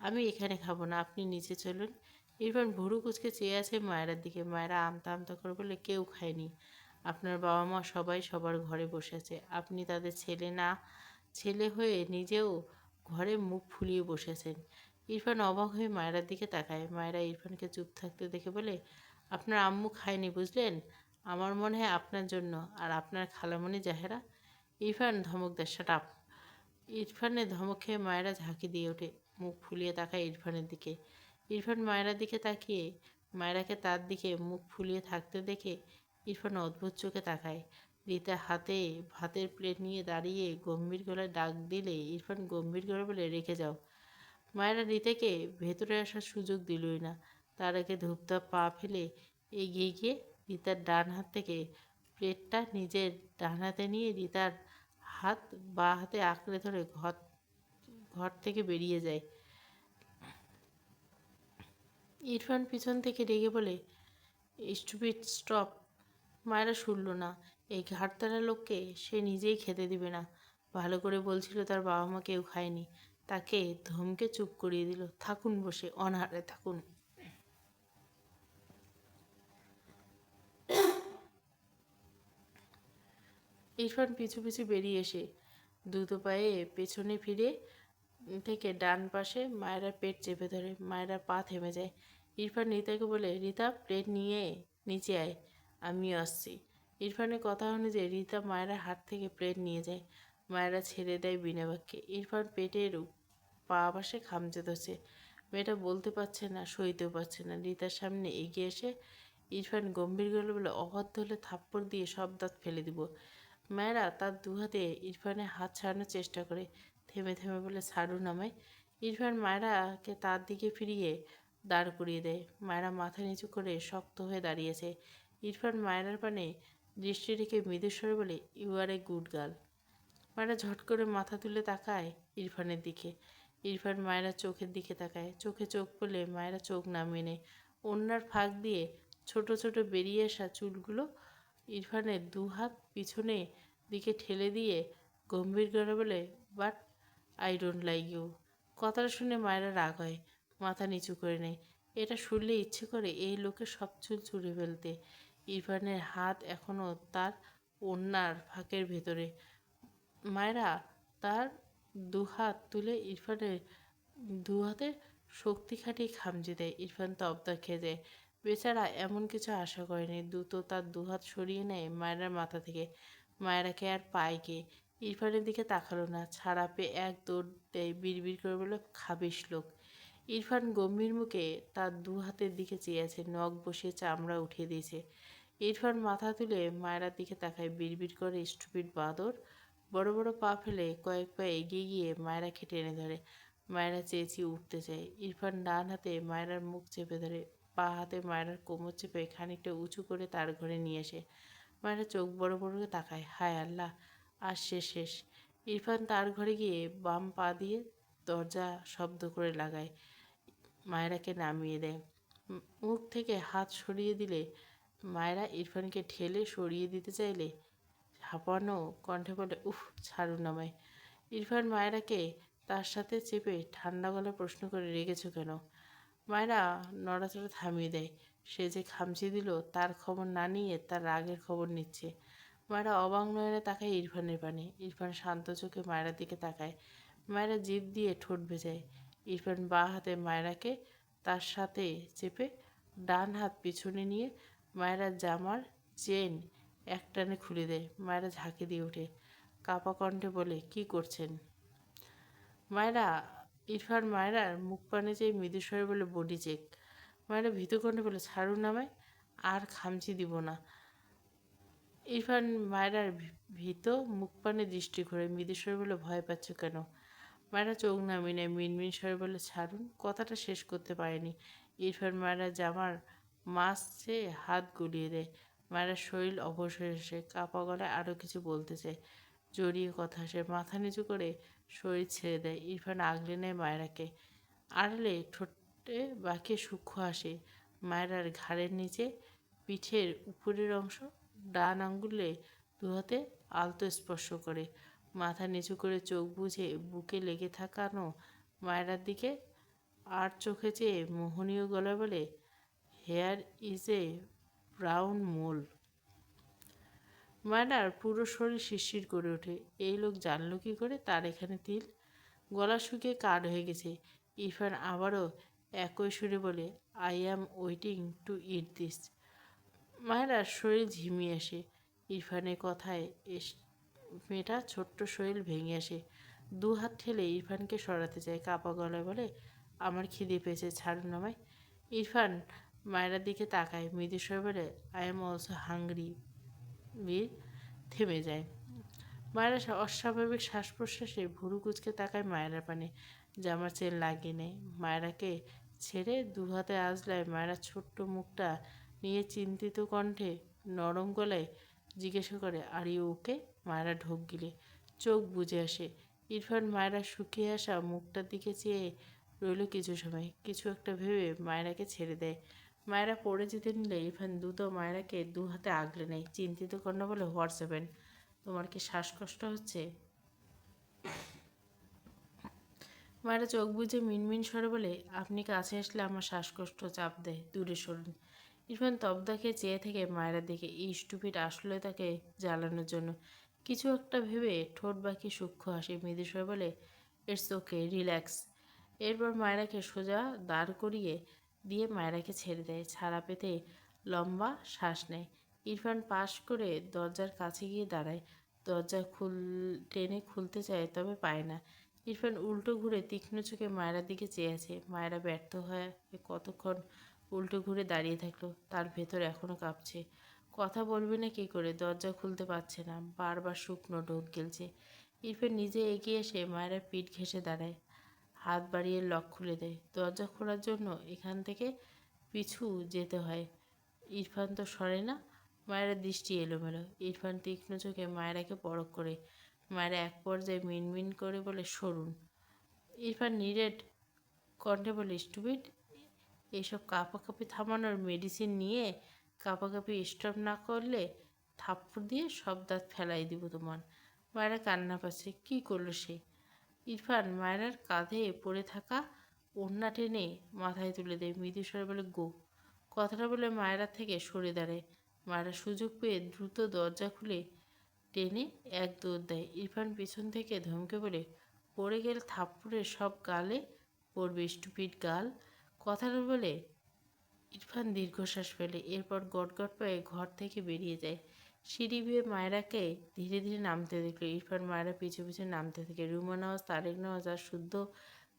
আমি এখানে খাবো না, আপনি নিচে চলুন। ইরফান ভুরু কুচকে চেয়ে আছে মায়েরার দিকে। মায়েরা আমতা আমতা করে বলে, কেউ খায়নি। আপনার বাবা মা সবাই সবার ঘরে বসে আছে। আপনি তাদের ছেলে না, ছেলে হয়ে নিজেও ঘরে মুখ ফুলিয়ে বসেছেন। ইরফান অবাক হয়ে মায়েরার দিকে তাকায়। মায়েরা ইরফানকে চুপ থাকতে দেখে বলে, আপনার আম্মু খায়নি বুঝলেন? আমার মনে হয় আপনার জন্য আর আপনার খালামণি জাহেরা। ইরফান ধমক দেয়, শাট আপ। ইরফানের ধমক খেয়ে মায়েরা ঝাঁকি দিয়ে ওঠে, মুখ ফুলিয়ে তাকায় ইরফানের দিকে। ইরফান মায়েরার দিকে তাকিয়ে মায়েরাকে তার দিকে মুখ ফুলিয়ে থাকতে দেখে ইরফান অদ্ভুত চোখে তাকায়। রিতা হাতে ভাতের প্লেট নিয়ে দাঁড়িয়ে গম্ভীর গলায় ডাক দিলে ইরফান গম্ভীর করে বলে, রেখে যাও। মায়েরা রিতাকে ভেতরে আসার সুযোগ দিলই না। তার আগে ধূপধাপ পা ফেলে এগিয়ে গিয়ে রিতার ডান হাত থেকে প্লেটটা নিজের ডান হাতে নিয়ে রিতার হাত বাঁ হাতে আঁকড়ে ধরে ঘর থেকে বেরিয়ে যায়। ইরফান পিছন থেকে রেগে বলে, স্টুপিড স্টপ। মায়েরা শুনল না। এই ঘাটতারা লোককে সে নিজেই খেতে দিবে না। ভালো করে বলছিল তার বাবা মা কেউ খায়নি। তাকে ধমকে চুপ করিয়ে দিল। থাকুন বসে, অনাহারে থাকুন। ইরফান পিছু পিছু বেরিয়ে এসে দ্রুত পায়ে পেছনে ফিরে থেকে ডান পাশে মায়েরার পেট চেপে ধরে। মায়েরার পা থেমে যায়। ইরফান রিতাকে বলে, রিতা প্লেট নিয়ে নিচে আয়, আমিও আসছি। ইরফানের কথা অনুযায়ী রিতা মায়েরার হাত থেকে প্লেট নিয়ে যায়। মায়েরা ছেড়ে দেয় বিনা বাক্যে। ইরফান পেটের পা পাশে খামচে ধরছে। মেয়েটা বলতে পারছে না, সইতেও পারছে না। রিতার সামনে এগিয়ে এসে ইরফান গম্ভীর গলা বলে, অবাধ্য হলে থাপ্পড় দিয়ে সব দাঁত ফেলে দিব। মায়েরা তার দুহাতে ইরফানের হাত ছাড়ানোর চেষ্টা করে। থেমে থেমে বলে, ছাড়ুন আমায়। ইরফান মায়েরাকে তার দিকে ফিরিয়ে দাঁড় করিয়ে দেয়। মায়েরা মাথা নিচু করে শক্ত হয়ে দাঁড়িয়েছে। ইরফান মায়েরার পানে দৃষ্টি রেখে মৃদুস্বরে বলে, you are a good girl. মায়েরা ঝট করে মাথা তুলে তাকায় ইরফানের দিকে। ইরফান মায়েরা চোখের দিকে তাকায়। চোখে চোখ পড়লে মায়েরা চোখ নামিয়ে নেয়। ওড়নার ফাঁক দিয়ে ছোট ছোট বেরিয়ে আসা চুলগুলো ইরফানের দু হাত পিছনে দিকে ঠেলে দিয়ে গম্ভীর করে বলে, but I don't like you. কথাটা শুনে মায়েরা রাগ হয়, মাথা নিচু করে নেয়। এটা শুনলে ইচ্ছে করে এই লোকের সব চুল ছুঁড়ে ফেলতে। ইরফানের হাত এখনও তার ওড়নার ফাঁকের ভেতরে। মায়েরা তার দু হাত তুলে ইরফানের দু হাতে শক্তি খাটিয়ে খামচে দেয়। ইরফান তবদা খেয়ে যায়। বেচারা এমন কিছু আশা করেনি। দ্রুত তার দুহাত সরিয়ে নেয় মায়েরার মাথা থেকে। মায়েরাকে আর পায় কে? ইরফানের দিকে তাকালো না, ছাড়া পেয়ে এক দৌড় দেয়, বিড়বিড় করে বলল, খাবিস লোক। ইরফান গম্ভীর মুখে তার দু হাতের দিকে চেয়ে আছে, নখ বসিয়ে চামড়া উঠিয়ে দিয়েছে। ইরফান মাথা তুলে মায়েরার দিকে তাকায়, বিড়বিড় করে, স্টুপিড বাঁদর। বড় বড় পা ফেলে কয়েক পা এগিয়ে গিয়ে মায়েরাকে টেনে ধরে। মায়েরা চেঁচিয়ে উঠতে চায়। ইরফান ডান হাতে মায়েরার মুখ চেপে ধরে, পা হাতে মায়েরার কোমর চেপে খানিকটা উঁচু করে তার ঘরে নিয়ে আসে। মায়েরা চোখ বড় বড় করে তাকায়, হায় আল্লাহ, আর শেষ। ইরফান তার ঘরে গিয়ে বাম পা দিয়ে দরজা শব্দ করে লাগায়, মায়েরাকে নামিয়ে দেয়। মুখ থেকে হাত সরিয়ে দিলে মায়েরা ইরফানকে ঠেলে সরিয়ে দিতে চাইলে হাঁপানো কণ্ঠে বলে, উফ, ছাড়ুন আমায়। ইরফান মায়েরাকে তার সাথে চেপে ঠান্ডা গলায় প্রশ্ন করে, রেগেছ কেন? মায়েরা নড়াচড়া থামিয়ে দেয়। সে যে খামচি দিল তার খবর না নিয়ে তার রাগের খবর নিচ্ছে। মায়েরা অবাক নয়নে তাকায় ইরফানের পানে। ইরফান শান্ত চোখে মায়েরার দিকে তাকায়। মায়েরা জিভ দিয়ে ঠোঁট ভেজায়। ইরফান বাঁ হাতে মায়েরাকে তার সাথে চেপে ডান হাত পিছনে নিয়ে মায়েরার জামার চেন একটানে খুলে দেয়। মায়েরা ঝাঁকি দিয়ে ওঠে, কাপা কণ্ঠে বলে, কি করছেন? মায়েরা ইরফান মায়েরার মুখ পানে চেয়ে মৃদুস্বরে বলে, বডি চেক। মায়েরা ভীত কণ্ঠে বলে, ছাড়ুন আমায়, আর খামচি দিব না। ইরফান মায়েরার ভীত মুখ পানে দৃষ্টি ঘোরে, মৃদুস্বরে বলে, ভয় পাচ্ছ কেন? মায়েরা চোখ নামিয়ে নেয়, মিনমিন স্বরে বলে, ছাড়ুন। কথাটা শেষ করতে পারেনি। ইরফান মায়েরা জামার মাঝে হাত গুলিয়ে দেয়। মায়েরা শরীর অবশ হয়ে আসে, কাপা গলায় আরও কিছু বলতে চায়, জড়িয়ে কথা আসে, মাথা নিচু করে শরীর ছেড়ে দেয়। ইরফান আগলে নেয় মায়েরাকে, আড়ালে ঠোঁটে বাঁকিয়ে সূক্ষ্ম হাসে। মায়েরার ঘাড়ের নিচে, পিঠের উপরের অংশ, ডান আঙ্গুলে দু হাতে আলতো স্পর্শ করে। মাথা নিচু করে চোখ বুজে বুকে লেগে থাকানো মায়েরার দিকে আর চোখে চেয়ে মোহনীয় গলা বলে, হেয়ার ইজ এ ব্রাউন মোল। মায়েরার পুরো শরীর শিরশির করে ওঠে। এই লোক জানলো কি করে তার এখানে তিল? গলা শুকিয়ে কাঠ হয়ে গেছে। ইরফান আবারও একই সুরে বলে, I am waiting to eat this. মায়েরার শরীর ঝিমিয়ে আসে। ইরফানের কথায় মেয়েটা ছোট্ট শরীর ভেঙে আসে। দু হাত ঠেলে ইরফানকে সরাতে চায়, কাপা গলায় বলে, আমার খিদে পেয়েছে, ছাড়ুন আমায়। ইরফান মায়েরার দিকে তাকায়, মৃদুস্বরে বলে, আই এম অলসো হাংরি। বীর থেমে যায়। মায়েরা অস্বাভাবিক শ্বাস প্রশ্বাসে ভুরু কুচকে তাকায় মায়েরার পানে। জামার চেন লাগিয়ে নেয়। মায়েরাকে ছেড়ে দু হাতে আজলায় মায়েরা ছোট্ট মুখটা নিয়ে চিন্তিত কণ্ঠে নরম গলায় জিজ্ঞাসা করে, আর ইউ ওকে? মায়েরা ঢোক গিলে চোখ বুজে আসে। ইরফান মায়েরা শুকিয়ে আসা মুখটার দিকে চেয়ে রইল কিছু সময়, কিছু একটা ভেবে মায়েরাকে ছেড়ে দেয়। মায়েরা পড়ে যেতে নিলে ইরফান দ্রুত মায়েরাকে দু হাতে আগলে নেয়, চিন্তিত কণ্ঠে বলে, হোয়াটস হ্যাপেন? তোমার কি শ্বাসকষ্ট হচ্ছে? মায়েরা চোখ বুজে মিনমিন স্বরে বলে, আপনি কাছে আসলে আমার শ্বাসকষ্ট চাপ দেয়, দূরে সরুন। ইরফান তবদা খেয়ে চেয়ে থেকে মায়েরার দিকে। এই স্টুপিড আসলে তাকে জ্বালানোর জন্য। কিছু একটা ভেবে ঠোঁট বাকি সূক্ষ্ম হাসি, মৃদু স্বরে বলে, ইটস ওকে, রিল্যাক্স। এরপর মায়েরাকে সোজা দাঁড় করিয়ে দিয়ে মায়েরাকে ছেড়ে দেয়। ছাড়া পেতে লম্বা শ্বাস নেয়। ইরফান পাশ করে দরজার কাছে গিয়ে দাঁড়ায়। দরজা টেনে খুলতে চায়, তবে পায় না। ইরফান উল্টো ঘুরে তীক্ষ্ণ চোখে মায়েরার দিকে চেয়ে আছে। মায়েরা ব্যর্থ হয়ে কতক্ষণ উল্টো ঘুরে দাঁড়িয়ে থাকলো। তার ভেতর এখনও কাঁপছে। কথা বলবে না কী করে, দরজা খুলতে পারছে না, বারবার শুকনো ঢোক গিলছে। ইরফান নিজে এগিয়ে এসে মায়েরার পিঠ ঘেঁষে দাঁড়ায়, হাত বাড়িয়ে লক খুলে দেয়। দরজা খোলার জন্য এখান থেকে পিছু যেতে হয়। ইরফান তো সরে না। মায়েরা দৃষ্টি এলোমেলো। ইরফান তীক্ষ্ণ চোখে মায়েরাকে পরখ করে। মায়েরা এক পর্যায়ে মিনমিন করে বলে, সরুন। ইরফান নিরেট কণ্ঠে বলে, স্টুপিড, এইসব কাঁপাকাঁপি থামানোর মেডিসিন নিয়ে কাঁপাকাঁপি স্টপ না করলে থাপ্পড় দিয়ে সব দাঁত ফেলাই দিব তোমার। মায়েরা কান্না পাচ্ছে। কী করলো সে? ইরফান মায়েরার কাঁধে পড়ে থাকা ওড়না টেনে মাথায় তুলে দেয়, মৃদুস্বরে বলে, গো। কথাটা বলে মায়েরা থেকে সরে দাঁড়ায়। মায়েরা সুযোগ পেয়ে দ্রুত দরজা খুলে টেনে এক দৌড় দেয়। ইরফান পিছন থেকে ধমকে বলে, পড়ে গেলে থাপ্পড়ের সব গালে পড়বে, স্টুপিড গাল। কথাটা বলে ইরফান দীর্ঘশ্বাস ফেলে, এরপর গটগট পায়ে ঘর থেকে বেরিয়ে যায়। সিঁড়ি বেয়ে মায়রাকে ধীরে ধীরে নামতে দেখলো। ইরফান মায়রা পিছু পিছু নামতে থাকে। রুমা নওয়াজ, তারেক নওয়াজ আর শুদ্ধ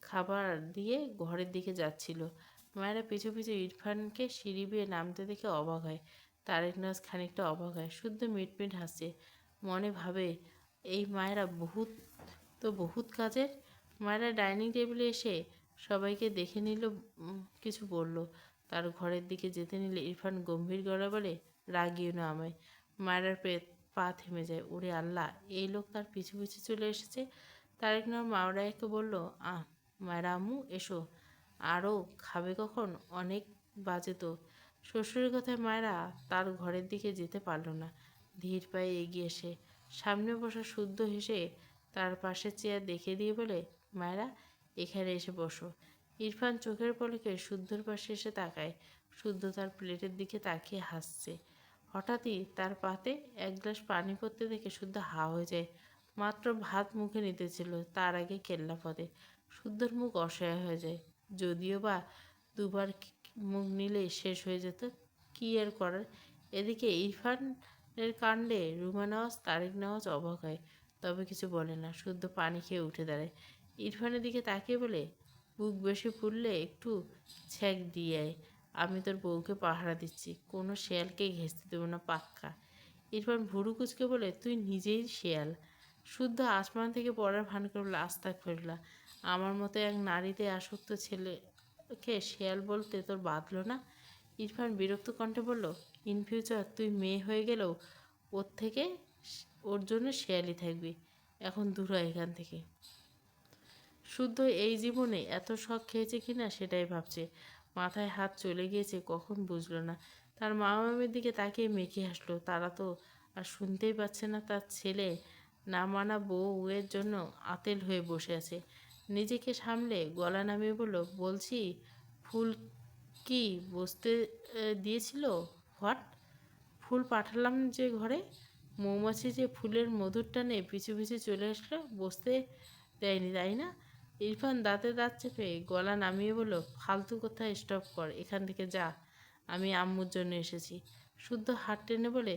খাবার দিয়ে ঘরের দিকে যাচ্ছিল। মায়েরা পিছু পিছু ইরফানকে সিঁড়ি বেয়ে নামতে দেখে অবাক হয়। তারেক নওয়াজ খানিকটা অবাক হয়। শুদ্ধ মিটমিট হাসছে, মনে ভাবে এই মায়েরা বহুত কাজের। মায়েরা ডাইনিং টেবিলে এসে সবাইকে দেখে নিল, কিছু বলল। তার ঘরের দিকে যেতে নিলে ইরফান গম্ভীর গলা বলে, রাগিও না আমায়। মায়েরার পা থেমে যায়। ওরে আল্লাহ, এই লোক তার পিছু পিছু চলে এসেছে। তারেক নওয়াজ মাওরায়াকে বলল, মায়েরা আম্মু এসো। আরও খাবে কখন? অনেক বাজে তো। শ্বশুরের কথায় মায়েরা তার ঘরের দিকে যেতে পারল না। ধীর পায়ে এগিয়ে এসে সামনে বসা শুদ্ধ হেসে তার পাশে চেয়ার দেখে দিয়ে বলে, মায়েরা এখানে এসে বসো। ইরফান চোখের পলকে শুদ্ধর পাশে এসে তাকায়। শুদ্ধ তার প্লেটের দিকে তাকিয়ে হাসছে। হঠাৎই তার পাতে এক গ্লাস পানি পড়তে দেখে শুদ্ধ হা হয়ে যায়। মাত্র ভাত মুখে নিতেছিল, তার আগে কেল্লা পদে। শুদ্ধর মুখ অসহায় হয়ে যায়। যদিও বা দুবার মুখ নিলেই শেষ হয়ে যেত, কি আর করার। এদিকে ইরফানের কাণ্ডে রুমা নওয়াজ, তারেক নওয়াজ অবাক হয়, তবে কিছু বলে না। শুদ্ধ পানি খেয়ে উঠে দাঁড়ায়। ইরফানের দিকে তাকিয়ে বলে, বুক বেশি ফুললে একটু ছ্যাঁক দিয়ে আয়। আমি তোর বউকে পাহারা দিচ্ছি, কোনো শেয়ালকে ঘেঁচতে দেবো না, পাক্কা। ইরফান ভুরু কুচকে বলে, তুই নিজেই শেয়াল। শুদ্ধ আসমান থেকে পড়ার ভান করল, আস্তাগফিরুল্লাহ। আমার মতো এক নারীতে আসক্ত ছেলেকে শেয়াল বলতে তোর বাধল না? ইরফান বিরক্ত কণ্ঠে বলল, ইন ফিউচার তুই মেয়ে হয়ে গেলেও ওর জন্য শেয়ালই থাকবি। এখন দূর হয় এখান থেকে। শুদ্ধ এই জীবনে এত শখ খেয়েছে কিনা সেটাই ভাবছে। মাথায় হাত চলে গিয়েছে কখন বুঝলো না। তার মা মামির দিকে তাকিয়ে মেকি হাসলো। তারা তো আর শুনতেই পাচ্ছে না তার ছেলে না মানা বউয়ের জন্য আতেল হয়ে বসে আছে। নিজেকে সামলে গলা নামিয়ে বলল, বলছি ফুল কি বসতে দিয়েছিল? হোয়াট? ফুল পাঠালাম যে ঘরে, মৌমাছি যে ফুলের মধুর টানে পিছু পিছু চলে আসলো, বসতে দেয়নি তাই না? ইরফান দাঁতে দাঁত চেপে গলা নামিয়ে বলল, ফালতু কথা স্টপ কর, এখান থেকে যা। আমি আম্মুর জন্য এসেছি। শুদ্ধ হাত টেনে বলে,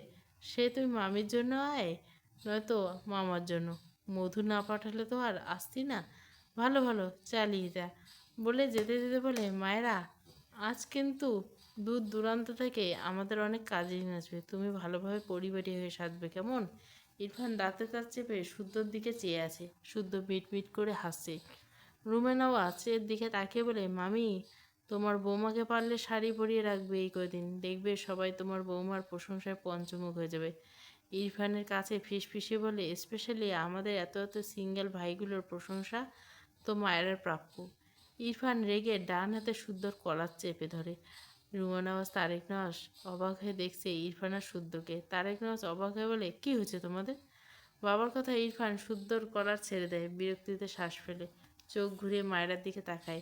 সে তুই মামির জন্য আয়, নয়তো মামার জন্য। মধু না পাঠালে তো আর আসতি না। ভালো ভালো, চালিয়ে যা। বলে যেতে যেতে বলে, মায়েরা আজ কিন্তু দূর দূরান্ত থেকে আমাদের অনেক কাজিন আসবে, তুমি ভালোভাবে পরিপাটি হয়ে সাজবে, কেমন? ইরফান দাঁতে দাঁত চেপে শুদ্ধর দিকে চেয়ে আছে। শুদ্ধ মিট মিট করে হাসছে। রুমে নওয়াজ এর দিকে তাকিয়ে বলে, মামি তোমার বৌমাকে পারলে শাড়ি পরিয়ে রাখবে এই কদিন, দেখবে সবাই তোমার বৌমার প্রশংসায় পঞ্চমুখ হয়ে যাবে। ইরফানের কাছে ফিসফিসে বলে, স্পেশালি আমাদের এত এত সিঙ্গেল ভাইগুলোর প্রশংসা তো মায়ের প্রাপ্য। ইরফান রেগে ডান হাতে শুদ্ধর কলার চেপে ধরে। রুমা নওয়াজ, তারেক নওয়াজ অবাক হয়ে দেখছে ইরফান আর শুদ্ধকে। তারেক নওয়াজ অবাক হয়ে বলে, কি হয়েছে তোমাদের? বাবার কথা ইরফান শুদ্ধর কলার ছেড়ে দেয়, বিরক্তিতে শ্বাস ফেলে চোখ ঘুরিয়ে মায়েরার দিকে তাকায়।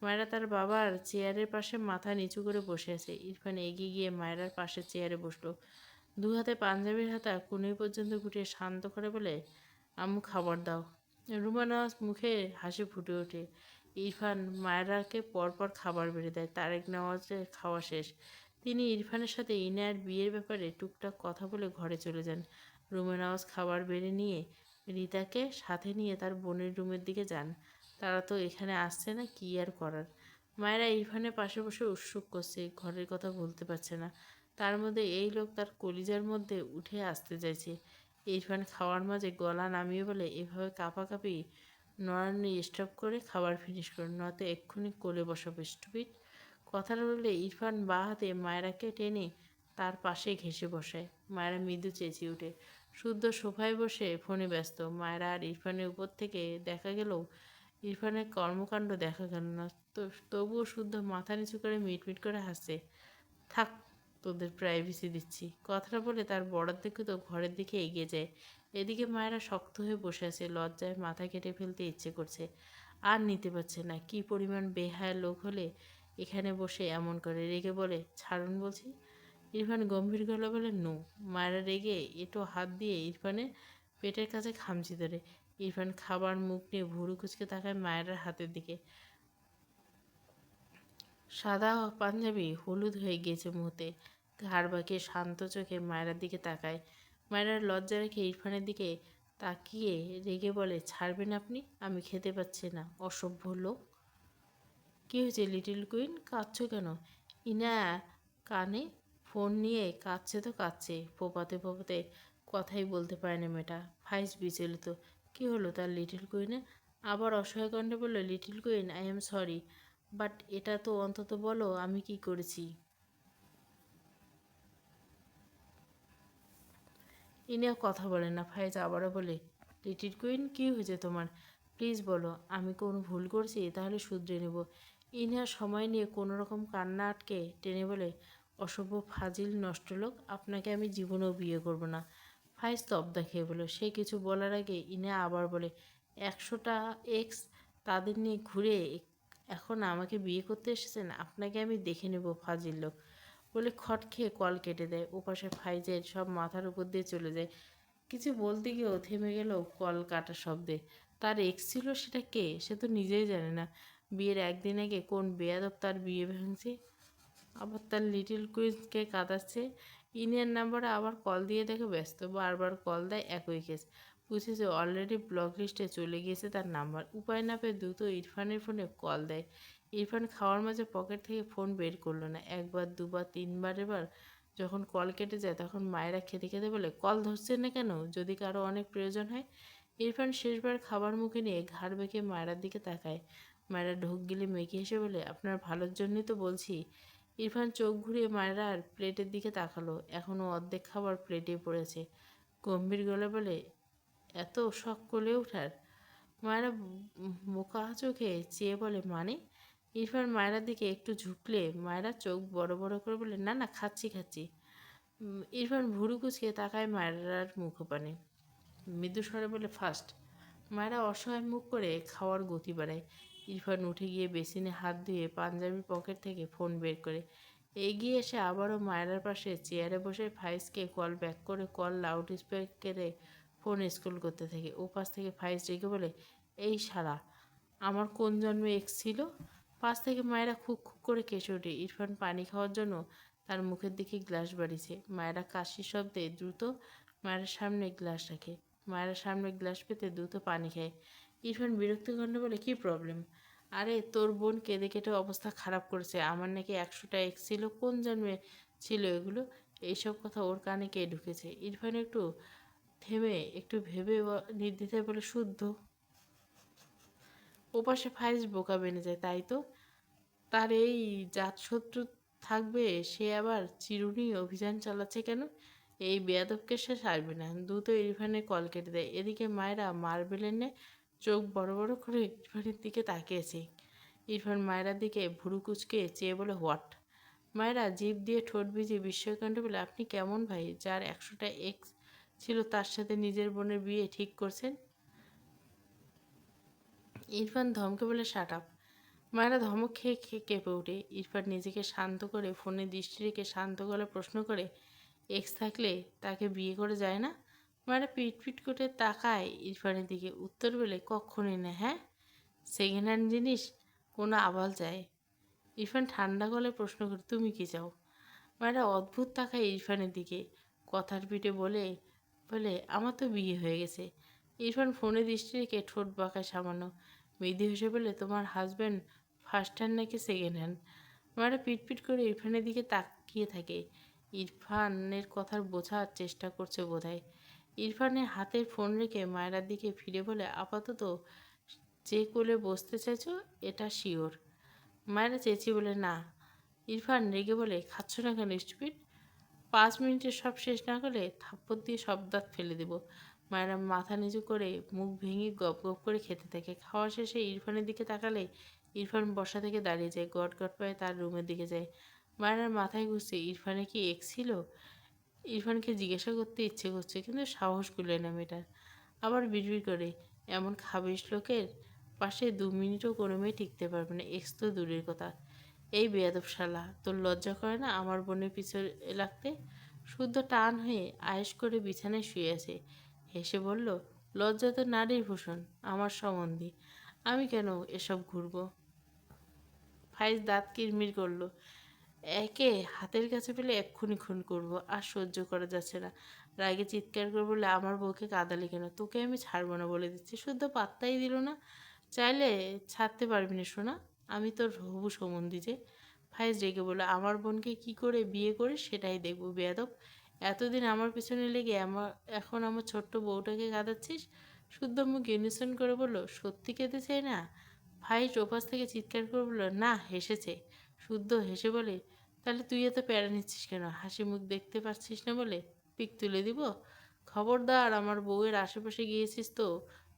মায়েরা তার বাবার চেয়ারের পাশে মাথা নিচু করে বসে আছে। ইরফান এগিয়ে গিয়ে মায়েরার পাশে চেয়ারে বসলো। দু হাতে পাঞ্জাবির হাতা কুনুই পর্যন্ত গুটিয়ে শান্ত করে বলে, আম্মু খাবার দাও। রুমা নওয়াজ মুখে হাসি ফুটে ওঠে। ইরফান মায়েরাকে পরপর খাবার বেড়ে দেয়। তারেক নওয়াজের খাওয়া শেষ। তিনি ইরফানের সাথে ইনায়ের বিয়ের ব্যাপারে টুকটাক কথা বলে ঘরে চলে যান। রুমা নওয়াজ খাবার বেড়ে নিয়ে রিতাকে সাথে নিয়ে তার বোনের রুমের দিকে যান। তারা তো এখানে আসছে না, কি আর করার। মায়েরা ইরফানের পাশে বসে উৎসুক করছে, ঘরের কথা বলতে পারছে না। তার মধ্যে এই লোক তার কলিজার মধ্যে উঠে আসতে চাইছে। ইরফান খাওয়ার মাঝে গলা নামিয়ে বলে, এভাবে কাঁপাকাঁপি নড়ানড়ি স্টপ করে খাবার ফিনিশ করুন, নয়তো এক্ষুনি কোলে বসাবো স্টুপিড। কথাটা বললে ইরফান বাঁ হাতে মায়েরাকে টেনে তার পাশে ঘেঁষে বসায়। মায়েরা মৃদু চেঁচিয়ে ওঠে। শুদ্ধ সোফায় বসে ফোনে ব্যস্ত। মায়েরা আর ইরফানের উপর থেকে দেখা গেলেও ইরফানের কর্মকাণ্ড দেখা গেল না। তো তবুও শুদ্ধ মাথা নিচু করে মিটমিট করে হাসছে। থাক, তোদের প্রাইভেসি দিচ্ছি। কথাটা বলে তার বড়ার দিকে তো ঘরের দিকে এগিয়ে যায়। এদিকে মায়েরা শক্ত হয়ে বসে আছে, লজ্জায় মাথা কেটে ফেলতে ইচ্ছে করছে, আর নিতে পারছে না। কি পরিমাণ বেহায়া লোক হলে এখানে বসে এমন করে। রেগে বলে, ছাড়ুন বলছি। ইরফান গম্ভীর গলা বলে, নো। মায়েরা রেগে এঁটো হাত দিয়ে ইরফানের পেটের কাছে খামচি ধরে। ইরফান খাবার মুখ নিয়ে ভুরু কুচকে তাকায় মায়েরার হাতের দিকে। সাদা পাঞ্জাবি হলুদ হয়ে গিয়েছে মুহূর্তে। ঘাড় বাঁকিয়ে শান্ত চোখে মায়েরার দিকে তাকায়। মায়েরা লজ্জা রেখে ইরফানের দিকে তাকিয়ে রেগে বলে, ছাড়বেন আপনি? আমি খেতে পাচ্ছি না, অসভ্য লোক। কী হয়েছে লিটল কুইন, কাঁদছো কেন? ইনা কানে ফোন নিয়ে কাঁদছে তো কাঁদছে, ফোপাতে ফোপাতে কথাই বলতে পারে না মেয়েটা। ফাইজ বিচলিত। কী হলো তার লিটল কুইনে? আবার অসহায় কণ্ঠে বলল, little queen, I am sorry, but এটা তো অন্তত বলো আমি কি করেছি। ইনিও কথা বলে না। ফাইজ আবারও বলে, লিটিল কুইন, কী হয়েছে তোমার? প্লিজ বলো, আমি কোনো ভুল করছি তাহলে শুধরে নেব। ইনিয়া সময় নিয়ে কোনো রকম কান্না আটকে টেনে বলে, অসভ্য ফাজিল নষ্ট লোক, আপনাকে আমি জীবনেও বিয়ে করব না। ফাইজ স্তব্ধা খেয়ে বলো। সে কিছু বলার আগে ইনিয়া আবার বলে, 100টা এক্স তাদের নিয়ে ঘুরে এখন আমাকে বিয়ে করতে এসেছেন? আপনাকে আমি দেখে নেব ফাজিল লোক, বলে খট খেয়ে কল কেটে দেয়। ওপাশে ফাইজের সব মাথার উপর দিয়ে চলে যায়। কিছু বলতে গিয়েও থেমে গেল কল কাটার শব্দে। তার এক্স ছিল সেটা কে সে তো নিজেই জানে না। বিয়ের একদিন আগে কোন বেয়াদব তার বিয়ে ভাঙছে, আবার তার লিটল কুইন্সকে কাঁদাচ্ছে। ইনিয়ার নাম্বারে আবার কল দিয়ে দেখে ব্যস্ত, বারবার কল দেয় একই কেস। বুঝেছে অলরেডি ব্লক লিস্টে চলে গিয়েছে তার নাম্বার। উপায় না পেয়ে দ্রুত ইরফানের ফোনে কল দেয়। ইরফান খাওয়ার মাঝে পকেট থেকে ফোন বের করলো না। একবার দুবার তিনবার, এবার যখন কল কেটে যায় তখন মায়েরা খেতে খেতে বলে, কল ধরছে না কেন, যদি কারো অনেক প্রয়োজন হয়। ইরফান শেষবার খাবার মুখে নিয়ে ঘাড় বেঁকে মায়েরার দিকে তাকায়। মায়েরা ঢোক গিলে মেখে এসে বলে, আপনার ভালোর জন্যই তো বলছি। ইরফান চোখ ঘুরিয়ে মায়েরার প্লেটের দিকে তাকালো। এখনও অর্ধেক খাবার প্লেটে পড়েছে। গম্ভীর গলায় বলে, এত শখ করলে ওঠার? মায়েরা বোকা চোখে চেয়ে বলে, মানে? ইরফান মায়েরার দিকে একটু ঝুঁকলে মায়েরা চোখ বড় বড় করে বলে, না না, খাচ্ছি খাচ্ছি। ইরফান ভুরু কুচকে তাকায় মায়েরার মুখপানে। মৃদু স্বরে বলে, ফার্স্ট। মায়েরা অসহায় মুখ করে খাওয়ার গতি বাড়ায়। ইরফান উঠে গিয়ে বেসিনে হাত ধুয়ে পাঞ্জাবির পকেট থেকে ফোন বের করে এগিয়ে এসে আবারও মায়েরার পাশে চেয়ারে বসে ফাইজকে কল ব্যাক করে কল লাউড স্পিকারে ফোন স্ক্রল করতে থাকে। ওপাশ থেকে ফাইজ রেগে বলে, এই শালা, আমার কোন জন্মে এক্স ছিল? পাশ থেকে মায়েরা খুব খুব করে কেসে ওঠে। ইরফান পানি খাওয়ার জন্য তার মুখের দিকে গ্লাস বাড়িছে। মায়েরা কাশির শব্দে দ্রুত মায়ের সামনে গ্লাস রাখে। মায়েরা সামনে গ্লাস পেতে দ্রুত পানি খায়। ইরফান বিরক্তি কণ্ঠে বলে, কী প্রবলেম? আরে তোর বোন কেঁদে কেটে অবস্থা খারাপ করেছে, আমার নাকি 100টা এক্স ছিল, কোন জন্মে ছিল এগুলো? এইসব কথা ওর কানে কে ঢুকেছে? ইরফান একটু থেমে একটু ভেবে নির্দ্বিধায় বলে, শুদ্ধ। ওপাশে ফাইজ বোকা বেনে যায়, তাই তো, তার এই জাতশত্রু থাকবে, সে আবার চিরুনি অভিযান চালাচ্ছে কেন? এই বেয়াদবকে সে ছাড়বে না। দ্রুত ইরফানের কল কেটে দেয়। এদিকে মায়েরা মার্বেলের ন্যায় চোখ বড় বড় করে ইরফানের দিকে তাকিয়েছে। ইরফান মায়েরার দিকে ভুরু কুচকে চেয়ে বলে, হোয়াট? মায়েরা জিভ দিয়ে ঠোঁট ভিজিয়ে বিস্ময়কণ্ঠে বলে, আপনি কেমন ভাই, যার 100টা এক্স ছিল তার সাথে নিজের বোনের বিয়ে ঠিক করছেন? ইরফান ধমকে বলে, শাট আপ। মায়েরা ধমক খেয়ে খেয়ে কেঁপে ওঠে। ইরফান নিজেকে শান্ত করে ফোনে দৃষ্টি রেখে শান্ত গলায় প্রশ্ন করে, এক্স থাকলে তাকে বিয়ে করে যায় না? মায়েরা পিট পিট করে তাকায় ইরফানের দিকে। উত্তর বলে, কক্ষণই না। হ্যাঁ, সেকেন্ড হ্যান্ড জিনিস কোনো আবাল চায়? ইরফান ঠান্ডা গলায় প্রশ্ন করে, তুমি কি চাও? মায়েরা অদ্ভুত তাকায় ইরফানের দিকে। কথার পিঠে বলে বলে, আমার তো বিয়ে হয়ে গেছে। ইরফান ফোনে দৃষ্টি রেখে ঠোঁট বাঁকায় সামান্য। মৃদু হেসে বলে, তোমার হাজব্যান্ড ফার্স্ট হ্যান্ড নাকি সেকেন্ড হ্যান্ড? মায়েরা পিটপিট করে ইরফানের দিকে তাকিয়ে থাকে। ইরফানের কথার বোঝার চেষ্টা করছে বোধহয়। ইরফানের হাতের ফোন রেখে মায়েরার দিকে ফিরে বলে, আপাতত যে কোলে বসতে চাইছো এটা শিওর? মায়েরা চেঁচিয়ে বলে, না। ইরফান রেগে বলে, খাচ্ছ না কেন স্টুপিড? 5 মিনিটে সব শেষ না করলে থাপ্পড় দিয়ে সব দাঁত ফেলে দেব। মায়েরা মাথা নিচু করে মুখ ভেঙে গপ গপ করে খেতে থাকে। খাওয়া শেষে ইরফানের দিকে তাকালে ইরফান বসা থেকে দাঁড়িয়ে যায়, গট গট পায়ে তার রুমের দিকে যায়। মায়ের মাথায় ঘুরছে, ইরফানে কি এক্স ছিল? ইরফানকে জিজ্ঞাসা করতে ইচ্ছে করছে কিন্তু সাহস কুলে না মেয়েটার। আবার বিড়বিড় করে, এমন খাবিশ লোকের পাশে 2 মিনিটও কোনো মেয়ে টিকতে পারবে না, এক্স তো দূরের কথা। এই বেয়াদব শালা, তোর লজ্জা করে না আমার বোনের পিছু লাগতে? শুদ্ধ টান হয়ে আয়েশ করে বিছানায় শুয়ে আছে। হেসে বলল, লজ্জা তো নারীর ভূষণ আমার সম্বন্ধে, আমি কেন এসব ঘুরবো? ফাইজ দাঁত কিরমির করলো। একে হাতের কাছে পেলে এক্ষুনি খুন করব, আর সহ্য করা যাচ্ছে না। রাগে চিৎকার করে বললে, আমার বউকে কাঁদালি কেন? তোকে আমি ছাড়বো না বলে দিচ্ছি। শুদ্ধ পাত্তাই দিল না। চাইলে ছাড়তে পারবি না সোনা, আমি তোর হবু সম্বন্ধী যে। ফাইজ রেগে বলল, আমার বোনকে কি করে বিয়ে করে সেটাই দেখবো বেয়াদব। এতদিন আমার পিছনে লেগে এখন আমার ছোট্ট বউটাকে কাঁদাচ্ছিস? শুদ্ধ মুখ ইনোসেন্ট করে বলল, সত্যি কেঁদে চাই না? ফাইজ ওপাশ থেকে চিৎকার করে বলল, না, হেসেছে। শুদ্ধ হেসে বলে, তাহলে তুই এত প্যারা নিচ্ছিস কেন? হাসি মুখ দেখতে পাচ্ছিস না বলে পিক তুলে দিব? খবরদার আমার বউয়ের আশেপাশে গিয়েছিস তো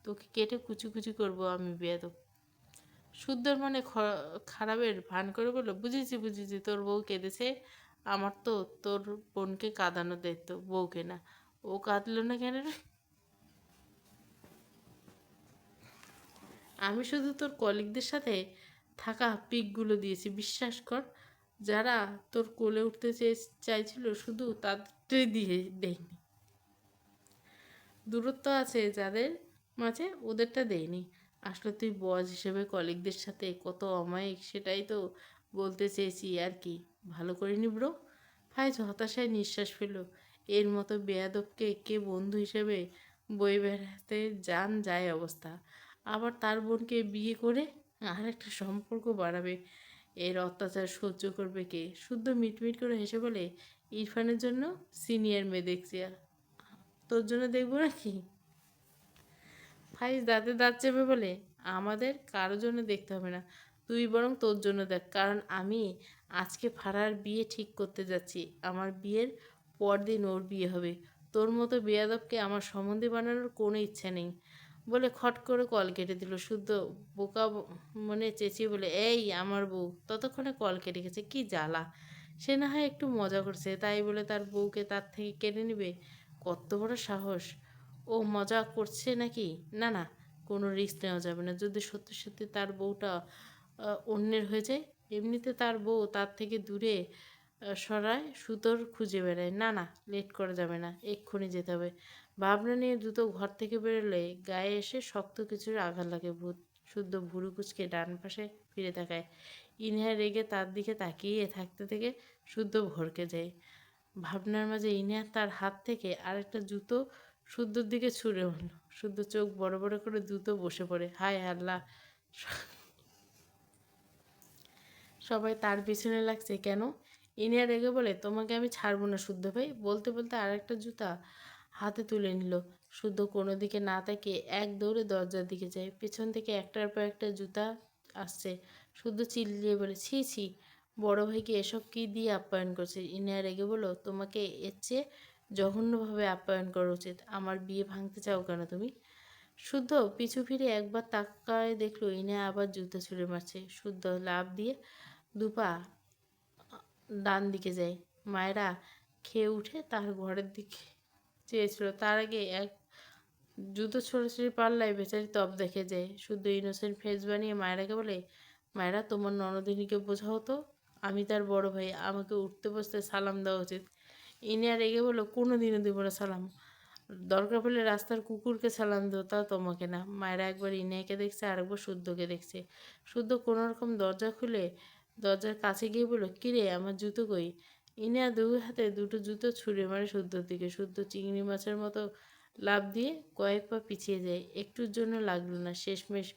তোকে কেটে কুচি কুচি করবো আমি বেয়াদব। শুদ্ধর মনে খারাপের ভান করে বলল, বুঝেছি বুঝেছি, তোর বউ কেঁদেছে। আমার তো তোর বোনকে কাঁদানোর দায়িত্ব, বউকে না। ও কাঁদলো না কেন রে? আমি শুধু তোর কলিগদের সাথে থাকা পিকগুলো দিয়েছি, বিশ্বাস কর। যারা তোর কোলে উঠতে চাইছিল শুধু তাদের দিয়ে দেয়নি। দূরত্ব আছে যাদের মাঝে, ওদেরটা দেয়নি। আসলে তুই বস হিসেবে কলিগদের সাথে কত অমায়িক সেটাই তো বলতে চেয়েছি আর কি। ভালো করিনি ব্রো। ফাইজ হতাশায় নিঃশ্বাস ফেলল। এর মতো বেয়াদবকে কে বন্ধু হিসেবে বই বেড়াতে যান যায় অবস্থা। আবার তার বোনকে বিয়ে করে আর একটা সম্পর্ক বাড়াবে। এর অত্যাচার সহ্য করবে কে? শুদ্ধ মিটমিট করে হেসে বলে, ইরফানের জন্য সিনিয়র মেয়ে দেখছি, আর তোর জন্য দেখবো নাকি? ফাইজ দাঁতে দাঁত চেপে বলে, আমাদের কারোর জন্য দেখতে হবে না, তুই বরং তোর জন্য দেখ। কারণ আমি আজকে ফারার বিয়ে ঠিক করতে যাচ্ছি। আমার বিয়ের পরদিন ওর বিয়ে হবে। তোর মতো বেয়াদবকে আমার সম্বন্ধে বানানোর কোনো ইচ্ছা নেই বলে খট করে কল কেটে দিল। শুদ্ধ বোকা মনে চেঁচিয়ে বলে, এই আমার বউ। ততক্ষণে কল কেটে গেছে। কি জ্বালা! সে না হয় একটু মজা করছে, তাই বলে তার বউকে তার থেকে কেড়ে নেবে? কত বড় সাহস! ও মজা করছে নাকি? না না, কোনো রিস্ক নেওয়া যাবে না। যদি সত্যি সত্যি তার বউটা অন্যের হয়ে যায়। এমনিতে তার বউ তার থেকে দূরে সরায় সুতোর খুঁজে বেড়ায়। না না, লেট করা যাবে না, এক্ষুনি যেতে হবে। ভাবনা নিয়ে দ্রুত ঘর থেকে বেরোলে গায়ে এসে শক্ত কিছুর আঘাত লাগে। ভূত শুদ্ধ ভুরু কুচকে ডান পাশে ফিরে তাকায়। ইনহা রেগে তার দিকে তাকিয়ে থাকতে থেকে শুদ্ধ ভরকে যায়। ভাবনার মাঝে ইনিয়া তার হাত থেকে আরেকটা জুতো শুদ্ধর দিকে ছুঁড়ে মারল। শুদ্ধ চোখ বড় বড় করে দ্রুত বসে পড়ে। হায় আল্লাহ! সবাই তার পিছনে লাগছে কেন? ইনিয়া রেগে বলে, তোমাকে আমি ছাড়বো না শুদ্ধ ভাই। বলতে বলতে আরেকটা জুতা হাতে তুলে নিল। শুদ্ধ কোনো দিকে না তাকিয়ে এক দৌড়ে দরজার দিকে যায়। পেছন থেকে একটার পর একটা জুতা আসছে। শুদ্ধ চিল্লিয়ে বলে, ছি ছি, বড় ভাইকে এসব কি দিয়ে আপ্যায়ন করছে? ইনিয়া রেগে বলো, তোমাকে এর চেয়ে জঘন্যভাবে আপ্যায়ন করা উচিত। আমার বিয়ে ভাঙতে চাও কেন তুমি? শুদ্ধ পিছু ফিরে একবার তাকায় দেখলো ইনা আবার জুতো ছুঁড়ে মারছে। শুদ্ধ লাফ দিয়ে দুপা ডান দিকে যায়। মায়েরা খেয়ে উঠে তার ঘরের দিকে চেয়েছিল, তার আগে এক জুতো ছোড়াছুড়ি পাল্লায় বেচারি তপ দেখে যায়। শুদ্ধ ইনোসেন্ট ফেস বানিয়ে মায়েরাকে বলে, মায়েরা তোমার ননদিনীকে বোঝাও তো, আমি তার বড় ভাই, আমাকে উঠতে বসতে সালাম দেওয়া উচিত। ইনিয়া রেগে বলল, কোনো দিনও দেবো না সালাম। দরকার পড়লে রাস্তার কুকুরকে সালাম দেবো, তাও তোমাকে না। মায়েরা একবার ইনিয়াকে দেখছে, আরেকবার শুদ্ধকে দেখছে। শুদ্ধ কোনোরকম দরজা খুলে দরজার কাছে গিয়ে বলল, কিরে আমার জুতো কই? ইনিয়া দুই হাতে দুটো জুতো ছুঁড়ে মারে শুদ্ধর দিকে। শুদ্ধ চিংড়ি মাছের মতো লাফ দিয়ে কয়েক পা পিছিয়ে যায়। একটুর জন্য লাগলো না। শেষমেশ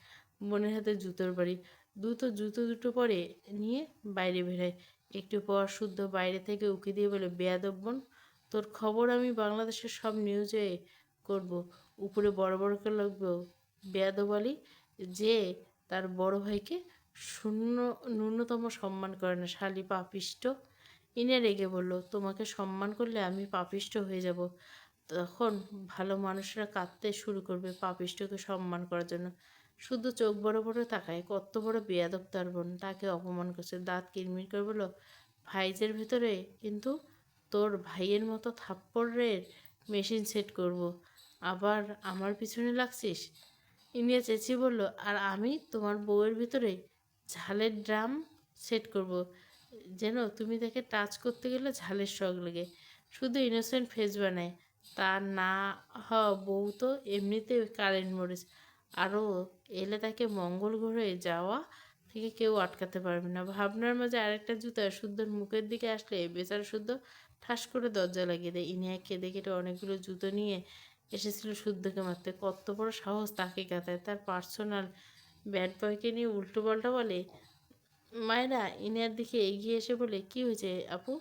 বোনের হাতে জুতোর বাড়ি। জুতো দুটো পরে নিয়ে বাইরে বেরোয়। একটু পর শুদ্ধ বাইরে থেকে উকি দিয়ে বলে, বেয়াদব বোন, তোর খবর আমি বাংলাদেশের সব নিউজে করব। উপরে বড় বড় করে লিখবো, বেয়াদব আলী যে তার বড় ভাইকে শূন্য ন্যূনতম সম্মান করে না, শালি পাপিষ্ট। ইনে রেগে বলল, তোমাকে সম্মান করলে আমি পাপিষ্ট হয়ে যাব। তখন ভালো মানুষরা কাঁদতে শুরু করবে পাপিষ্টকে সম্মান করার জন্য। শুধু চোখ বড় বড় তাকায়। কত বড় বেয়াদব তার বোন, তাকে অপমান করছে। দাঁত কিরমির করে বলল, ভাইজের ভেতরে কিন্তু তোর ভাইয়ের মতো থাপ্পড়ের মেশিন সেট করব। আবার আমার পিছনে লাগছিস? ইন্ডিয়া চেঁচিয়ে বলল, আর আমি তোমার বউয়ের ভিতরে ঝালের ড্রাম সেট করব, যেন তুমি তাকে টাচ করতে গেলে ঝালের শখ লাগে। শুধু ইনোসেন্ট ফেস বানায়। তা না হওয়া বউ তো এমনিতে কারেন্ট মরিস, আরও এলে তাকে মঙ্গল গ্রহে যাওয়া থেকে কেউ আটকাতে পারবে না। ভাবনার মাঝে আরেকটা জুতা শুদ্ধর মুখের দিকে আসলে বেচারা শুদ্ধ ঠাস করে দরজা লাগিয়ে দেয়। ইনিয়া কেঁদে কেটে অনেকগুলো জুতো নিয়ে এসেছিল শুদ্ধকে মারতে। কত বড় সাহস তাকে গাতায়, তার পার্সোনাল ব্যাড বয়কে নিয়ে উল্টো পাল্টা বলে। মায়েরা ইনিয়ার দিকে এগিয়ে এসে বলে, কি হয়েছে আপু?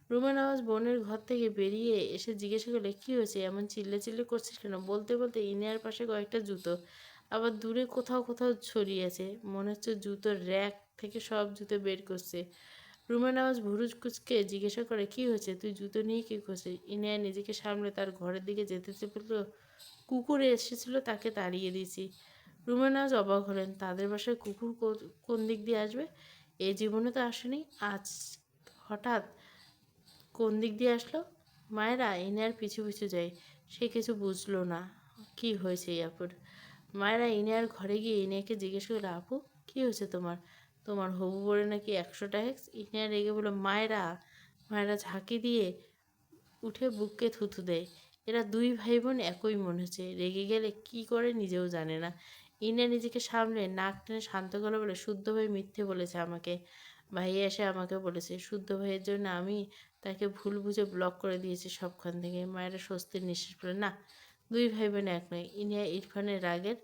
রুমা নওয়াজ বোনের ঘর থেকে বেরিয়ে এসে জিজ্ঞাসা করলে, কি হয়েছে, এমন চিল্লে করছিস কেন? বলতে বলতে ইনিয়ার পাশে কয়েকটা জুতো আবার দূরে কোথাও কোথাও ছড়িয়ে আছে। মনে হচ্ছে জুতোর র্যাক থেকে সব জুতো বের করছে। রুমা নওয়াজ ভুরুজ কুচকে জিজ্ঞাসা করে, কি হয়েছে, তুই জুতো নিয়ে কী করছিস? ইনিয়া নিজেকে সামলে তার ঘরের দিকে যেতে বলল, কুকুর এসেছিল, তাকে তাড়িয়ে দিয়েছি। রুমা নওয়াজ অবাক হলেন, তাদের বাসায় কুকুর কোন দিক দিয়ে আসবে? এ জীবনে তো আসেনি, আজ হঠাৎ কোন দিক দিয়ে আসলো? মায়েরা ইনার পিছু পিছু যায়। সে কিছু বুঝলো না কি হয়েছে এই আপুর। মায়েরা ইনার ঘরে গিয়ে ইনাকে জিজ্ঞেস করলো, আপু কি হয়েছে তোমার? তোমার হবু বলে নাকি 100 টাকা? ইনা রেগে বলল, মায়েরা। মায়েরা ঝাঁকি দিয়ে উঠে বুককে থুথু দেয়। এরা দুই ভাই বোন একই মনে হচ্ছে, রেগে গেলে কি করে নিজেও জানে না। ইনা নিজেকে সামলে নাক টেনে শান্ত গলা বলে, শুদ্ধ ভাই মিথ্যে বলেছে আমাকে। ভাইয়া এসে আমাকে বলেছে শুদ্ধ ভাইয়ের জন্য আমি তাকে ভুল বুঝে ব্লক করে দিয়েছি সবখান থেকে। মায়েরা স্বস্তির নিঃশ্বাস পড়ে, না, দুই ভাই বোন এক নয়। ইনিয়া ইরফানের রাগের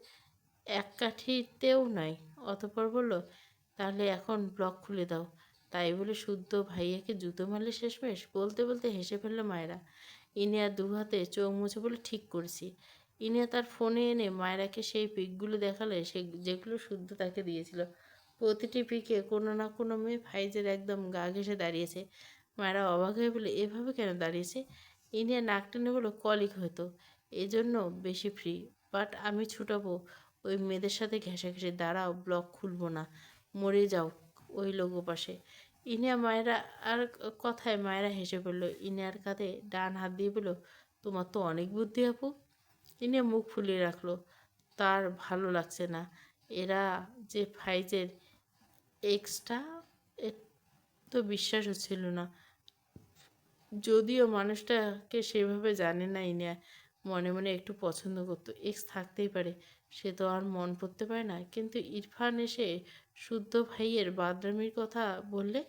এক কাঠিতেও নয়। অতঃপর বলল, তাহলে এখন ব্লক খুলে দাও। তাই বলে শুদ্ধ ভাইয়াকে জুতো মারলে শেষমেশ? বলতে বলতে হেসে ফেলল মায়েরা। ইনিয়া দুহাতে চোখ মুছে বলে, ঠিক করেছি। ইনিয়া তার ফোনে এনে মায়েরাকে সেই পিকগুলো দেখালে, যেগুলো শুদ্ধ তাকে দিয়েছিল। প্রতিটি পিকে কোনো না কোনো মেয়ে ফাইজের একদম গা ঘেঁষে দাঁড়িয়েছে। মায়েরা অবাক হয়ে বলে, এভাবে কেন দাঁড়িয়েছে? ইনিয়া নাক টেনে বলল, কলিক হয়তো, এই জন্য বেশি ফ্রি। বাট আমি ছুটাবো ওই মেয়েদের সাথে ঘেঁষাঘেঁষি। দাঁড়াও, ব্লক খুলবো না, মরে যাও ওই লোগো পাশে। ইনিয়া মায়েরা আর কথায় মায়েরা হেসে পড়ল। ইনিয়ার কাঁধে ডান হাত দিয়ে বলল, তোমার তো অনেক বুদ্ধি আপু। ইনিয়া মুখ ফুলিয়ে রাখলো, তার ভালো লাগছে না। এরা যে ফাইজের এক্সট্রা, এর তো বিশ্বাস হচ্ছিল না। যদিও মানুষটাকে সেভাবে জানে না ইনিয়া, মনে মনে একটু পছন্দ করতো। এক্স থাকতেই পারে, সে তো আর মন পড়তে পারে না। কিন্তু ইরফান এসে শুদ্ধ ভাইয়ের বাদরামির কথা বললে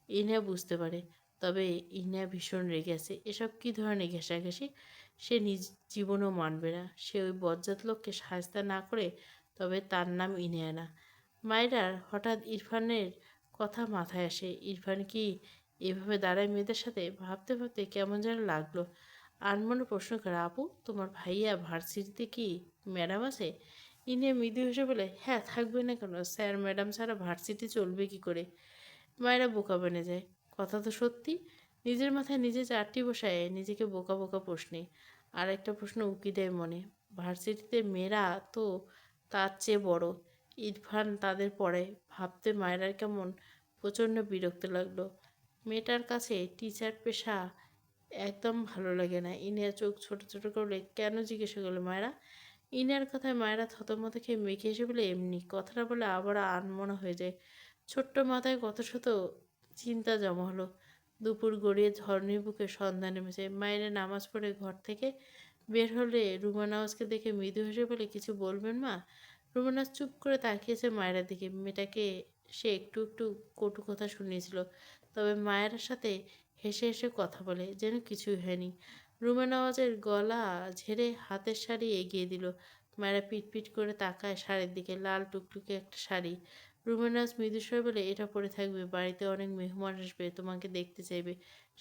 ইনিয়া বুঝতে পারে। তবে ইনিয়া ভীষণ রেগে আছে। এসব কী ধরনের ঘেঁষাঘেঁষি? সে নিজ জীবনেও মানবে না। সে ওই বজ্জাত লোককে সাহায্য না করে তবে তার নাম ইনিয়া না। মায়েরার হঠাৎ ইরফানের কথা মাথায় আসে। ইরফান কি এভাবে দাঁড়ায় মেয়েদের সাথে? ভাবতে ভাবতে কেমন যেন লাগলো। আনমনে প্রশ্ন করে, আপু তোমার ভাইয়া ভার্সিটিতে কি ম্যাডাম আছে? ইনি মৃদু হেসে বলে, হ্যাঁ, থাকবে না কেন? স্যার ম্যাডাম ছাড়া ভার্সিটি চলবে কি করে? মায়েরা বোকা বনে যায়। কথা তো সত্যি। নিজের মাথায় নিজে চারটি বসায় নিজেকে বোকা বোকা প্রশ্নে আর একটা প্রশ্ন উকি দেয় মনে। ভার্সিটিতে মেয়েরা তো তার চেয়ে বড়। ইরফান তাদের পড়ে। ভাবতে মায়েরার কেমন প্রচণ্ড বিরক্ত লাগলো। মেয়েটার কাছে টিচার পেশা একদম ভালো লাগে না। ইনিয়া চোখ ছোট ছোট করলে, কেন জিজ্ঞাসা করলো মায়েরা। ইনার কথায় মায়েরা থতমত খেয়ে মেখে এসে বলে, এমনি। কথাটা বলে আবার আনমনা হয়ে যায়। ছোট্ট মাথায় কত শত চিন্তা জমা হলো। দুপুর গড়িয়ে ঝর্ণির বুকে সন্ধ্যা নেমেছে। মায়েরা নামাজ পড়ে ঘর থেকে বের হলে রুমা নওয়াজকে দেখে মৃদু হেসে বলে, কিছু বলবেন মা? রুমা নওয়াজ চুপ করে তাকিয়েছে মায়েরার দিকে। মেয়েটাকে সে একটু একটু কটু কথা শুনিয়েছিল, তবে মায়ের সাথে হেসে হেসে কথা বলে যেন কিছুই হয়নি। রুমা নওয়াজের গলা ঝেড়ে হাতের শাড়ি এগিয়ে দিল। মায়েরা পিটপিট করে তাকায় শাড়ির দিকে। লাল টুকটুকে একটা শাড়ি। রুমা নওয়াজ মৃদুস্বরে বলে, এটা পরে থাকবে, বাড়িতে অনেক মেহমান আসবে, তোমাকে দেখতে চাইবে,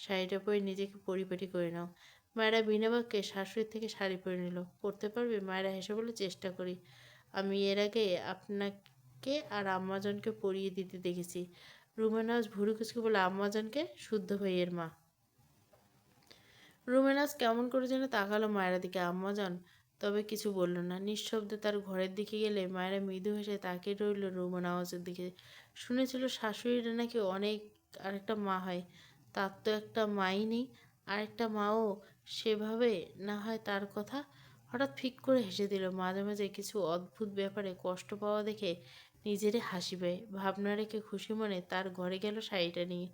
শাড়িটা পরে নিজেকে পরিপাটি করে নাও। মায়েরা বিনা বাক্যে শাশুড়ির থেকে শাড়ি পরে নিল। পরতে পারবে? মায়েরা হেসে বলে, চেষ্টা করি। আমি এর আগে আপনাকে আর আম্মাজানকে পরিয়ে দিতে দেখেছি। রুমা নওয়াজ ভুরু কুচকে বলে, আম্মাজানকে? শুদ্ধ ভাইয়ের মা। রুমেনাস কেমন করে যেন তাকালো মায়ের দিকে। আম্মাজান তবে কিছু বলল না। নিঃশব্দে তার ঘরের দিকে গেলে মায়েরা মৃদু হেসে তাকিয়ে রইল রুমা নওয়াজের দিকে। শুনেছিল শাশুড়িরা নাকি অনেক আরেকটা মা হয়। তার তো একটা মাই নেই। আরেকটা মাও সেভাবে না হয় তার কথা। হঠাৎ ফিক করে হেসে দিল। মাঝে মাঝে কিছু অদ্ভুত ব্যাপারে কষ্ট পাওয়া দেখে নিজেরই হাসি পায়। ভাবনা রেখে খুশি মনে তার ঘরে গেল শাড়িটা নিয়ে।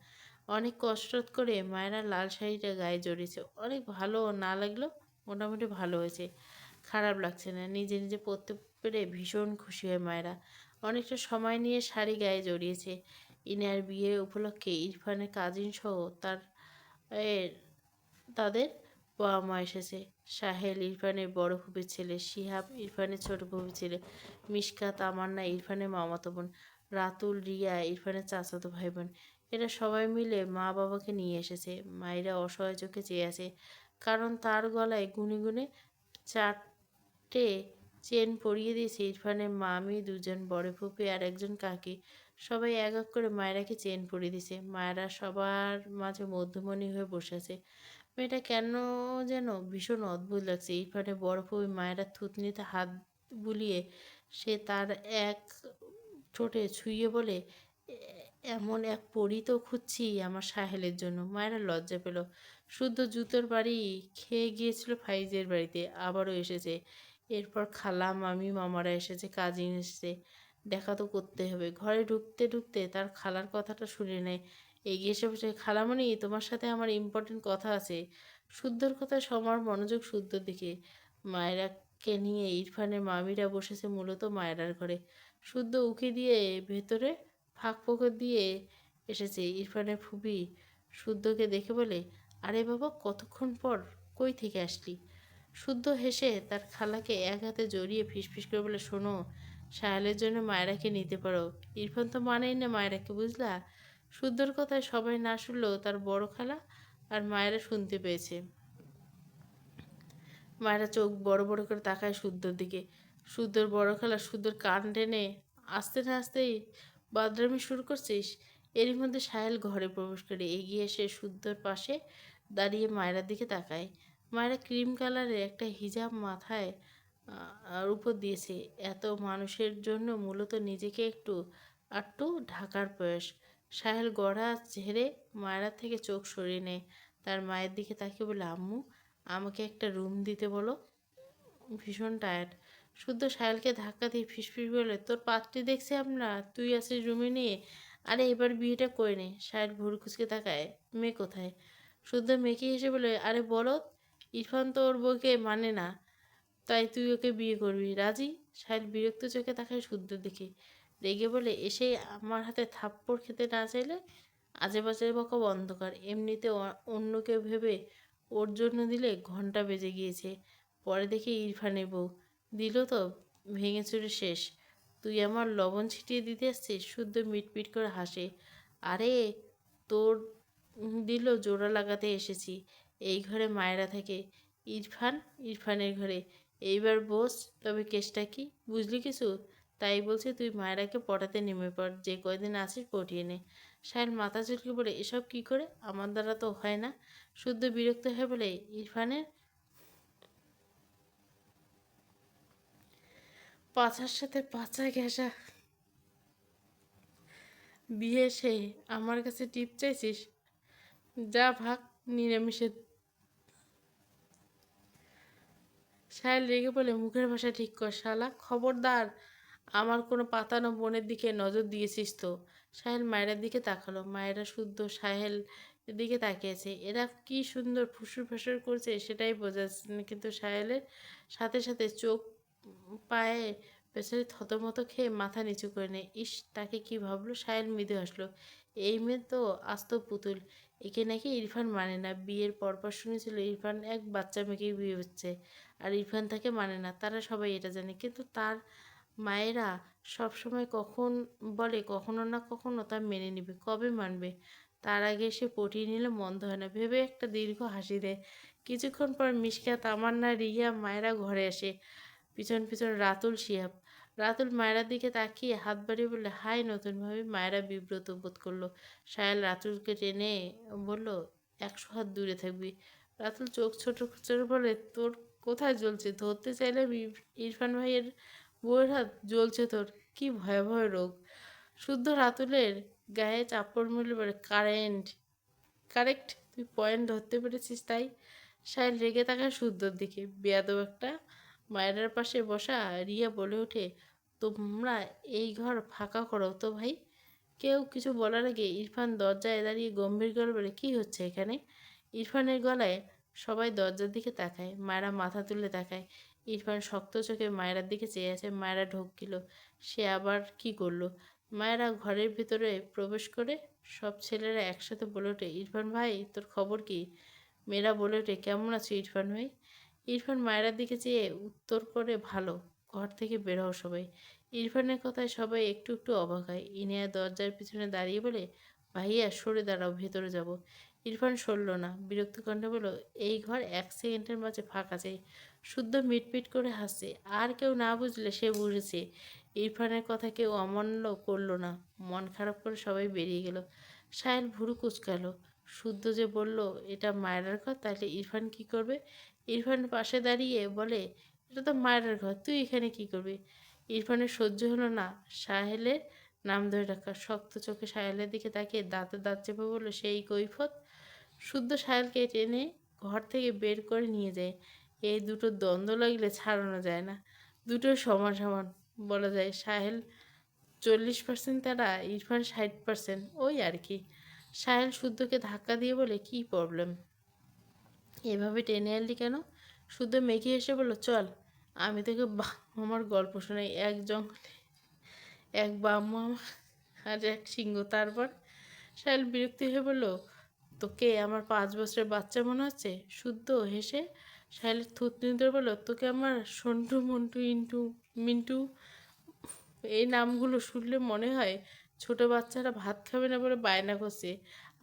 অনেক কষ্ট করে মায়েরা লাল শাড়িটা গায়ে জড়িয়েছে। অনেক ভালো না লাগলেও মোটামুটি ভালো হয়েছে, খারাপ লাগছে না। নিজে নিজে পরতে পেরে ভীষণ খুশি হয় মায়েরা। অনেকটা সময় নিয়ে শাড়ি গায়ে জড়িয়েছে। ইনার বিয়ে উপলক্ষে ইরফানের কাজিন সহ এর তাদের বাবা মা এসেছে। সাহেল ইরফানের বড় ফুপির ছেলে, শিহাব ইরফানের ছোট ফুপির ছেলে, মিশকা তামান্না ইরফানের মামাতো বোন, রাতুল রিয়া ইরফানের চাচাতো ভাই বোন। এরা সবাই মিলে মা বাবাকে নিয়ে এসেছে। মায়েরা অসহায় চোখে চেয়ে আছে, কারণ তার গলায় গুনে গুনে 4টে চেন পরিয়ে দিয়েছে ইরফানের মামি, দুজন বড় ফুপি আর একজন কাকি। সবাই এক এক করে মায়েরাকে চেন পরিয়ে দিছে। মায়েরা সবার মাঝে মধ্যমণি হয়ে বসে আছে। মেয়েটা কেন যেন ভীষণ অদ্ভুত লাগছে। ইরফানের বড় ফুপি মায়েরা থুতনিতে হাত বুলিয়ে সে তার এক ঠোঁটে ছুঁয়ে বলে, এমন এক পরী তো খুঁজছি আমার সাহেলের জন্য। মায়েরা লজ্জা পেল। শুদ্ধ জুতোর বাড়ি খেয়ে গিয়েছিল ফাইজের বাড়িতে, আবারও এসেছে। এরপর খালা, মামি, মামারা এসেছে, কাজিন এসেছে। দেখা তো করতে হবে। ঘরে ঢুকতে ঢুকতে তার খালার কথাটা শুনে নেয়। এগিয়ে এসে বসে, খালামণি, তোমার সাথে আমার ইম্পর্টেন্ট কথা আছে। শুদ্ধর কথায় সবার মনোযোগ শুদ্ধর দিকে। মায়েরাকে নিয়ে ইরফানের মামিরা বসেছে মূলত মায়েরার ঘরে। শুদ্ধ উকি দিয়ে ভেতরে ফাঁক ফোকর দিয়ে এসেছে। ইরফানের ফুপি শুদ্ধকে দেখে বলে, আরে বাবা, কতক্ষণ পর, কই থেকে আসলি? শুদ্ধ হেসে তার খালাকে এক হাতে জড়িয়ে ফিসফিস করে বলে, শোনো, সায়ালের জন্য মায়েরাকে নিতে পারো। ইরফান তো মানেই না মায়েরাকে, বুঝলা? শুদ্ধর কথায় সবাই না শুনলেও তার বড় খালা আর মায়েরা শুনতে পেয়েছে। মায়েরা চোখ বড় বড় করে তাকায় শুদ্ধর দিকে। শুদ্ধর বড় খালা শুদ্ধর কান টেনে আস্তে না আসতেই, বাদরামি শুরু করছিস? এরই মধ্যে সাহেল ঘরে প্রবেশ করে এগিয়ে এসে শুদ্ধর পাশে দাঁড়িয়ে মায়েরার দিকে তাকায়। মায়েরা ক্রিম কালারের একটা হিজাব মাথায় আর উপর দিয়েছে। এত মানুষের জন্য মূলত নিজেকে একটু আটটু ঢাকার প্রয়াস। সাহেল গড়া ঝেড়ে মায়েরা থেকে চোখ সরিয়ে নেয়। তার মায়ের দিকে তাকিয়ে বলে, আম্মু, আমাকে একটা রুম দিতে বলো, ভীষণ টায়ার্ড। শুদ্ধ সাহেলকে ধাক্কা দিয়ে ফিসফিস বলে, তোর পাত্রী দেখছি আমরা, তুই আছিস রুমে নিয়ে। আরে এবার বিয়েটা করে নে। সাহেল ভুরু কুচকে তাকায়, মেয়ে কোথায়? শুদ্ধ মেয়েকে এসে বলে, আরে বলো, ইরফান তো ওর বউকে মানে না, তাই তুই ওকে বিয়ে করবি, রাজি? সাহেল বিরক্ত চোখে তাকায় শুদ্ধর দিকে, রেগে বলে, এসে আমার হাতে থাপ্পড় খেতে না চাইলে আজে বাজে বকা বন্ধ কর। এমনিতে অন্য কেউ ভেবে ওর জন্য দিলে ঘন্টা বেজে গিয়েছে। পরে দেখি ইরফানের বউ দিল তো ভেঙে চুরে শেষ। তুই আমার লবণ ছিটিয়ে দিতে আসছিস? শুদ্ধ মিটমিট করে হাসে, আরে তোর দিল জোড়া লাগাতে এসেছি। এই ঘরে মায়েরা থাকে, ইরফান ইরফানের ঘরে। এইবার বস, তবে কেসটা কি বুঝলি কিছু? তাই বলছি, তুই মায়েরাকে পটাতে নেমে পড়, যে কয়দিন আছিস পটিয়ে নে। সাহেল মাথা চুলকে বলে, এসব কি করে? আমার দ্বারা তো হয় না। শুদ্ধ বিরক্ত হয়ে বলে, ইরফানের পাছার সাথে পাছা ঘেঁষা বিয়ে সে আমার কাছে টিপ চাইছিস? যা ভাগ, নিরামিষে। সাহেল রেগে বলে, মুখের ভাষা ঠিক কর শালা, খবরদার আমার কোনো পাতানো বোনের দিকে নজর দিয়েছিস তো। সাহেল মায়ের দিকে তাকালো। মায়েরা শুদ্ধ সাহেল দিকে তাকিয়েছে। এরা কি সুন্দর ফুসুর ফাসুর করছে সেটাই বোঝা যাচ্ছে না, কিন্তু সাহেলের সাথে সাথে চোখ পায়ে পেছনে থতমত খেয়ে মাথা নিচু করে নেয়। ইস, তাকে কি ভাবলো? সাহেল মৃদু হাসলো। এই মেয়ে তো আস্ত পুতুল, একে নাকি ইরফান মানে না। বিয়ের পরপর শুনেছিল ইরফান এক বাচ্চা মেয়েকে বিয়ে হচ্ছে, আর ইরফান তাকে মানে না। তারা সবাই এটা জানে, কিন্তু তার মায়েরা সব সময় কখন বলে কখনো না কখনো তা মেনে নিবে, কবে মানবে? তার আগে সে পটিয়ে নিলে মন্দ হয় না ভেবে একটা দীর্ঘ হাসি দেয়। কিছুক্ষণ পর মিশকা, তামান্না, রিয়া, মায়েরা ঘরে আসে। পিছন পিছন রাতুল, শিহাব। রাতুল মায়েরার দিকে তাকিয়ে হাত বাড়িয়ে বললে, হাই নতুনভাবে। মায়েরা বিব্রত বোধ করলো। সাহেল রাতুলকে টেনে বলল, 100 হাত দূরে থাকবি। রাতুল চোখ ছোট ছোট বলে, তোর কোথায় জ্বলছে? ধরতে চাইলে ইরফান ভাইয়ের বউয়ের হাত জ্বলছে তোর, কি ভয়াবহ রোগ। শুদ্ধ রাতুলের গায়ে চাপড় মেরে বলে, কারেন্ট, কারেক্ট, তুই পয়েন্ট ধরতে পেরেছিস তাই। সাহেল রেগে তাকায় শুদ্ধর দিকে, বেয়াদব একটা। মায়েরার পাশে বসা রিয়া বলে ওঠে, তোমরা এই ঘর ফাঁকা করো তো ভাই। কেউ কিছু বলার আগে ইরফান দরজায় দাঁড়িয়ে গম্ভীর গলায় বলে, কী হচ্ছে এখানে? ইরফানের গলায় সবাই দরজার দিকে তাকায়। মায়েরা মাথা তুলে তাকায়। ইরফান শক্ত চোখে মায়েরার দিকে চেয়ে আছে। মায়েরা ঢোক গেল। সে আবার কি করলো? মায়েরা ঘরের ভিতরে প্রবেশ করে সব ছেলেরা একসাথে বলে ওঠে, ইরফান ভাই তোর খবর কি? মেয়েরা বলে ওঠে, কেমন আছো ইরফান ভাই? ইরফান মায়েরার দিকে চেয়ে উত্তর করে, ভালো। ঘর থেকে বের হও সবাই। ইরফানের কথায় সবাই একটু একটু অবাক হয়। ইনিয়া দরজার পিছনে দাঁড়িয়ে বলে, ভাইয়া সরে দাঁড়াও, ভেতরে যাব। ইরফান সরল না, বিরক্ত কণ্ঠে বলল, এই ঘর 1 সেকেন্ডের মাঝে ফাঁকা চাই। শুদ্ধ মিটমিট করে হাসছে। আর কেউ না বুঝলে সে বুঝেছে। ইরফানের কথা কেউ অমান্য করলো না। মন খারাপ করে সবাই বেরিয়ে গেল। সাহেল ভুরু কুচকালো। শুদ্ধ যে বলল এটা মায়েরার ঘর, তাহলে ইরফান কি করবে? ইরফান পাশে দাঁড়িয়ে বলে, এটা তো মায়েরার ঘর, তুই এখানে কি করবি? ইরফানের সহ্য হলো না সাহেলের নাম ধরে রাখা। শক্ত চোখে সাহেলের দিকে তাকিয়ে দাঁতে দাঁত চেপে বলল, সেই কৈফত? শুদ্ধ সাহেলকে টেনে ঘর থেকে বের করে নিয়ে যায়। এই দুটো দ্বন্দ্ব লাগলে ছাড়ানো যায় না। দুটো সমান সমান বলা যায়। সাহেল 40% তারা, ইরফান 60%, ওই আর কি। সাহেল শুদ্ধকে ধাক্কা দিয়ে বলে, কি প্রবলেম? এভাবে টেনে আনলি কেন? শুদ্ধ মেঘে এসে বলল, চল আমি তোকে আমার গল্প শোনাই। এক জঙ্গলে এক বাম্মা আর এক সিংহ। তারপর সাহেল বিরক্তি হয়ে বলল, তোকে আমার 5 বছরের বাচ্চা মনে হচ্ছে? শুদ্ধ হেসে সাহেলের থুতনি ধরে বলল, তোকে আমার সন্টু মন্টু ইন্টু মিন্টু এই নামগুলো শুনলে মনে হয় ছোট বাচ্চারা ভাত খাবে না বলে বায়না করছে,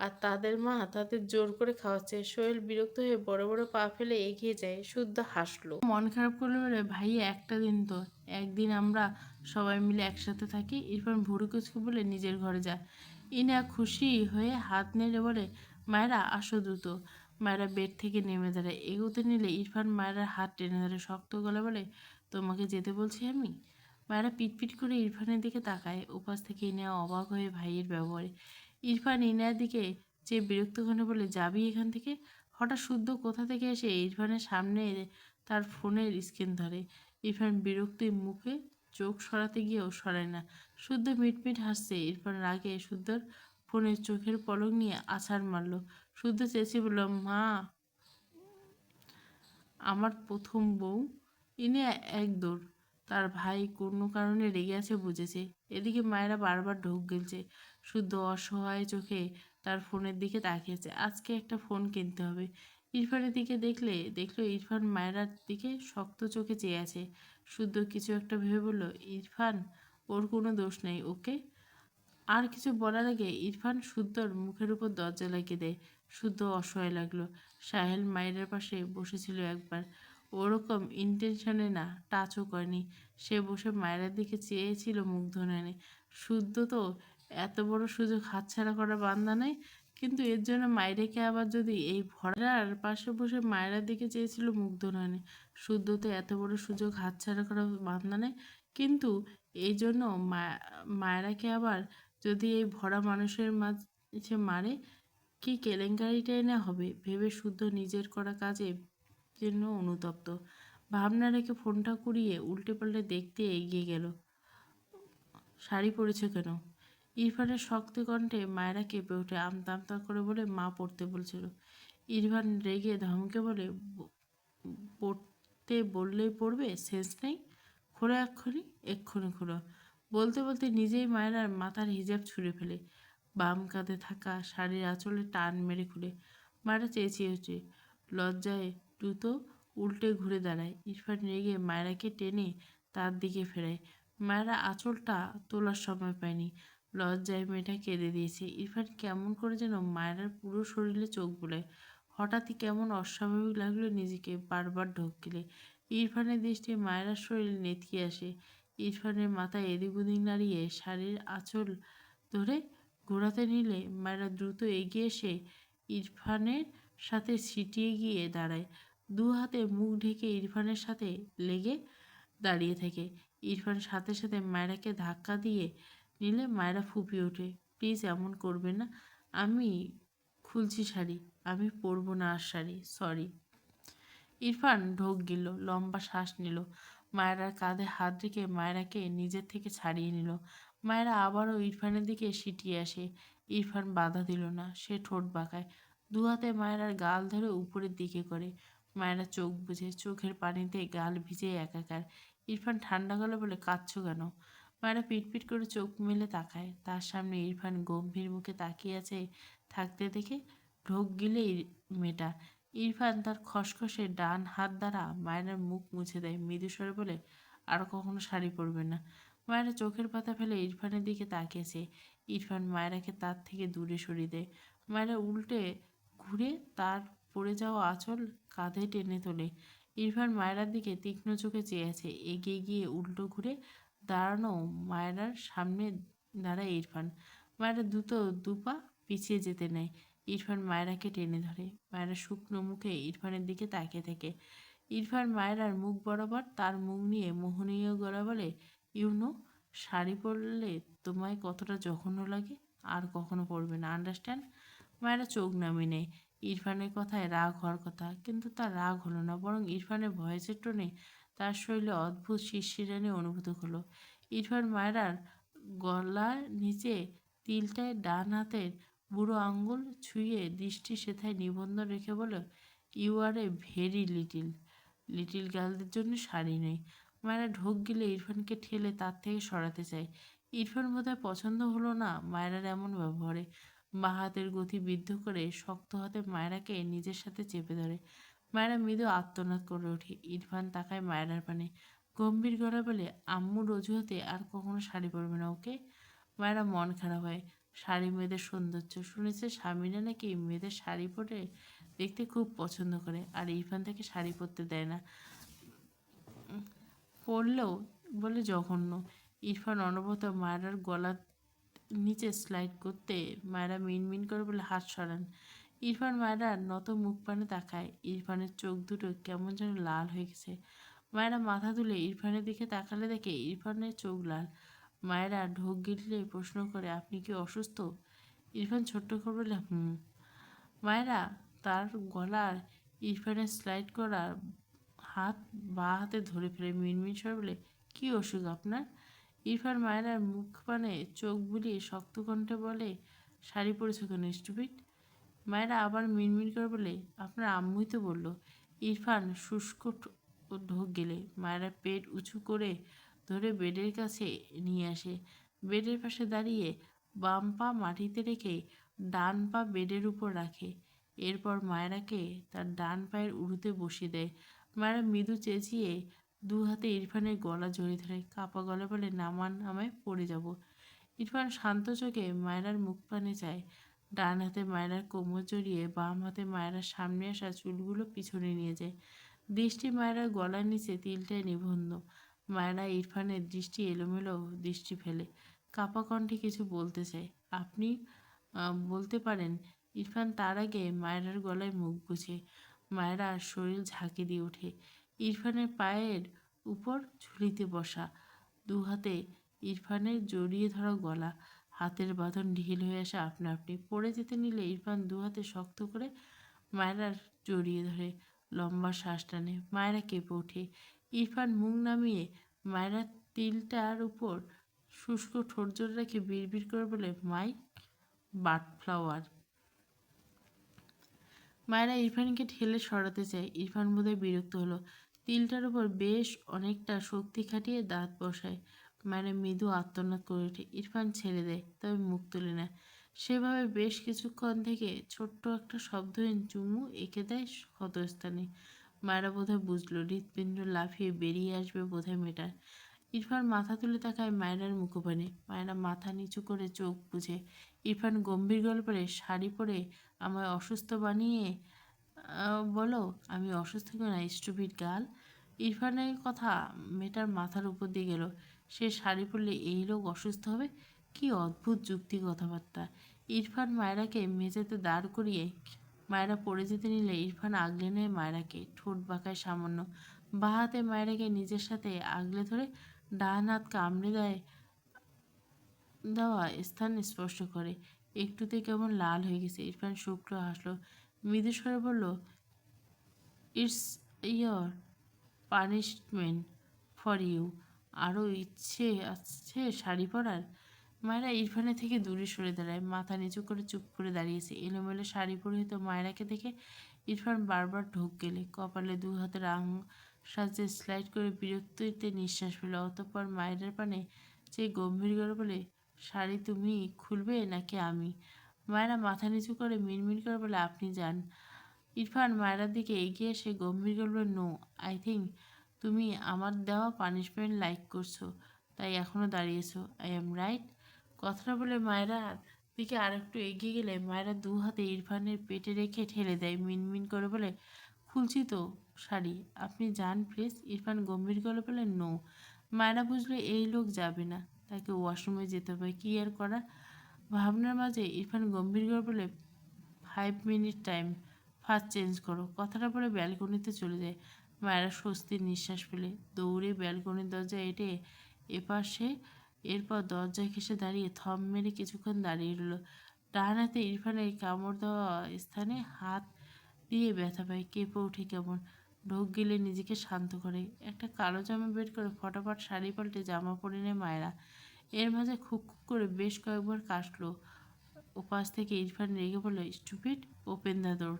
আর তাদের মা তাদের জোর করে খাওয়াচ্ছে। সোহেল বিরক্ত হয়ে বড় বড় পা ফেলে এগিয়ে যায়। শুদ্ধ হাসলো, মন খারাপ করলে বলে, ভাই একটা দিন তো, একদিন আমরা সবাই মিলে একসাথে থাকি। ইরফান ভুরু কুচকে বলে, নিজের ঘরে যা। ইনা খুশি হয়ে হাত নেড়ে বলে, মায়েরা আসো দ্রুত। মায়েরা বেড থেকে নেমে দাঁড়ায়। এগোতে নিলে ইরফান মায়েরার হাত টেনে ধরে শক্ত গলা বলে, তোমাকে যেতে বলছি আমি। মায়েরা পিটপিট করে ইরফানের দিকে তাকায়। ওপাশ থেকে ইনা অবাক হয়ে ভাইয়ের ব্যবহারে। ইরফান ইনার দিকে যে বিরক্ত করে বলে, যাবি এখান থেকে? হঠাৎ শুদ্ধ কোথা থেকে এসে ইরফানের সামনে তার ফোনের স্ক্রিন ধরে। ইরফান বিরক্তি মুখে চোখ সরাতে গিয়েও সরায় না। শুদ্ধ মিটমিট হাসছে। ইরফান রাগে শুদ্ধর ফোনের চোখের পলক নিয়ে আছাড় মারল। শুদ্ধ চেঁচিয়ে বলল, মা, আমার প্রথম বউ। ইনি এক দৌড়। তার ভাই কোনো কারণে রেগে আছে বুঝেছে। এদিকে মায়েরা বারবার ঢোক গিলছে। শুদ্ধ অসহায় চোখে তার ফোনের দিকে তাকিয়েছে। আজকে একটা ফোন কিনতে হবে। ইরফানের দিকে দেখলো ইরফান মায়েরার দিকে শক্ত চোখে চেয়ে আছে। শুদ্ধ কিছু একটা ভেবে বলল, ইরফান, ওর কোনো দোষ নেই, ওকে? আর কিছু বলার আগে ইরফান শুদ্ধর মুখের উপর দরজা লাগিয়ে দেয়। শুদ্ধ অসহায় লাগলো। সাহেল মায়ের পাশে বসেছিল একবার, ওরকম ইন্টেনশনে না, টাচও করেনি। সে বসে মায়ের দিকে চেয়েছিল মুগ্ধ নয়নে। শুদ্ধ তো এত বড় সুযোগ হাতছাড়া করার বান্দা নয়, কিন্তু এর জন্য মায়েরাকে আবার যদি এই ভরার পাশে বসে মায়েরার দিকে চেয়েছিল মুগ্ধ নয়নে। শুদ্ধ তো এত বড় সুযোগ হাতছাড়া করার বান্দা নয়, কিন্তু এই জন্য মায়েরাকে আবার যদি এই ভরা মানুষের মাঝে মারে, কি কেলেঙ্কারিটাই না হবে ভেবে শুদ্ধ নিজের করা কাজে যেন অনুতপ্ত। ভাবনা রেখে ফোনটা কুড়িয়ে উল্টে পাল্টে দেখতে এগিয়ে গেল। শাড়ি পরেছ কেন? ইরফানের শক্ত কণ্ঠে মায়েরা কেঁপে ওঠে। আমতা আমতা করে বলে, মা পড়তে বলছিল। ইরফান রেগে ধমকে বলে, পড়তে বললেই পড়বে, সেন্স নেই? খোলো এক্ষুনি, এক্ষুনি খোলো। বলতে বলতে নিজেই মায়েরার মাথার হিজাব ছুঁড়ে ফেলে। বাম কাঁধে থাকা শাড়ির আঁচলে টান মেরে খুলে। মায়েরা চেঁচিয়ে ওঠে। লজ্জায় দ্রুত উল্টে ঘুরে দাঁড়ায়। ইরফান রেগে মায়েরাকে টেনে তার দিকে ফেরায়। মায়েরা আঁচলটা তোলার সময় পায়নি। লজ্জায় মেয়েটা কেঁদে দিয়েছে। ইরফান কেমন করে যেন মায়েরার পুরো শরীরে চোখ বোলায়। হঠাৎই কেমন অস্বাভাবিক লাগলো নিজেকে। বারবার ঢোক গেলে ইরফানের দৃষ্টি মায়েরার শরীরে নেতিয়ে আসে। ইরফানের মাথায় এদিক ওদিক নাড়িয়ে শাড়ির আঁচল ধরে ঘোরাতে নিলে মায়েরা দ্রুত এগিয়ে এসে ইরফানের সাথে ছিটিয়ে গিয়ে দাঁড়ায়। দু হাতে মুখ ঢেকে ইরফানের সাথে লেগে দাঁড়িয়ে থাকে। ইরফান সাথে সাথে মায়েরাকে ধাক্কা দিয়ে নিলে মায়েরা ফুপিয়ে ওঠে, প্লিজ এমন করবে না, আমি খুলছি শাড়ি, আমি পরবো না আর শাড়ি, সরি। ইরফান ঢোক গিলল, লম্বা শ্বাস নিল। মায়েরার কাঁধে হাত রেখে মায়েরাকে নিজের থেকে ছাড়িয়ে নিল। মায়েরা আবারও ইরফানের দিকে সিটিয়ে আসে। ইরফান বাধা দিল না। সে ঠোঁট বাঁকায়, দু হাতে মায়েরার গাল ধরে উপরের দিকে করে। মায়েরা চোখ বুঝে, চোখের পানিতে গাল ভিজে একাকার। ইরফান ঠান্ডা গলা বলে, কাঁদছো কেন? মায়েরা পিটপিট করে চোখ মেলে তাকায়। তার সামনে ইরফান গম্ভীর মুখে তাকিয়ে আছে থাকতে দেখে ঢোক গিলে মেয়েটা। ইরফান তার খসখসে ডান হাত দ্বারা মায়েরার মুখ মুছে দেয়, মৃদু স্বরে বলে, আর কখনো শাড়ি পরবে না। মায়েরা চোখের পাতা ফেলে ইরফানের দিকে তাকিয়েছে। ইরফান মায়েরাকে তার থেকে দূরে সরিয়ে দেয়। মায়েরা উল্টে ঘুরে তার পড়ে যাওয়া আঁচল কাঁধে টেনে তোলে। ইরফান মায়েরার দিকে তীক্ষ্ণ চোখে চেয়ে আছে। এগিয়ে গিয়ে উল্টো ঘুরে দাঁড়ানো মায়েরার সামনে দাঁড়ায় ইরফান। মায়েরা দুপা পিছিয়ে যেতে নেয়। ইরফান মায়েরাকে টেনে ধরে। মায়েরা শুকনো মুখে ইরফানের দিকে তাকিয়ে থাকে। ইরফান মায়েরার মুখ বরাবর তার মুখ নিয়ে মোহনীয় গলা বলে, ইউনো, শাড়ি পরলে তোমায় কতটা জঘন্য লাগে, আর কখনো পরবে না, আন্ডারস্ট্যান্ড? মায়েরা চোখ নামিয়ে নেয়। ইরফানের কথায় রাগ হওয়ার কথা, কিন্তু তার রাগ হলো না, বরং ইরফানের ভয়েসের টোনে তার শরীরে অদ্ভুত শিরশিরানি অনুভূত হলো। ইরফান মায়েরার গলার নিচে তিলটায় ডান হাতের বুড়ো আঙ্গুল ছুঁয়ে দৃষ্টি সেথায় নিবন্ধন রেখে বলে, you are a very little গার্লদের জন্য শাড়ি নেই। মায়েরা ঢোক গিলে ইরফানকে ঠেলে তার থেকে সরাতে চায়। ইরফান বোধহয় পছন্দ হলো না মায়েরার এমন ব্যবহারে। বা হাতের গতি বিদ্ধ করে শক্ত হাতে মায়েরাকে নিজের সাথে চেপে ধরে। মায়েরা মৃদু আর্তনাদ করে ওঠে। ইরফান তাকায় মায়েরার পানে, গম্ভীর গলা বলে, আম্মুর অজুহাতে আর কখনো শাড়ি পরবে না, ওকে? মায়েরা মন খারাপ হয়। শাড়ি মেয়েদের সৌন্দর্য, শুনেছে স্বামীরা নাকি মেয়েদের শাড়ি পরে দেখতে খুব পছন্দ করে, আর ইরফান থেকে শাড়ি পরতে দেয় না, পরলেও বলে জঘন্য। ইরফান অনবরত মায়েরার গলা নিচে স্লাইড করতে মায়েরা মিনমিন করে বলে, হাত সরান। ইরফান মায়েরার নত মুখ পানে তাকায়। ইরফানের চোখ দুটো কেমন যেন লাল হয়ে গেছে। মায়েরা মাথা তুলে ইরফানের দিকে তাকালে দেখে ইরফানের চোখ লাল। মায়েরা ঢোক গিললে প্রশ্ন করে, আপনি কি অসুস্থ? ইরফান ছোট্ট করে বলে, হুম। মায়েরা তার গলার ইরফানের স্লাইড করা হাত বা হাতে ধরে ফেলে মিনমিন স্বরে বলে, কি অসুখ আপনার? ইরফান মায়েরার মুখ পানে চোখ বুলিয়ে শক্ত কণ্ঠে বলে, শাড়ি পরেছ কেন, স্টুপিড? মায়েরা আবার মিনমিন করে বলে, আপনার আম্মুই তো বলল। ইরফান শুষ্ক ঢোক গেলে মায়েরা পেট উঁচু করে ধরে বেডের কাছে নিয়ে আসে। বেডের পাশে দাঁড়িয়ে বাম পা মাটিতে রেখে ডান পা বেডের উপর রাখে। এরপর মায়েরাকে তার ডান পায়ের উড়ুতে বসিয়ে দেয়। মায়েরা মৃদু চেঁচিয়ে দু হাতে ইরফানের গলা জড়িয়ে ধরে কাপা গলা বলে, নামান, আমায় পড়ে যাব। ইরফান শান্ত চোখে মায়েরার মুখ পানে চায়। ডান হাতে মায়েরার কোমর জড়িয়ে বাম হাতে মায়েরার সামনে আসা চুলগুলো পিছনে নিয়ে যায়। দৃষ্টি মায়েরার গলার নিচে তিলটায় নিবন্ধ। মায়েরা ইরফানের দৃষ্টি এলোমেলো দৃষ্টি ফেলে কাপা কণ্ঠে কিছু বলতে চায়। আপনি বলতে পারেন। ইরফান তার আগে মায়েরার গলায় মুখ গুছে। মায়েরা শরীর ঝাঁকি দিয়ে ওঠে। ইরফানের পায়ের উপর ঝুলিতে বসা, দু হাতে ইরফানের জড়িয়ে ধরা গলা, হাতের বাঁধন ঢিল হয়ে আসা আপনা আপনি। পড়ে যেতে নিলে ইরফান দু হাতে শক্ত করে মায়েরার জড়িয়ে ধরে লম্বা শ্বাস টানে। মায়েরা কেঁপে ওঠে। ইরফান মুখ নামিয়ে মায়েরার তিলটার উপর শুষ্ক ঠোঁট জোরে রেখে বিড়বিড় করে বলে, মাই বার্ডফ্লাওয়ার। মায়েরা ইরফানকে ঠেলে সরাতে চায়। ইরফান বোধহয় বিরক্ত হলো। তিলটার উপর বেশ অনেকটা শক্তি খাটিয়ে দাঁত বসায়। মায়েরা মৃদু আর্তনাদ করে ওঠে। ইরফান ছেড়ে দেয়, তবে মুখ তুলে নেয়। সেভাবে বেশ কিছুক্ষণ থেকে ছোট্ট একটা শব্দহীন চুমু এঁকে দেয় ক্ষতস্থানে। মায়েরা বোধহয় বুঝলো হৃৎপিণ্ড লাফিয়ে বেরিয়ে আসবে বোধহয় মেয়েটার। ইরফান মাথা তুলে তাকায় মায়েরার মুখপানে। মায়েরা মাথা নিচু করে চোখ বুঝে। ইরফান গম্ভীর গল্পে, শাড়ি পরে আমায় অসুস্থ বানিয়ে বলো আমি অসুস্থ কেন, স্টুপিড গার্ল? ইরফানের কথা মেয়েটার মাথার উপর দিয়ে গেল। সে শাড়ি পরলে এই লোক অসুস্থ হবে? কি অদ্ভুত যুক্তি কথাবার্তা। ইরফান মায়েরাকে মেঝেতে দাঁড় করিয়ে মায়েরা পড়ে যেতে নিলে ইরফান আগলে নেয় মায়েরাকে, ঠোঁট বাঁকায় সামান্য। বাঁ হাতে মায়েরাকে নিজের সাথে আগলে ধরে ডান হাত কামড়ে দেওয়া স্থান স্পর্শ করে। একটুতে কেমন লাল হয়ে গেছে। ইরফান শুক্র হাসলো, মৃদু স্বরে বলল, it's your punishment for you. আরও ইচ্ছে আছে শাড়ি পরার? মায়েরা ইরফানের থেকে দূরে সরে দাঁড়ায়, মাথা নিচু করে চুপ করে দাঁড়িয়েছে। এলোমেলো শাড়ি পরিহিত মায়েরাকে দেখে ইরফান বারবার ঢোক গেলে কপালে 2 হাতের সাহায্যে স্লাইড করে বিরক্তিতে নিঃশ্বাস ফেল। অতঃপর মায়ের পানে চেয়ে গম্ভীর করে বলে, শাড়ি তুমি খুলবে নাকি আমি? মায়েরা মাথা নিচু করে মিনমিন করে বলে, আপনি যান। ইরফান মায়েরার দিকে এগিয়ে এসে গম্ভীর করে বলল, নো, আই থিঙ্ক তুমি আমার দেওয়া পানিশমেন্ট লাইক করছো, তাই এখনও দাঁড়িয়েছো। I am right? কথাটা বলে মায়েরার দিকে আরেকটু এগিয়ে গেলে মায়েরা 2 হাতে ইরফানের পেটে রেখে ঠেলে দেয়। মিনমিন করে বলে, খুলছি তো শাড়ি, আপনি যান প্লিজ। ইরফান গম্ভীর করে বলে, নো। মায়েরা বুঝলো এই লোক যাবে না, তাকে ওয়াশরুমে যেতে হবে। কি আর করা? ভাবনার মাঝে ইরফান গম্ভীর করে বলে, 5 মিনিট টাইম, ফার্স্ট চেঞ্জ করো। কথাটা বলে ব্যালকনিতে চলে যায়। মায়েরা স্বস্তির নিঃশ্বাস ফেলে দৌড়ে ব্যালকনির দরজা এঁটে এপাশে, এরপর দরজায় ঘেঁষে দাঁড়িয়ে থম মেরে কিছুক্ষণ দাঁড়িয়ে রইল। ডান হাতে ইরফানের কামড় দেওয়া স্থানে হাত দিয়ে ব্যথা পায়, কেঁপে ওঠে কেমন। ঢোক গিলে নিজেকে শান্ত করে একটা কালো জামা বের করে ফটাফট শাড়ি পাল্টে জামা পরে নেয় মায়েরা। এর মাঝে খুক খুক করে বেশ কয়েকবার কাশলো। ওপাশ থেকে ইরফান রেগে বলল, স্টুপিড, ওপেন দ্য ডোর।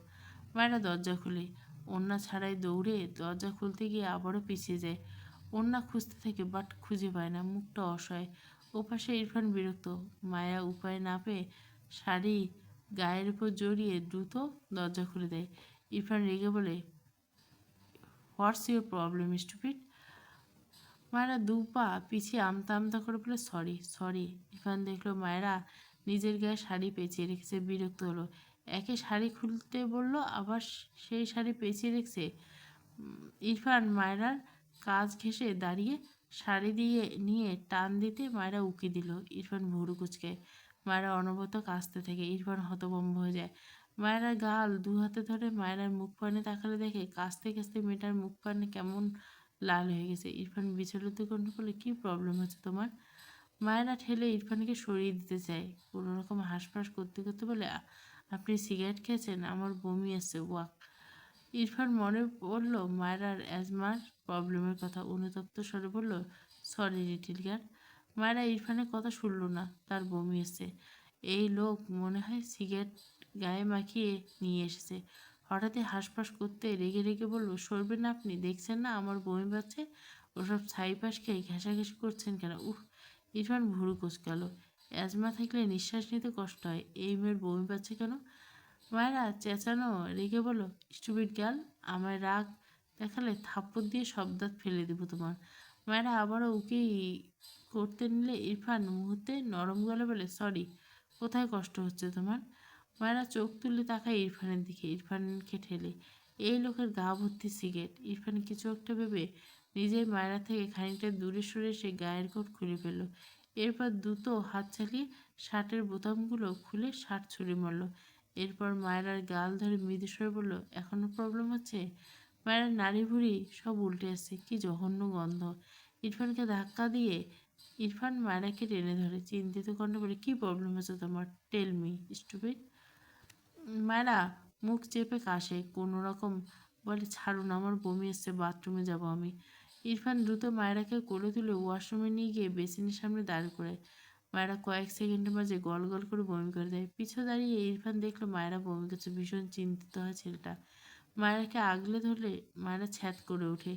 মায়েরা দরজা খুলে ওড়না ছাড়াই দৌড়ে দরজা খুলতে গিয়ে আবারও পিছিয়ে যায়। ওড়না খুঁজতে থাকে বাট খুঁজে পায় না, মুখটা অসহায়। ওপাশে ইরফান বিরক্ত। মায়া উপায় না পেয়ে শাড়ি গায়ের উপর জড়িয়ে দ্রুত দরজা খুলে দেয়। ইরফান রেগে বলে, হোয়াটস ইউর প্রবলেম স্টুপিড? মায়েরা 2 পা পিছিয়ে আমতা আমতা করে বলে, সরি সরি। ইরফান দেখলো মায়েরা নিজের গায়ে শাড়ি পেঁচিয়ে রেখেছে, বিরক্ত হলো। একে শাড়ি খুলতে বলল, আবার সেই শাড়ি পেঁচিয়ে রেখেছে। ইরফান মায়েরার কাজ ঘেঁষে দাঁড়িয়ে শাড়ি দিয়ে নিয়ে টান দিতে মায়েরা উকি দিল। ইরফান ভুরু কুচকে। মায়েরা অনবরত কাঁচতে থাকে। ইরফান হতভম্ব হয়ে যায়। মায়েরার গাল 2 হাতে ধরে মায়েরার মুখ পানে তাকালে দেখে কাঁচতে কাঁচতে মেয়েটার মুখ পানে কেমন লাল হয়ে গেছে। ইরফান বিচলিত কণ্ঠে বলে, কী প্রবলেম হচ্ছে তোমার? মায়েরা ঠেলে ইরফানকে সরিয়ে দিতে চায়। কোনো রকম হাঁসফাঁস করতে করতে বলে, আপনি সিগারেট খেয়েছেন? আমার বমি আসছে, ওয়াক। ইরফান মনে পড়ল মায়েরার অ্যাজমার প্রবলেমের কথা। অনুতপ্ত স্বরে বলল, সরি লিটিল গার্ল। মায়েরা ইরফানের কথা শুনল না। তার বমি এসছে। এই লোক মনে হয় সিগারেট গায়ে মাখিয়ে নিয়ে এসেছে। হঠাৎই হাঁসফাঁস করতে রেগে রেগে বলল, সরবেন না আপনি? দেখছেন না আমার বমি পাচ্ছে? ওসব ছাইপাশ খেয়ে ঘেঁষাঘেঁষি করছেন কেন? উফ। ইরফান ভুরু কুঁচকাল। অ্যাজমা থাকলে নিঃশ্বাস নিতে কষ্ট হয়, এই মেয়ের বমি পাচ্ছে কেন? মায়েরা চেঁচানো রেগে বলো, স্টুপিড গার্ল, আমায় রাগ দেখালে থাপ্পড় দিয়ে সব দাঁত ফেলে দেবো তোমার। মায়েরা আবারও উকি করতে নিলে ইরফান মুহূর্তে নরম গলে বলে, সরি, কোথায় কষ্ট হচ্ছে তোমার? মায়েরা চোখ তুলে তাকায় ইরফানের দিকে। ইরফানকে ঠেলে এই লোকের গা ভর্তি সিগারেট। ইরফান কিছু একটা ভেবে নিজের মায়েরা থেকে খানিকটা দূরে সরে এসে গায়ের কোট খুলে ফেলল। এরপর দ্রুত হাত চালিয়ে শার্টের বোতামগুলো খুলে শার্ট ছুঁড়ে মারল। এরপর মায়েরার গাল ধরে মৃদু স্বরে বলল, এখনো প্রবলেম হচ্ছে? মায়েরার নাড়ি ভুড়ি সব উল্টে আসছে, কি জঘন্য গন্ধ। ইরফানকে ধাক্কা দিয়ে ইরফান মায়েরাকে টেনে ধরে চিন্তিত কণ্ঠে বলে, কি প্রবলেম হচ্ছে তোমার? Tell me stupid. মায়েরা মুখ চেপে কাশে কোনো রকম, বলে, ছাড়ুন, আমার বমি এসছে, বাথরুমে যাব আমি। ইরফান দ্রুত মায়েরাকে কোলে তুলে ওয়াশরুমে নিয়ে গিয়ে বেসিনের সামনে দাঁড় করে। মায়েরা কয়েক সেকেন্ডের মাঝে গল গল করে বমি করে দেয়। পিছু দাঁড়িয়ে ইরফান দেখলো মায়েরা বমি করছে। ভীষণ চিন্তিত হয় ছেলেটা। মায়েরাকে আগলে ধরলে মায়েরা ছ্যাদ করে ওঠে,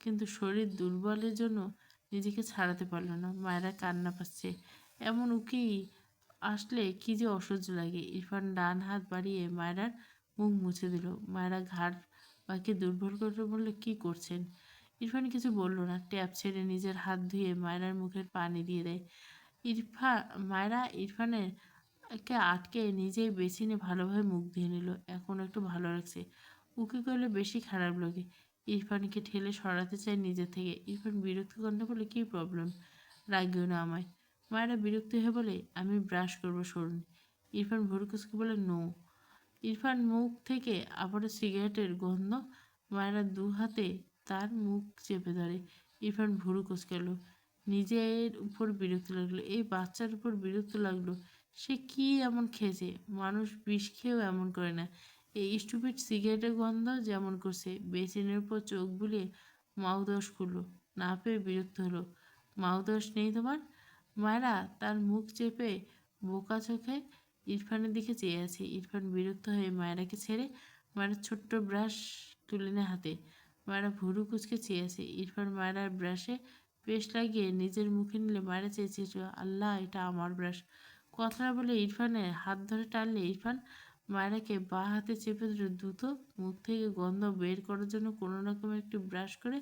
কিন্তু শরীর দুর্বলের জন্য নিজেকে ছাড়াতে পারল না। মায়েরা কান্না পাচ্ছে। এমন উকি আসলে কি যে অসহ্য লাগে। ইরফান ডান হাত বাড়িয়ে মায়েরার মুখ মুছে দিল। মায়েরা ঘাড় বাঁকিয়ে দুর্বল করে বললে, কি করছেন? ইরফান কিছু বলল না। ট্যাপ ছেড়ে নিজের হাত ধুয়ে মায়েরার মুখের পানি দিয়ে দেয়। মায়েরা ইরফানের কে আটকে নিজেই বেসিনে ভালোভাবে মুখ ধুয়ে নিল। এখন একটু ভালো লাগছে। উকি করলে বেশি খারাপ লাগে। ইরফানকে ঠেলে সরাতে চায় নিজে থেকে। ইরফান বিরক্ত কণ্ঠে বলে, কী প্রবলেম? রাগিও না আমায়। মায়েরা বিরক্ত হয়ে বলে, আমি ব্রাশ করবো, সরুন। ইরফান ভুরু কুচকে বলে, নো। ইরফান মুখ থেকে আবারও সিগারেটের গন্ধ। মায়েরা 2 হাতে তার মুখ চেপে ধরে। ইরফান ভুরু কুচকালো। নিজের উপর বিরক্ত লাগলো, এই বাচ্চার উপর বিরক্ত লাগলো। সে কি এমন খেয়েছে? মানুষ বিষ খেয়েও এমন করে না। এই স্টুপিড সিগারেটের গন্ধ যেমন করছে। বেসিনের উপর চোখ বুলিয়ে মাউথওয়াশ করলো। না পেয়ে বিরক্ত হলো। মাউথওয়াশ নেই তোমার? মায়েরা তার মুখ চেপে বোকা চোখে ইরফানের দিকে চেয়ে আছে। ইরফান বিরক্ত হয়ে মায়েরাকে ছেড়ে মায়ের ছোট্ট ব্রাশ তুলে নেয় হাতে। মায়েরা ভুরু কুচকে চেয়ে আছে। ইরফান মায়েরার ব্রাশে পেস্ট লাগিয়ে নিজের মুখে নিলে মায়েরা চেয়েছিল, আল্লাহ এটা আমার ব্রাশ। কথাটা বলে ইরফানের হাত ধরে টানলে ইরফান মায়েরাকে বাঁ হাতে চেপে ধরে দ্রুত মুখ থেকে গন্ধ বের করার জন্য কোনো রকম একটি ব্রাশ করে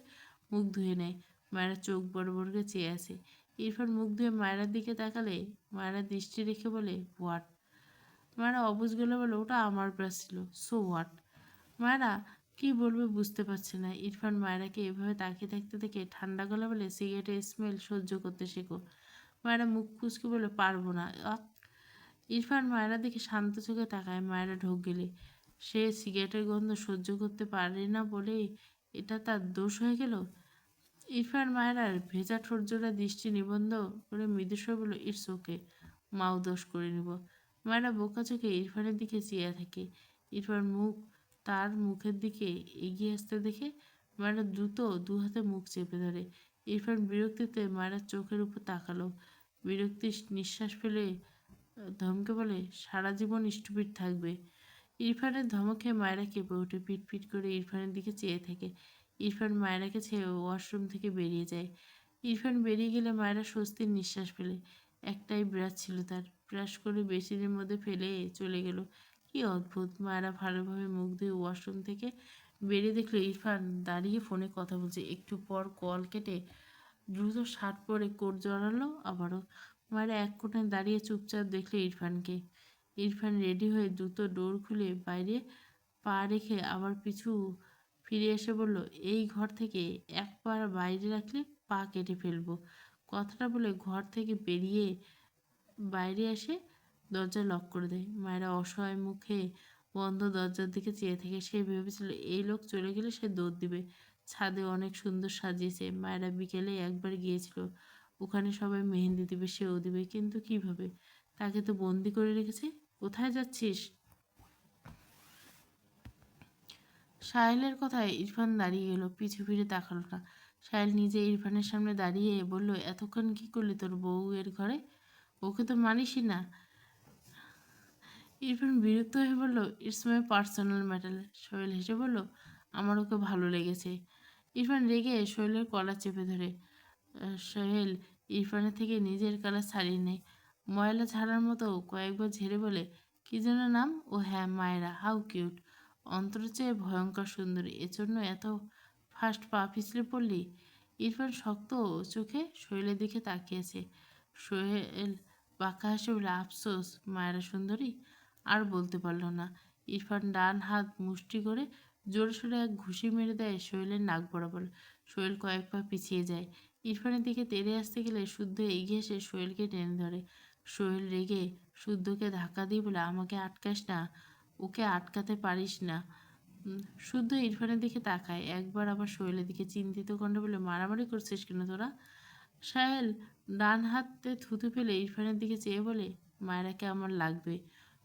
মুখ ধুয়ে নেয়। মায়েরা চোখ বড় বড় করে চেয়ে আছে। ইরফান মুখ ধুয়ে মায়েরার দিকে তাকালে মায়েরা দৃষ্টি রেখে বলে, হোয়াট? মায়েরা অবুঝ গেলে বলে, ওটা আমার ব্রাশ ছিল, সো হোয়াট? মায়েরা কি বলবে বুঝতে পারছে না। ইরফান মায়েরাকে এভাবে তাকিয়ে থাকতে দেখে ঠান্ডা গলা বলে, সিগারেটের স্মেল সহ্য করতে শেখো। মায়েরা মুখ কুচকে বলে, পারবো না। ইরফান মায়েরা দেখে শান্ত চোখে তাকায়। মায়েরা ঢোক গেলে সে সিগারেটের গন্ধ সহ্য করতে পারে না বলেই এটা তার দোষ হয়ে গেল। ইরফান মায়েরার ভেজা ঠোঁটজোড়া দৃষ্টি নিবন্ধ করে মৃদুস্বর বলল, ইটস ওকে, মাও দোষ করে নিব। মায়েরা বোকা চোখে ইরফানের দিকে চেয়ে থাকে। ইরফান তার মুখের দিকে এগিয়ে আসতে দেখে মায়েরা দ্রুত দু হাতে মুখ চেপে ধরে। ইরফান বিরক্তিতে মায়েরার চোখের উপর তাকালো। বিরক্তি নিঃশ্বাস ফেলে ধমকে বলে, সারা জীবন স্টুপিড থাকবে। ইরফানের ধমকে মায়েরা কেঁপে ওঠে। পিট করে ইরফানের দিকে চেয়ে থাকে। ইরফান মায়েরাকে ছেড়ে ওয়াশরুম থেকে বেরিয়ে যায়। ইরফান বেরিয়ে গেলে মায়েরা স্বস্তির নিঃশ্বাস ফেলে। একটাই ব্রাশ ছিল তার, ব্রাশ করে বেসিনের মধ্যে ফেলে চলে গেল। কি অদ্ভুত! মায়েরা ভালোভাবে মুখ ধুয়ে ওয়াশরুম থেকে বেরিয়ে দেখলো ইরফান দাঁড়িয়ে ফোনে কথা বলছে। একটু পর কল কেটে দ্রুত শার্ট পরে কোট জড়ালো আবারও। মায়েরা এক কোণে দাঁড়িয়ে চুপচাপ দেখলো ইরফানকে। ইরফান রেডি হয়ে দ্রুত ডোর খুলে বাইরে পা রেখে আবার পিছু ফিরে এসে বলল, এই ঘর থেকে এক পা বাইরে রাখলে পা কেটে ফেলবো। কথাটা বলে ঘর থেকে বেরিয়ে বাইরে এসে দরজা লক করে দেয়। মায়েরা অসহায় মুখে বন্ধ দরজার দিকে চেয়ে থাকে। সে ভেবেছিল এই লোক চলে গেলে সে দৌড় দিবে। ছাদে অনেক সুন্দর সাজিয়েছে। মায়েরা বিকেলে একবার গিয়েছিল, ওখানে সবাই মেহেন্দি দিবে, সেও দিবে, কিন্তু কিভাবে? তাকে তো বন্দি করে রেখেছে। কোথায় যাচ্ছিস? সাহেলের কথায় ইরফান দাঁড়িয়ে গেল, পিছু ফিরে তাকালো না। সাহেল নিজে ইরফানের সামনে দাঁড়িয়ে বলল, এতক্ষণ কি করলি তোর বউয়ের ঘরে? ওকে তো মানিসই না। ইরফান বিরক্ত হয়ে বলল, it's my personal matter. Sohel হেসে বলল, আমার ওকে ভালো লেগেছে। ইরফান রেগে সোহেলের কলার চেপে ধরে। সোহেল ইরফানের থেকে নিজের কালার ছাড়িয়ে নেয়। ময়লা ঝাড়ার মতো কয়েকবার ঝেড়ে বলে, কি যেন নাম? ও হ্যাঁ, মায়েরা, হাউ কিউট। অন্তর চেয়ে ভয়ঙ্কর সুন্দরী, এজন্য এত ফাস্ট পা পিছলে পড়লি? ইরফান শক্ত চোখে সোহেলের দিকে তাকিয়েছে। সোহেল বাঁকা হাসে বলে, আফসোস মায়েরা সুন্দরী। আর বলতে পারল না। ইরফান ডান হাত মুষ্টি করে জোরে সোরে এক ঘুষি মেরে দেয় সোহেলের নাক বরাবর। সোহেল কয়েক পা পিছিয়ে যায়। ইরফানের দিকে তেড়ে আসতে গেলে শুদ্ধ এগিয়ে এসে সোহেলকে টেনে ধরে। সোহেল রেগে শুদ্ধকে ধাক্কা দিয়ে বলে, আমাকে আটকাস না, ওকে আটকাতে পারিস না। শুদ্ধ ইরফানের দিকে তাকায় একবার, আবার সোহেলের দিকে চিন্তিত কণ্ঠে বলে, মারামারি করছিস কেন তোরা? সাহেল ডান হাতে থুতু ফেলে ইরফানের দিকে চেয়ে বলে, মায়েরাকে আমার লাগবে।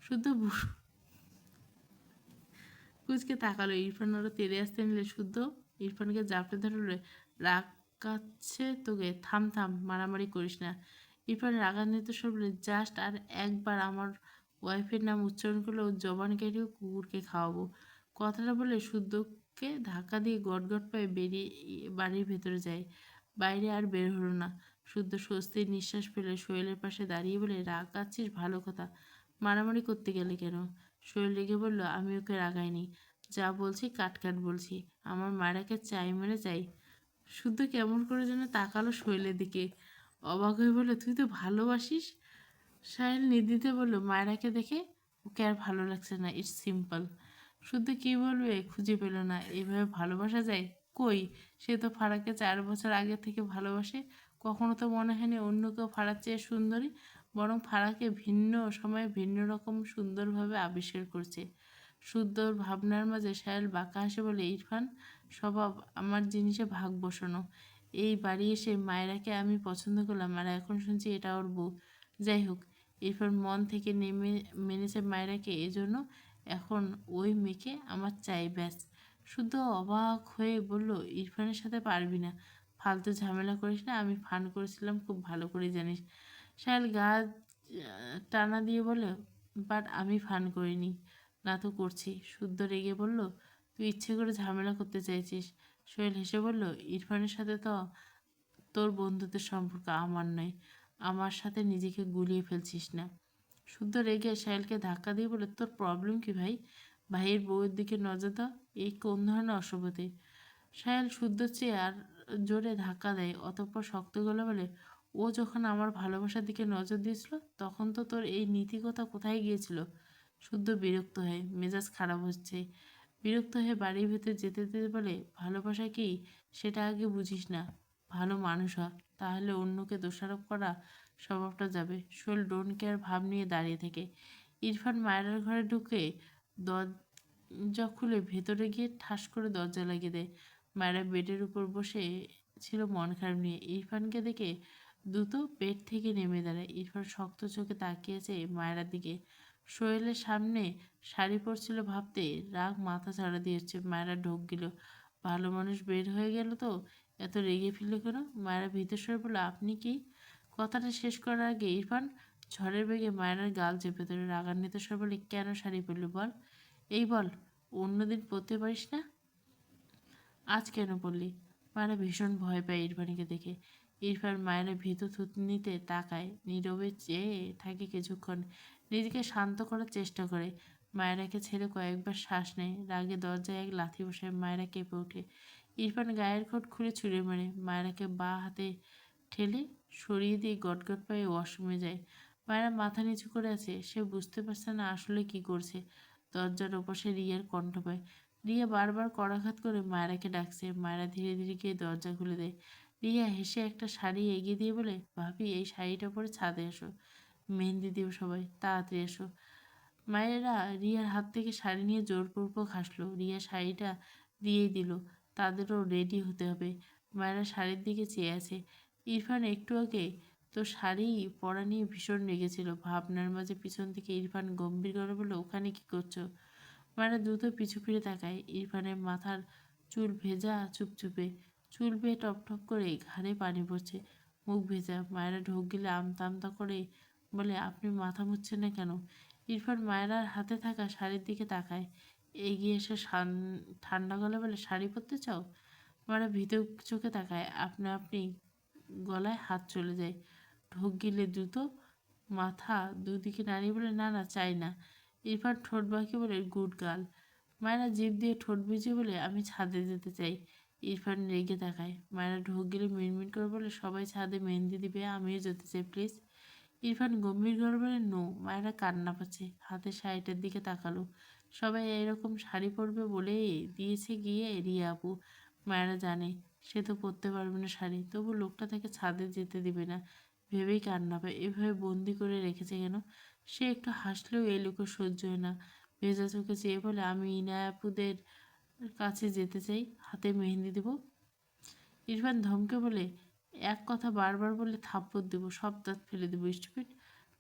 শুদ্ধ কুচকে তাকালো। ইরফান ওরা তেড়ে আসতে নিলে শুদ্ধ ইরফানকে জাপটে ধরলে, রাগ কাচ্ছে তোকে, থাম থাম, মারামারি করিস না। ইরফান রাগান্বিত স্বর বলে, জাস্ট আর একবার আমার ওয়াইফের নাম উচ্চারণ করলে ওর জবান কেটে কুকুরকে খাওয়াবো। কথাটা বলে শুদ্ধকে ধাক্কা দিয়ে গটগট পায়ে বেরিয়ে বাড়ির ভেতরে যায়। বাইরে আর বের হলো না। শুদ্ধ স্বস্তির নিঃশ্বাস ফেলে সোহেলের পাশে দাঁড়িয়ে বলে, রাগ কাচ্ছিস ভালো কথা, মারামারি করতে গেলে কেন? সোহেল রেগে বলল, আমি ওকে রাগাইনি, যা বলছি কাট কাট বলছি, আমার মায়েরাকে চাই মেরে চাই। শুদ্ধ কেমন করে যেন তাকালো সোহেলের দিকে, অবাক হয়ে বলল, তুই তো ভালোবাসিস? সাহেল নির্দ্বিতে বলল, মায়েরাকে দেখে ওকে আর ভালো লাগছে না, ইটস সিম্পল। শুদ্ধ কী বলবে খুঁজে পেল না। এইভাবে ভালোবাসা যায়? কই, সে তো ফারাককে 4 বছর আগে থেকে ভালোবাসে। কখনো তো মনে হয়নি অন্য কেউ ফারাক চেয়ে সুন্দরী, বরং ফারাককে ভিন্ন সময়ে ভিন্ন রকম সুন্দরভাবে আবিষ্কার করছে। শুদ্ধর ভাবনার মাঝে সাহেল বাঁকা হাসে বলে, ইরফান স্বভাব আমার জিনিসে ভাগ বসানো। এই বাড়ি এসে মায়েরাকে আমি পছন্দ করলাম, আর এখন শুনছি এটা ওর বউ। যাই হোক, ইরফান মন থেকে মেনেছে মায়েরাকে, এজন্য এখন ওই মেয়েকে আমার চাই, ব্যাস। শুদ্ধ অবাক হয়ে বলল, ইরফানের সাথে পারবি না, ফালতু ঝামেলা করিস না, আমি ফান করেছিলাম, খুব ভালো করে জানিস। সাহেল গা টানা দিয়ে বলে, বাট আমি ফান করিনি। না তো করছি। শুদ্ধ রেগে বলল, তুই ইচ্ছে করে ঝামেলা করতে চাইছিস। সোহেল হেসে বলল, ইরফানের সাথে তো তোর বন্ধুত্বের সম্পর্ক, আমার নয়। আমার সাথে নিজেকে গুলিয়ে ফেলছিস না। শুদ্ধ রেগে সাহেলকে ধাক্কা দিয়ে বলে, তোর প্রবলেম কি ভাই? ভাইয়ের বউয়ের দিকে নজর দাও, এই কোন ধরনের অসভ্যতা? সাহেল শুদ্ধ চেয়ার জোরে ধাক্কা দেয়, অতঃপর শক্ত গলা বলে, ও যখন আমার ভালোবাসার দিকে নজর দিয়েছিল তখন তো তোর এই নীতিকথা কোথায় গিয়েছিল? শুদ্ধ বিরক্ত হয়, মেজাজ খারাপ হচ্ছে। বিরক্ত হয়ে বাড়ির ভেতর যেতে যেতে বলে, ভালোবাসা কি সেটা আগে বুঝিস না, ভালো মানুষ হ, তাহলে অন্যকে দোষারোপ করা স্বভাবটা যাবে। সোহেল ডোন্ট কেয়ার ভাব নিয়ে দাঁড়িয়ে থেকে। ইরফান মায়ের ঘরে ঢুকে দরজা খুলে ভেতরে গিয়ে ঠাস করে দরজা লাগিয়ে দেয়। মায়েরা বেডের উপর বসে ছিল মন খারাপ নিয়ে। ইরফানকে দেখে দ্রুত বেড থেকে নেমে দাঁড়ায়। ইরফান শক্ত চোখে তাকিয়েছে মায়েরার দিকে। সোহেলের সামনে শাড়ি পরছিল ভাবতে রাগ মাথা ছাড়া দিয়েছে। মায়েরা ঢোক গেল, ভালো মানুষ বের হয়ে গেল তো এত রেগে ফেলল কেন? মায়েরা ভীত স্বরে বলল, আপনি কি? কথাটা শেষ করার আগে ইরফান ঝড়ের বেগে মায়েরার গাল চেপে ধরে রাগান্বিত স্বরে বলে, কেন শাড়ি পরলি বল? এই বল, অন্যদিন পরতে পারিস না, আজ কেন পড়লি? মায়েরা ভীষণ ভয় পায় ইরফানকে দেখে। ইরফান মায়েরা ভীত থুতনিতে তাকায়, নীরবে চেয়ে থাকে কিছুক্ষণ, নিজেকে শান্ত করার চেষ্টা করে। মায়েরাকে ছেড়ে কয়েকবার শ্বাস নেয়, রাগে দরজায় এক লাথি বসায়। মায়েরা কেঁপে ওঠে। ইরফান গায়ের কোট খুলে ছুঁড়ে মারে। মায়েরাকে বা হাতে ঠেলে সরিয়ে দিয়ে গটগট পায়ে ওয়াশরুমে যায়। মায়েরা মাথা নিচু করে আছে, সে বুঝতে পারছে না আসলে কি করছে। দরজার ওপাশে রিয়ার কণ্ঠ পায়। রিয়া বারবার করাঘাত করে মায়েরাকে ডাকছে। মায়েরা ধীরে ধীরে গিয়ে দরজা খুলে দেয়। রিয়া হেসে একটা শাড়ি এগিয়ে দিয়ে বলে, ভাবি এই শাড়িটা পরে ছাদে এসো, মেহেন্দি দিও সবাই, তাড়াতাড়ি এসো। মায়েরা রিয়ার হাত থেকে শাড়ি নিয়ে জোরপূর্বক হাসলো। রিয়া শাড়িটা দিয়েই দিল, তাদেরও রেডি হতে হবে। মায়েরা শাড়ির দিকে চেয়ে আছে। ইরফান একটু আগে তো শাড়ি পরা নিয়ে ভীষণ রেগেছিল। ভাবনার মাঝে পিছন থেকে ইরফান গম্ভীর গলা বলল, ওখানে কি করছো? মায়েরা দ্রুত পিছু ফিরে তাকায়। ইরফানের মাথার চুল ভেজা চুপচুপে, চুল বেয়ে টপটপ করে ঘাড়ে পানি পড়ছে, মুখ ভেজা। মায়েরা ঢোক গেলে আমতা আমতা করে বলে, আপনি মাথা মুছছেন না কেন? ইরফান মায়েরার হাতে থাকা শাড়ির দিকে তাকায়, এগিয়ে এসে ঠান্ডা গলা বলে, শাড়ি পরতে চাও? মায়েরা ভীত চোখে তাকায়, আপনি গলায় হাত চলে যায়। ঢোক গিলে দ্রুত মাথা দুদিকে নাড়িয়ে বলে, না না চাই না। ইরফান ঠোঁট বাঁকিয়ে বলে, গুড গার্ল। মায়েরা জিভ দিয়ে ঠোঁট ভিজিয়ে বলে, আমি ছাদে যেতে চাই। ইরফান রেগে তাকায়। মায়েরা ঢোক গেলে মিনমিন করে বলে, সবাই ছাদে মেহেন্দি দিবে, আমিও যেতে চাই প্লিজ। ইরফান গম্ভীর গলা বলে, নো। মায়েরা কান্না পাচ্ছে, হাতে শাড়িটার দিকে তাকালো। সবাই এরকম শাড়ি পরবে বলেই দিয়েছে গিয়ে রিয়া আপু। মায়েরা জানে সে তো পরতে পারবে না শাড়ি, তবু লোকটা তাকে ছাদে যেতে দিবে না ভেবেই কান্না পায়। এভাবে বন্দি করে রেখেছে কেন? সে একটু হাসলেও এই লোকের সহ্য হয় না। ভেজা চোখে চেয়ে বলে, আমি ইনায়াপুদের কাছে যেতে চাই, হাতে মেহেন্দি দেব। ইরফান ধমকে বলে, এক কথা বারবার বলে থাপ্পড় দেবো, সব দাঁত ফেলে দেবো স্টুপিড।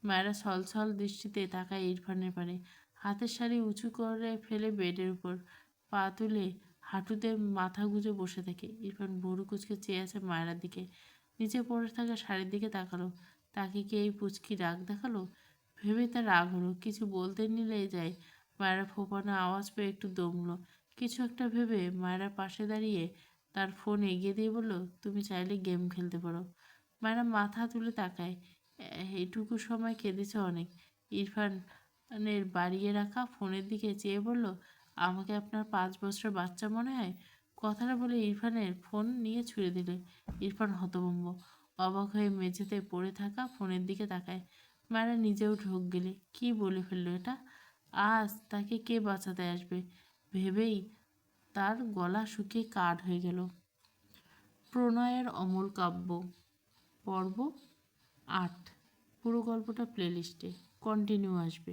মায়েরা ছলছল দৃষ্টিতে তাকায় ইরফানের পানে। হাতের শাড়ি উঁচু করে ফেলে বেডের উপর পা তুলে হাঁটুতে মাথা গুঁজে বসে থাকে। ইরফান ভুরু কুচকে চেয়ে আছে মায়েরার দিকে। নিচে পড়ে থাকা শাড়ির দিকে তাকালো। তাকে কি এই পুচকি রাগ দেখালো? ভেবে তার রাগ হলো, কিছু বলতে নিলেই যায়। মায়েরা ফোপানো আওয়াজ পেয়ে একটু দমলো। কিছু একটা ভেবে মায়েরা পাশে দাঁড়িয়ে তার ফোন এগিয়ে দিয়ে বলল, তুমি চাইলে গেম খেলতে পারো। মায়েরা মাথা তুলে তাকায়। এটুকু সময় কেঁদেছে অনেক। ইরফানের বাড়িয়ে রাখা ফোনের দিকে চেয়ে বলল, আমাকে আপনার 5 বছরের বাচ্চা মনে হয়? কথাটা বলে ইরফানের ফোন নিয়ে ছুঁড়ে দিলে। ইরফান হতভম্ব, অবাক হয়ে মেঝেতে পড়ে থাকা ফোনের দিকে তাকায়। মায়েরা নিজেও ঢোক গেলে, কি বলে ফেললো এটা? আজ তাকে কে বাঁচাতে আসবে ভেবেই তার গলা শুকিয়ে কাঠ হয়ে গেল। প্রণয়ের অমল কাব্য, পর্ব 8। পুরো গল্পটা প্লেলিস্টে কন্টিনিউ আসবে।